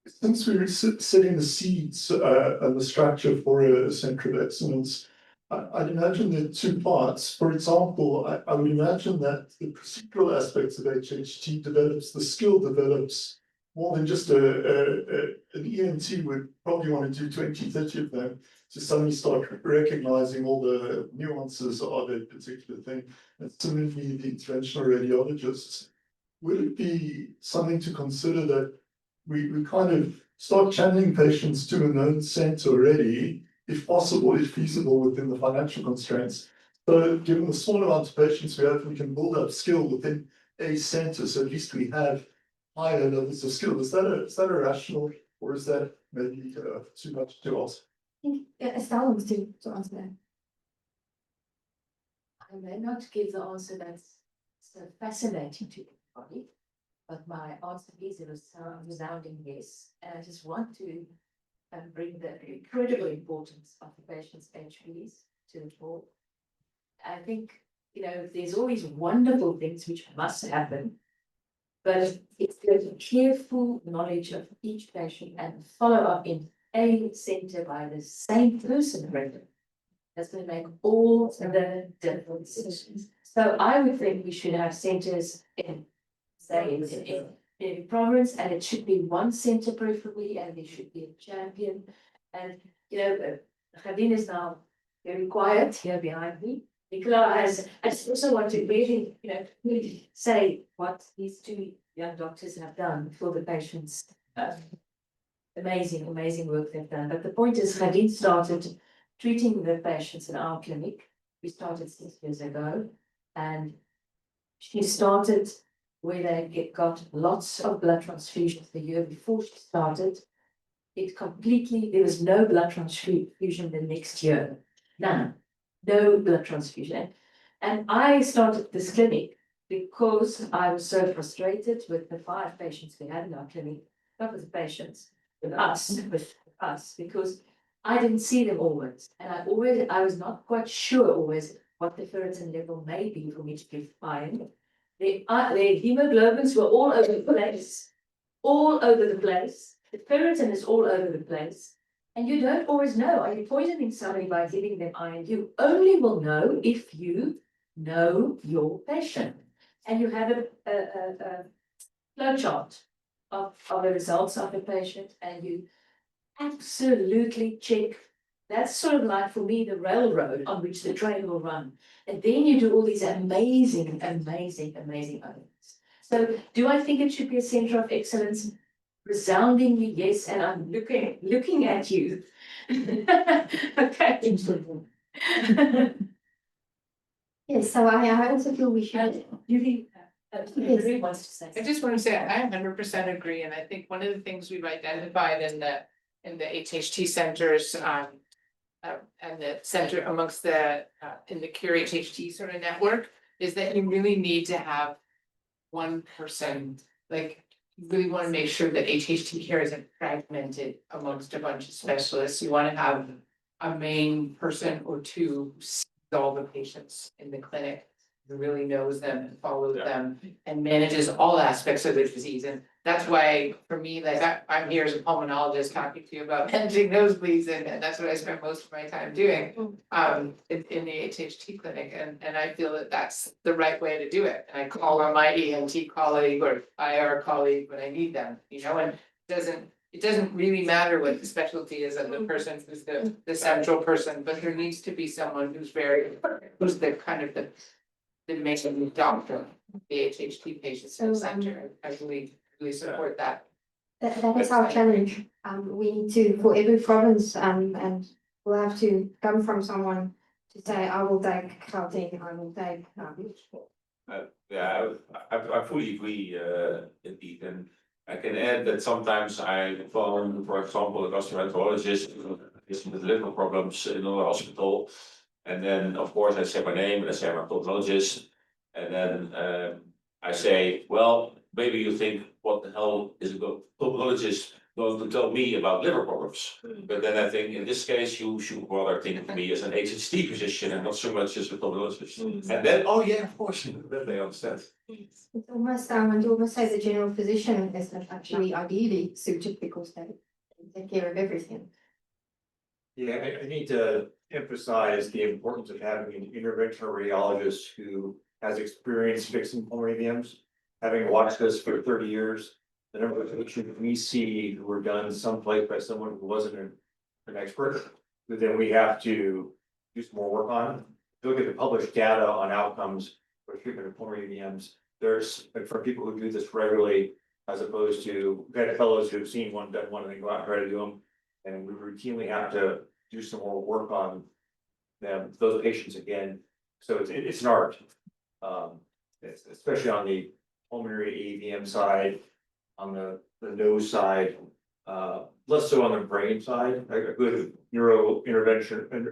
Since we're setting the seeds and the structure for a centre of excellence, I'd imagine there are two parts. For example, I would imagine that the procedural aspects of HHT develops, the skill develops more than just an ENT would probably want to do 20, 30 of them to suddenly start recognizing all the nuances of a particular thing. And similarly, the interventional radiologists, would it be something to consider that we kind of start channeling patients to a known centre already, if possible, if feasible within the financial constraints. So given the small amount of patients we have, we can build up skill within a centre, so at least we have higher levels of skill. Is that a rational, or is that maybe too much to ask? I think Estelle wants to answer that. I may not give the answer that's so fascinating to everybody, but my answer is a resounding yes. And I just want to bring the incredible importance of the patient's HPs to the fore. I think, there's always wonderful things which must happen. But it's the careful knowledge of each patient and follow up in a centre by the same person that's going to make all the difference. So I would think we should have centres in, say, in Providence, and it should be one centre preferably, and there should be a champion. And, Khadine is now very quiet here behind me. Nicola I just also want to really, really say what these two young doctors have done for the patients. Amazing work they've done. But the point is, Khadine started treating the patients in our clinic. We started 6 years ago, and she started where they got lots of blood transfusions the year before she started. There was no blood transfusion the next year. None. No blood transfusion. And I started this clinic because I was so frustrated with the 5 patients we had in our clinic, not with the patients, with us, because I didn't see them always. And I was not quite sure always what the ferritin level may be for me to give iron. Their hemoglobins were all over the place. The ferritin is all over the place. And you don't always know. Are you poisoning somebody by giving them iron? You only will know if you know your patient. And you have a flow chart of the results of the patient, and you absolutely check. That's sort of like, for me, the railroad on which the train will run. And then you do all these amazing other things. So do I think it should be a centre of excellence? Resoundingly yes, and I'm looking at you. Okay. Yes, so I also feel we should. Everybody wants to say. I just want to say, I 100% agree, and I think one of the things we've identified in the HHT centers, and the center amongst in the Cure HHT sort of network, is that you really need to have one person, like, you really want to make sure that HHT care isn't fragmented amongst a bunch of specialists. You want to have a main person or two who sees all the patients in the clinic, who really knows them and follows them and manages all aspects of the disease. And that's why, for me, like, I'm here as a pulmonologist talking to you about managing nosebleeds, and that's what I spend most of my time doing in the HHT clinic. And I feel that that's the right way to do it. And I call on my ENT colleague or IR colleague when I need them, and it doesn't really matter what the specialty is of the person who's the central person, but there needs to be someone who's the kind of the main doctor, the HHT patients in the center. I really support that. That is our challenge. We need to, for every province, and we'll have to come from someone to say, I will take Gauteng, I will take. Yeah, I fully agree, indeed, and I can add that sometimes I phone, for example, a gastroenterologist with liver problems in another hospital. And then, of course, I say my name and I say I'm a pulmonologist. And then I say, well, maybe you think, what the hell is a good pulmonologist going to tell me about liver problems? But then I think in this case, you should rather think of me as an HHT physician and not so much as a pulmonologist. And then, oh yeah, of course, then they understand. It's almost, and almost say the general physician is actually ideally suited because they take care of everything. Yeah, I need to emphasize the importance of having an interventional radiologist who has experience fixing pulmonary VMs. Having watched this for 30 years, the number of patients we see who were done someplace by someone who wasn't an expert, who then we have to do some more work on. If you look at the published data on outcomes for treatment of pulmonary VMs, there's, like, for people who do this regularly, as opposed to, we've had fellows who've seen one, done one, and then go out and try to do them. And we routinely have to do some more work on them, those patients again. So it's an art. Especially on the pulmonary AVM side, on the nose side, less so on the brain side, a good neuro intervention and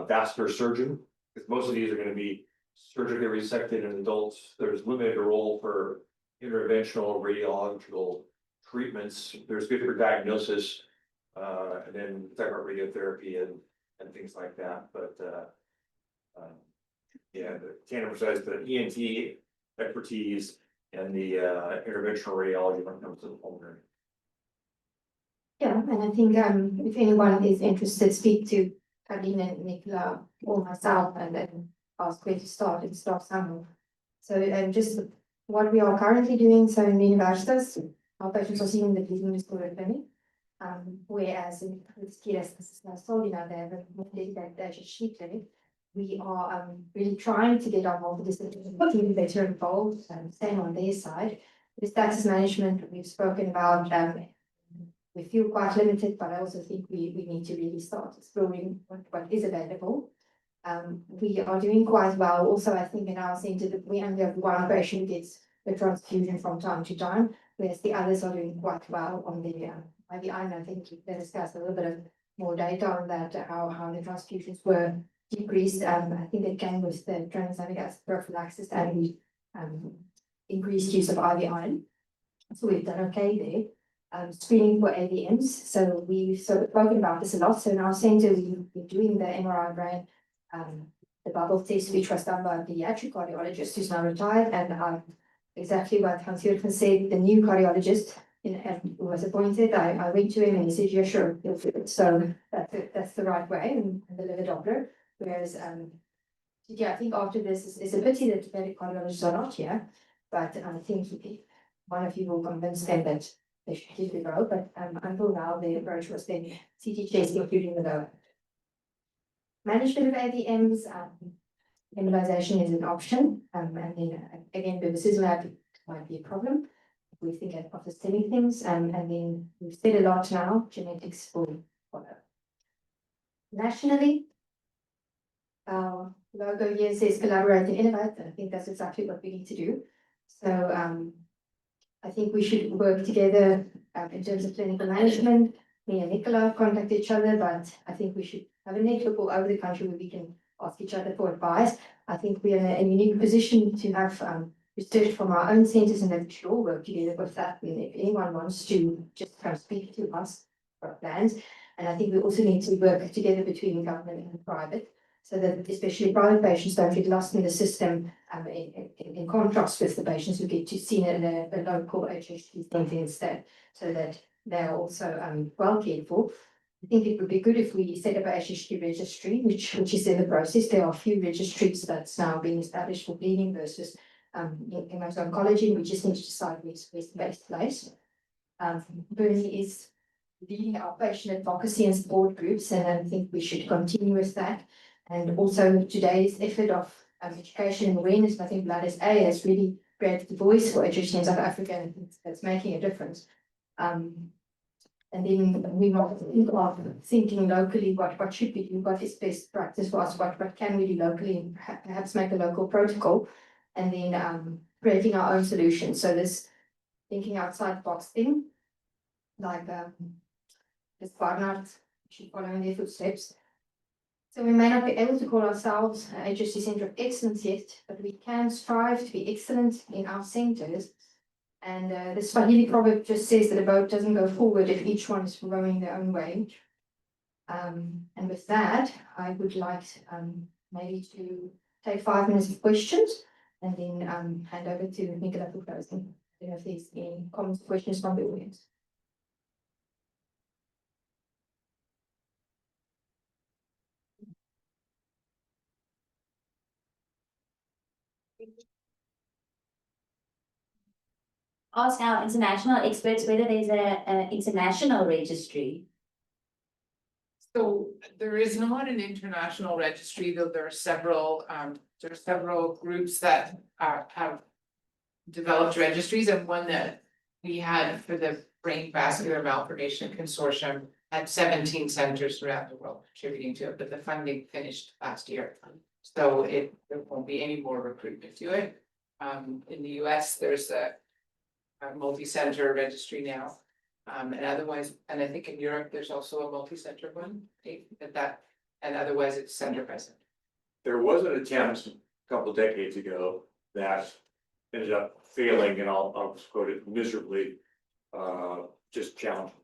vascular surgeon. Because most of these are going to be surgically resected in adults. There's limited role for interventional radiological treatments. There's good for diagnosis. And then talk about radiotherapy and things like that, but yeah, can't emphasize the ENT expertise and the interventional radiology when it comes to the pulmonary. Yeah, and I think if anyone is interested, speak to Kadina and Nicola or myself and then ask where to start and start somewhere. So just what we are currently doing, so in universities, our patients are seeing the bleeding school clinic. Whereas in this case, as I told you now, they have a dedicated HHT clinic. We are really trying to get our multidisciplinary team better involved and staying on their side. The status management we've spoken about, we feel quite limited, but I also think we need to really start exploring what is available. We are doing quite well. Also, I think in our center that we only have one patient who gets a transfusion from time to time, whereas the others are doing quite well on the maybe I think they discussed a little bit of more data on that, how the transfusions were decreased. I think it came with the tranexamic acid prophylaxis and increased use of IV iron. So we've done okay there. Screening for AVMs. So we've spoken about this a lot. So in our center, we're doing the MRI brain, the bubble test, which was done by a pediatric cardiologist who's now retired. And exactly what Hans-Jürgen said, the new cardiologist who was appointed, I went to him and he said, yeah, sure, he'll do it. So that's the right way, and the liver Doppler. Whereas, yeah, I think after this is a pity that the cardiologists are not here, but I think one of you will convince them that they should give it a go. But until now, the approach was then CT chest, including the lower. Management of AVMs, embolization is an option, and then again, bevacizumab might be a problem. We think of the systemic things, and then we've said a lot now, genetics will follow. Nationally, our logo here says collaborate and innovate, and I think that's exactly what we need to do. So I think we should work together in terms of clinical management. Me and Nicola contact each other, but I think we should have a network all over the country where we can ask each other for advice. I think we are in a unique position to have research from our own centers, and that we should all work together with that. And if anyone wants to just come speak to us for plans, and I think we also need to work together between government and private, so that especially private patients don't get lost in the system. In contrast with the patients who get to see in a local HHT center instead, so that they are also well cared for. I think it would be good if we set up a HHT registry, which is in the process. There are a few registries that's now being established for bleeding versus hemato-oncology. We just need to decide where's the best place. Bernie is leading our patient advocacy and support groups, and I think we should continue with that. And also today's effort of education and awareness, I think Blood SA has really created the voice for HHT in South Africa, and it's making a difference. And then we want to think of thinking locally, what should we do, what is best practice for us, what can we do locally, and perhaps make a local protocol, and then creating our own solutions. So this thinking outside the box thing, like this Barnard should follow in their footsteps. So we may not be able to call ourselves a HHT Centre of Excellence yet, but we can strive to be excellent in our centres. And the Swahili proverb just says that a boat doesn't go forward if each one is rowing their own way. And with that, I would like maybe to take 5 minutes of questions and then hand over to Nicola for closing. I don't know if there's any comments or questions from the audience. Ask our international experts whether there's a international registry. So there is not an international registry, though there are several groups that have developed registries, and one that we had for the Brain Vascular Malformation Consortium had 17 centers throughout the world contributing to it, but the funding finished last year. So there won't be any more recruitment to it. In the US, there's a multi-center registry now. And otherwise, and I think in Europe, there's also a multi-center one, and otherwise it's center by center. There was an attempt a couple decades ago that ended up failing, and I'll just quote it miserably, just challenging.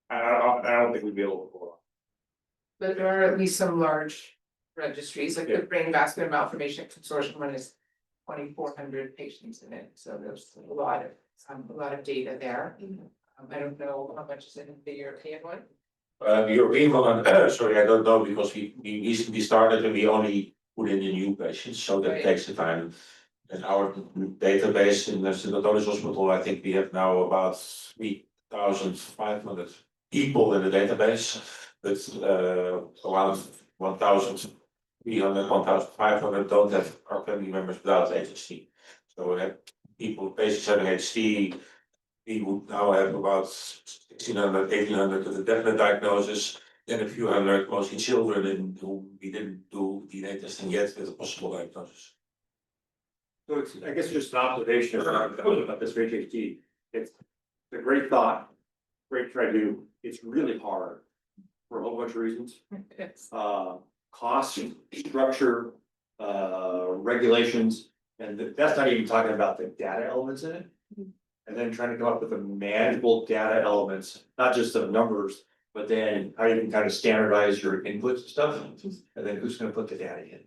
I don't think we'd be able to pull off. But there are at least some large registries, like the Brain Vascular Malformation Consortium one is 2,400 patients in it, so there's a lot of data there. I don't know how much is in the European one. The European one, sorry, I don't know, because we recently started and we only put in the new patients, so that Right. takes the time. And our database in the St. Hospital, I think we have now about 3,500 people in the database. But around 1,300, 1,500 don't have our family members without HHT. So we have people, patients having HT. We would now have about 1,600, 1,800 with a definite diagnosis, then a few hundred, mostly children, in whom we didn't do DNA testing yet with a possible diagnosis. So it's, I guess just an observation about this HHT, it's a great thought, great try to do, it's really hard for a whole bunch of reasons. Cost, structure, regulations, and that's not even talking about the data elements in it. And then trying to come up with the manageable data elements, not just of numbers, but then how you can kind of standardize your inputs and stuff, and then who's gonna put the data in.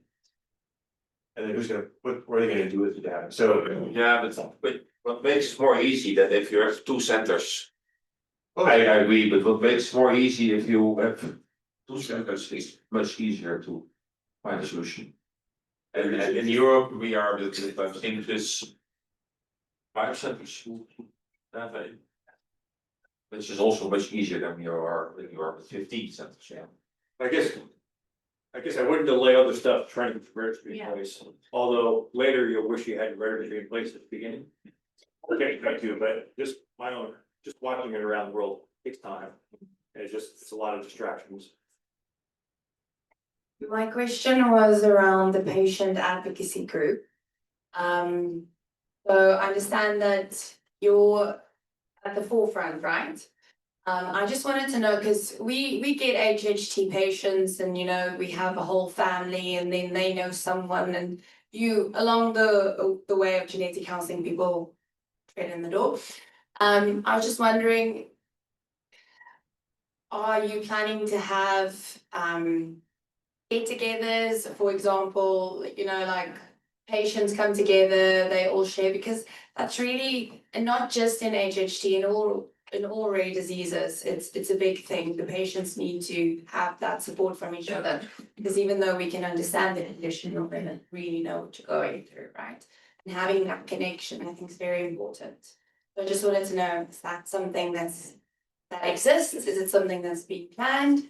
And then who's gonna, what are they gonna do with the data? So, Yeah, but what makes it more easy that if you have 2 centers. I agree, but what makes it more easy if you have 2 centers is much easier to find a solution. And in Europe, we are with I think this 5 centers. Which is also much easier than you are with 15 centers, yeah. I guess I wouldn't delay other stuff trying to get the registry in place, although later you'll wish you had the registry in place at the beginning. Okay, thank you, but just my own, just watching it around the world takes time. And it's a lot of distractions. My question was around the patient advocacy group. So I understand that you're at the forefront, right? I just wanted to know, because we get HHT patients and, you know, we have a whole family and then they know someone, and you, along the way of genetic counseling, people tread in the door. I was just wondering, are you planning to have get-togethers, for example, you know, like patients come together, they all share, because that's really, and not just in HHT, in all rare diseases, it's a big thing. The patients need to have that support from each other, because even though we can understand the condition, we're gonna really know what you're going through, right? And having that connection, I think, is very important. So I just wanted to know, is that something that exists? Is it something that's being planned?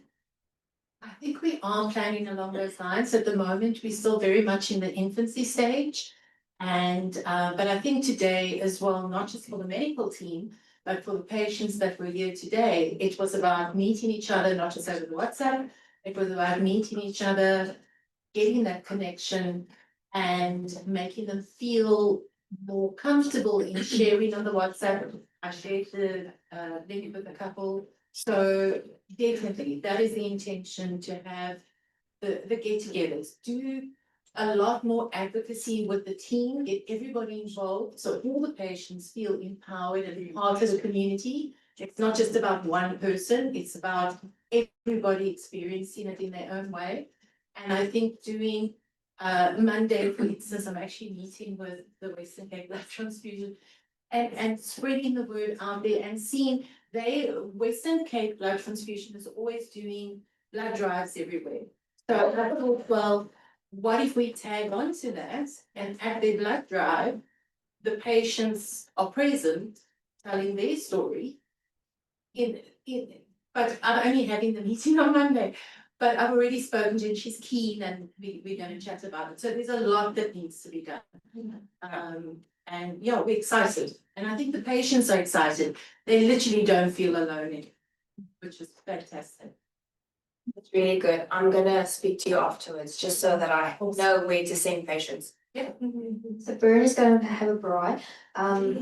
I think we are planning along those lines. At the moment, we're still very much in the infancy stage. And but I think today as well, not just for the medical team, but for the patients that were here today, it was about meeting each other, not just over WhatsApp. It was about meeting each other, getting that connection, and making them feel more comfortable in sharing on the WhatsApp. I shared the link with a couple So definitely, that is the intention, to have the get-togethers, do a lot more advocacy with the team, get everybody involved, so all the patients feel empowered and part of the community. It's not just about one person, it's about everybody experiencing it in their own way. And I think doing Monday, for instance, I'm actually meeting with the Western Cape Blood Transfusion and spreading the word out there and seeing Western Cape Blood Transfusion is always doing blood drives everywhere. So I thought, well, what if we tag on to that, and at their blood drive, the patients are present telling their story. But I'm only having the meeting on Monday, but I've already spoken to her, she's keen, and we're gonna chat about it. So there's a lot that needs to be done. And yeah, we're excited, and I think the patients are excited. They literally don't feel alone in it, which is fantastic. It's really good. I'm gonna speak to you afterwards, just so that I know where to send patients. Yeah. So Bern is gonna have a bride. I'll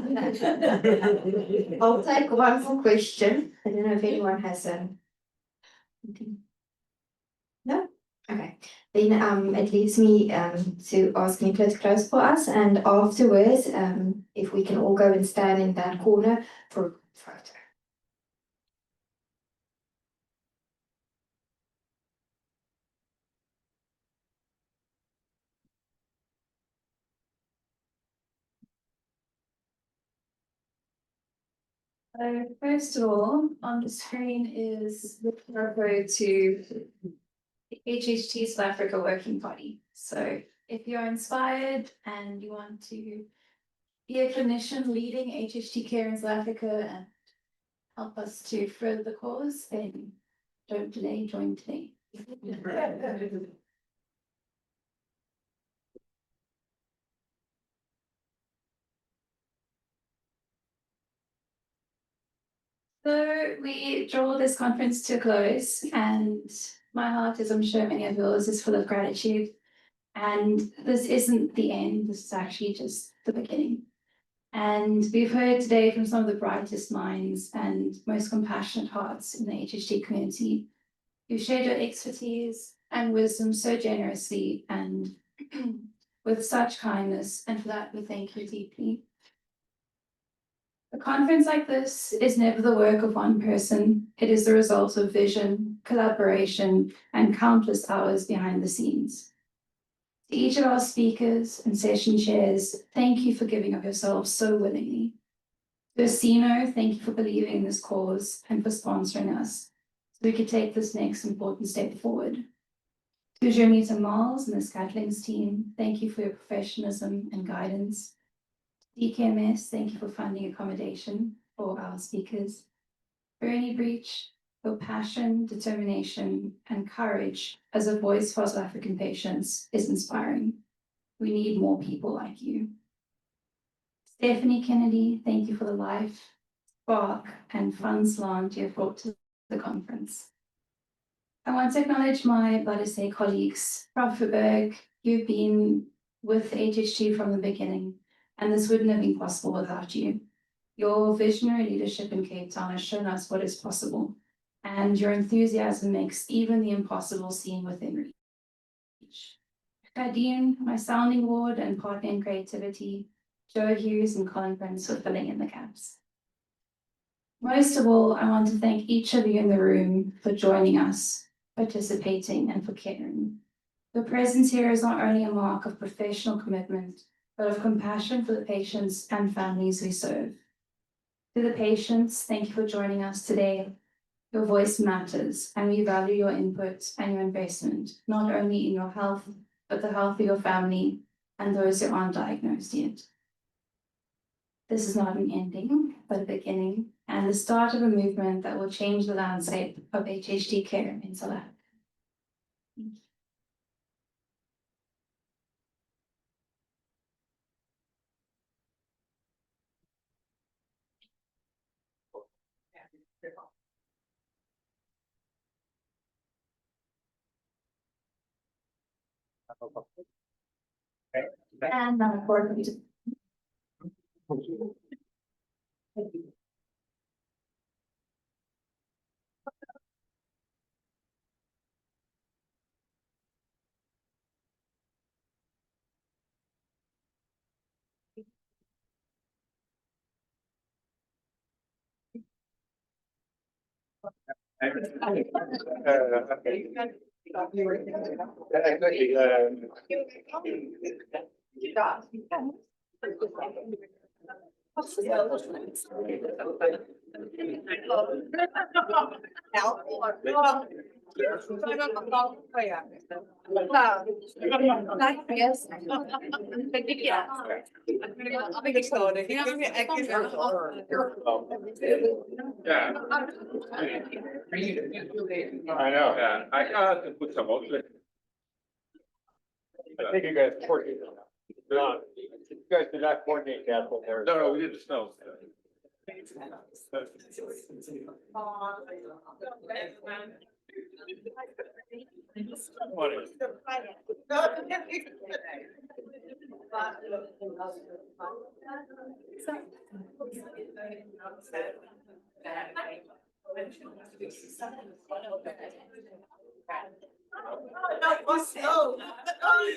take one more question. I don't know if anyone has a. No? Okay, then it leaves me to ask Nicola to close for us, and afterwards, if we can all go and stand in that corner for a photo. So first of all, on the screen is the logo to the HHT South Africa Working Party. So if you're inspired and you want to be a clinician leading HHT care in South Africa and help us to further the cause, then don't delay, join today. So we draw this conference to a close, and my heart, as I'm sure many of yours, is full of gratitude. And this isn't the end, this is actually just the beginning. And we've heard today from some of the brightest minds and most compassionate hearts in the HHT community, who shared your expertise and wisdom so generously and with such kindness, and for that we thank you deeply. A conference like this is never the work of one person. It is the result of vision, collaboration, and countless hours behind the scenes. To each of our speakers and session chairs, thank you for giving of yourselves so willingly. To Asino, thank you for believing in this cause and for sponsoring us, so we could take this next important step forward. To Jonita Miles and the Scatlings team, thank you for your professionalism and guidance. DKMS, thank you for funding accommodation for our speakers. Bernie Breach, your passion, determination, and courage as a voice for South African patients is inspiring. We need more people like you. Stephanie Kennedy, thank you for the life, spark, and fun slant you have brought to the conference. I want to acknowledge my Blood colleagues. Prof. Verberg, you've been with HHT from the beginning, and this wouldn't have been possible without you. Your visionary leadership in Cape Town has shown us what is possible, and your enthusiasm makes even the impossible seem within reach. Kadeen, my sounding board and partner in creativity, Joe Hughes and Colin Prince for filling in the gaps. Most of all, I want to thank each of you in the room for joining us, participating, and for caring. Your presence here is not only a mark of professional commitment, but of compassion for the patients and families we serve. To the patients, thank you for joining us today. Your voice matters, and we value your input and your investment, not only in your health, but the health of your family and those who aren't diagnosed yet. This is not an ending, but a beginning, and the start of a movement that will change the landscape of HHT care in South Africa. And I'm recording. Yeah. I know, yeah, I got to put some on it. I think you guys coordinated. You guys did not coordinate that when there. No, we didn't know. No,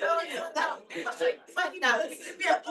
no, no, no, no.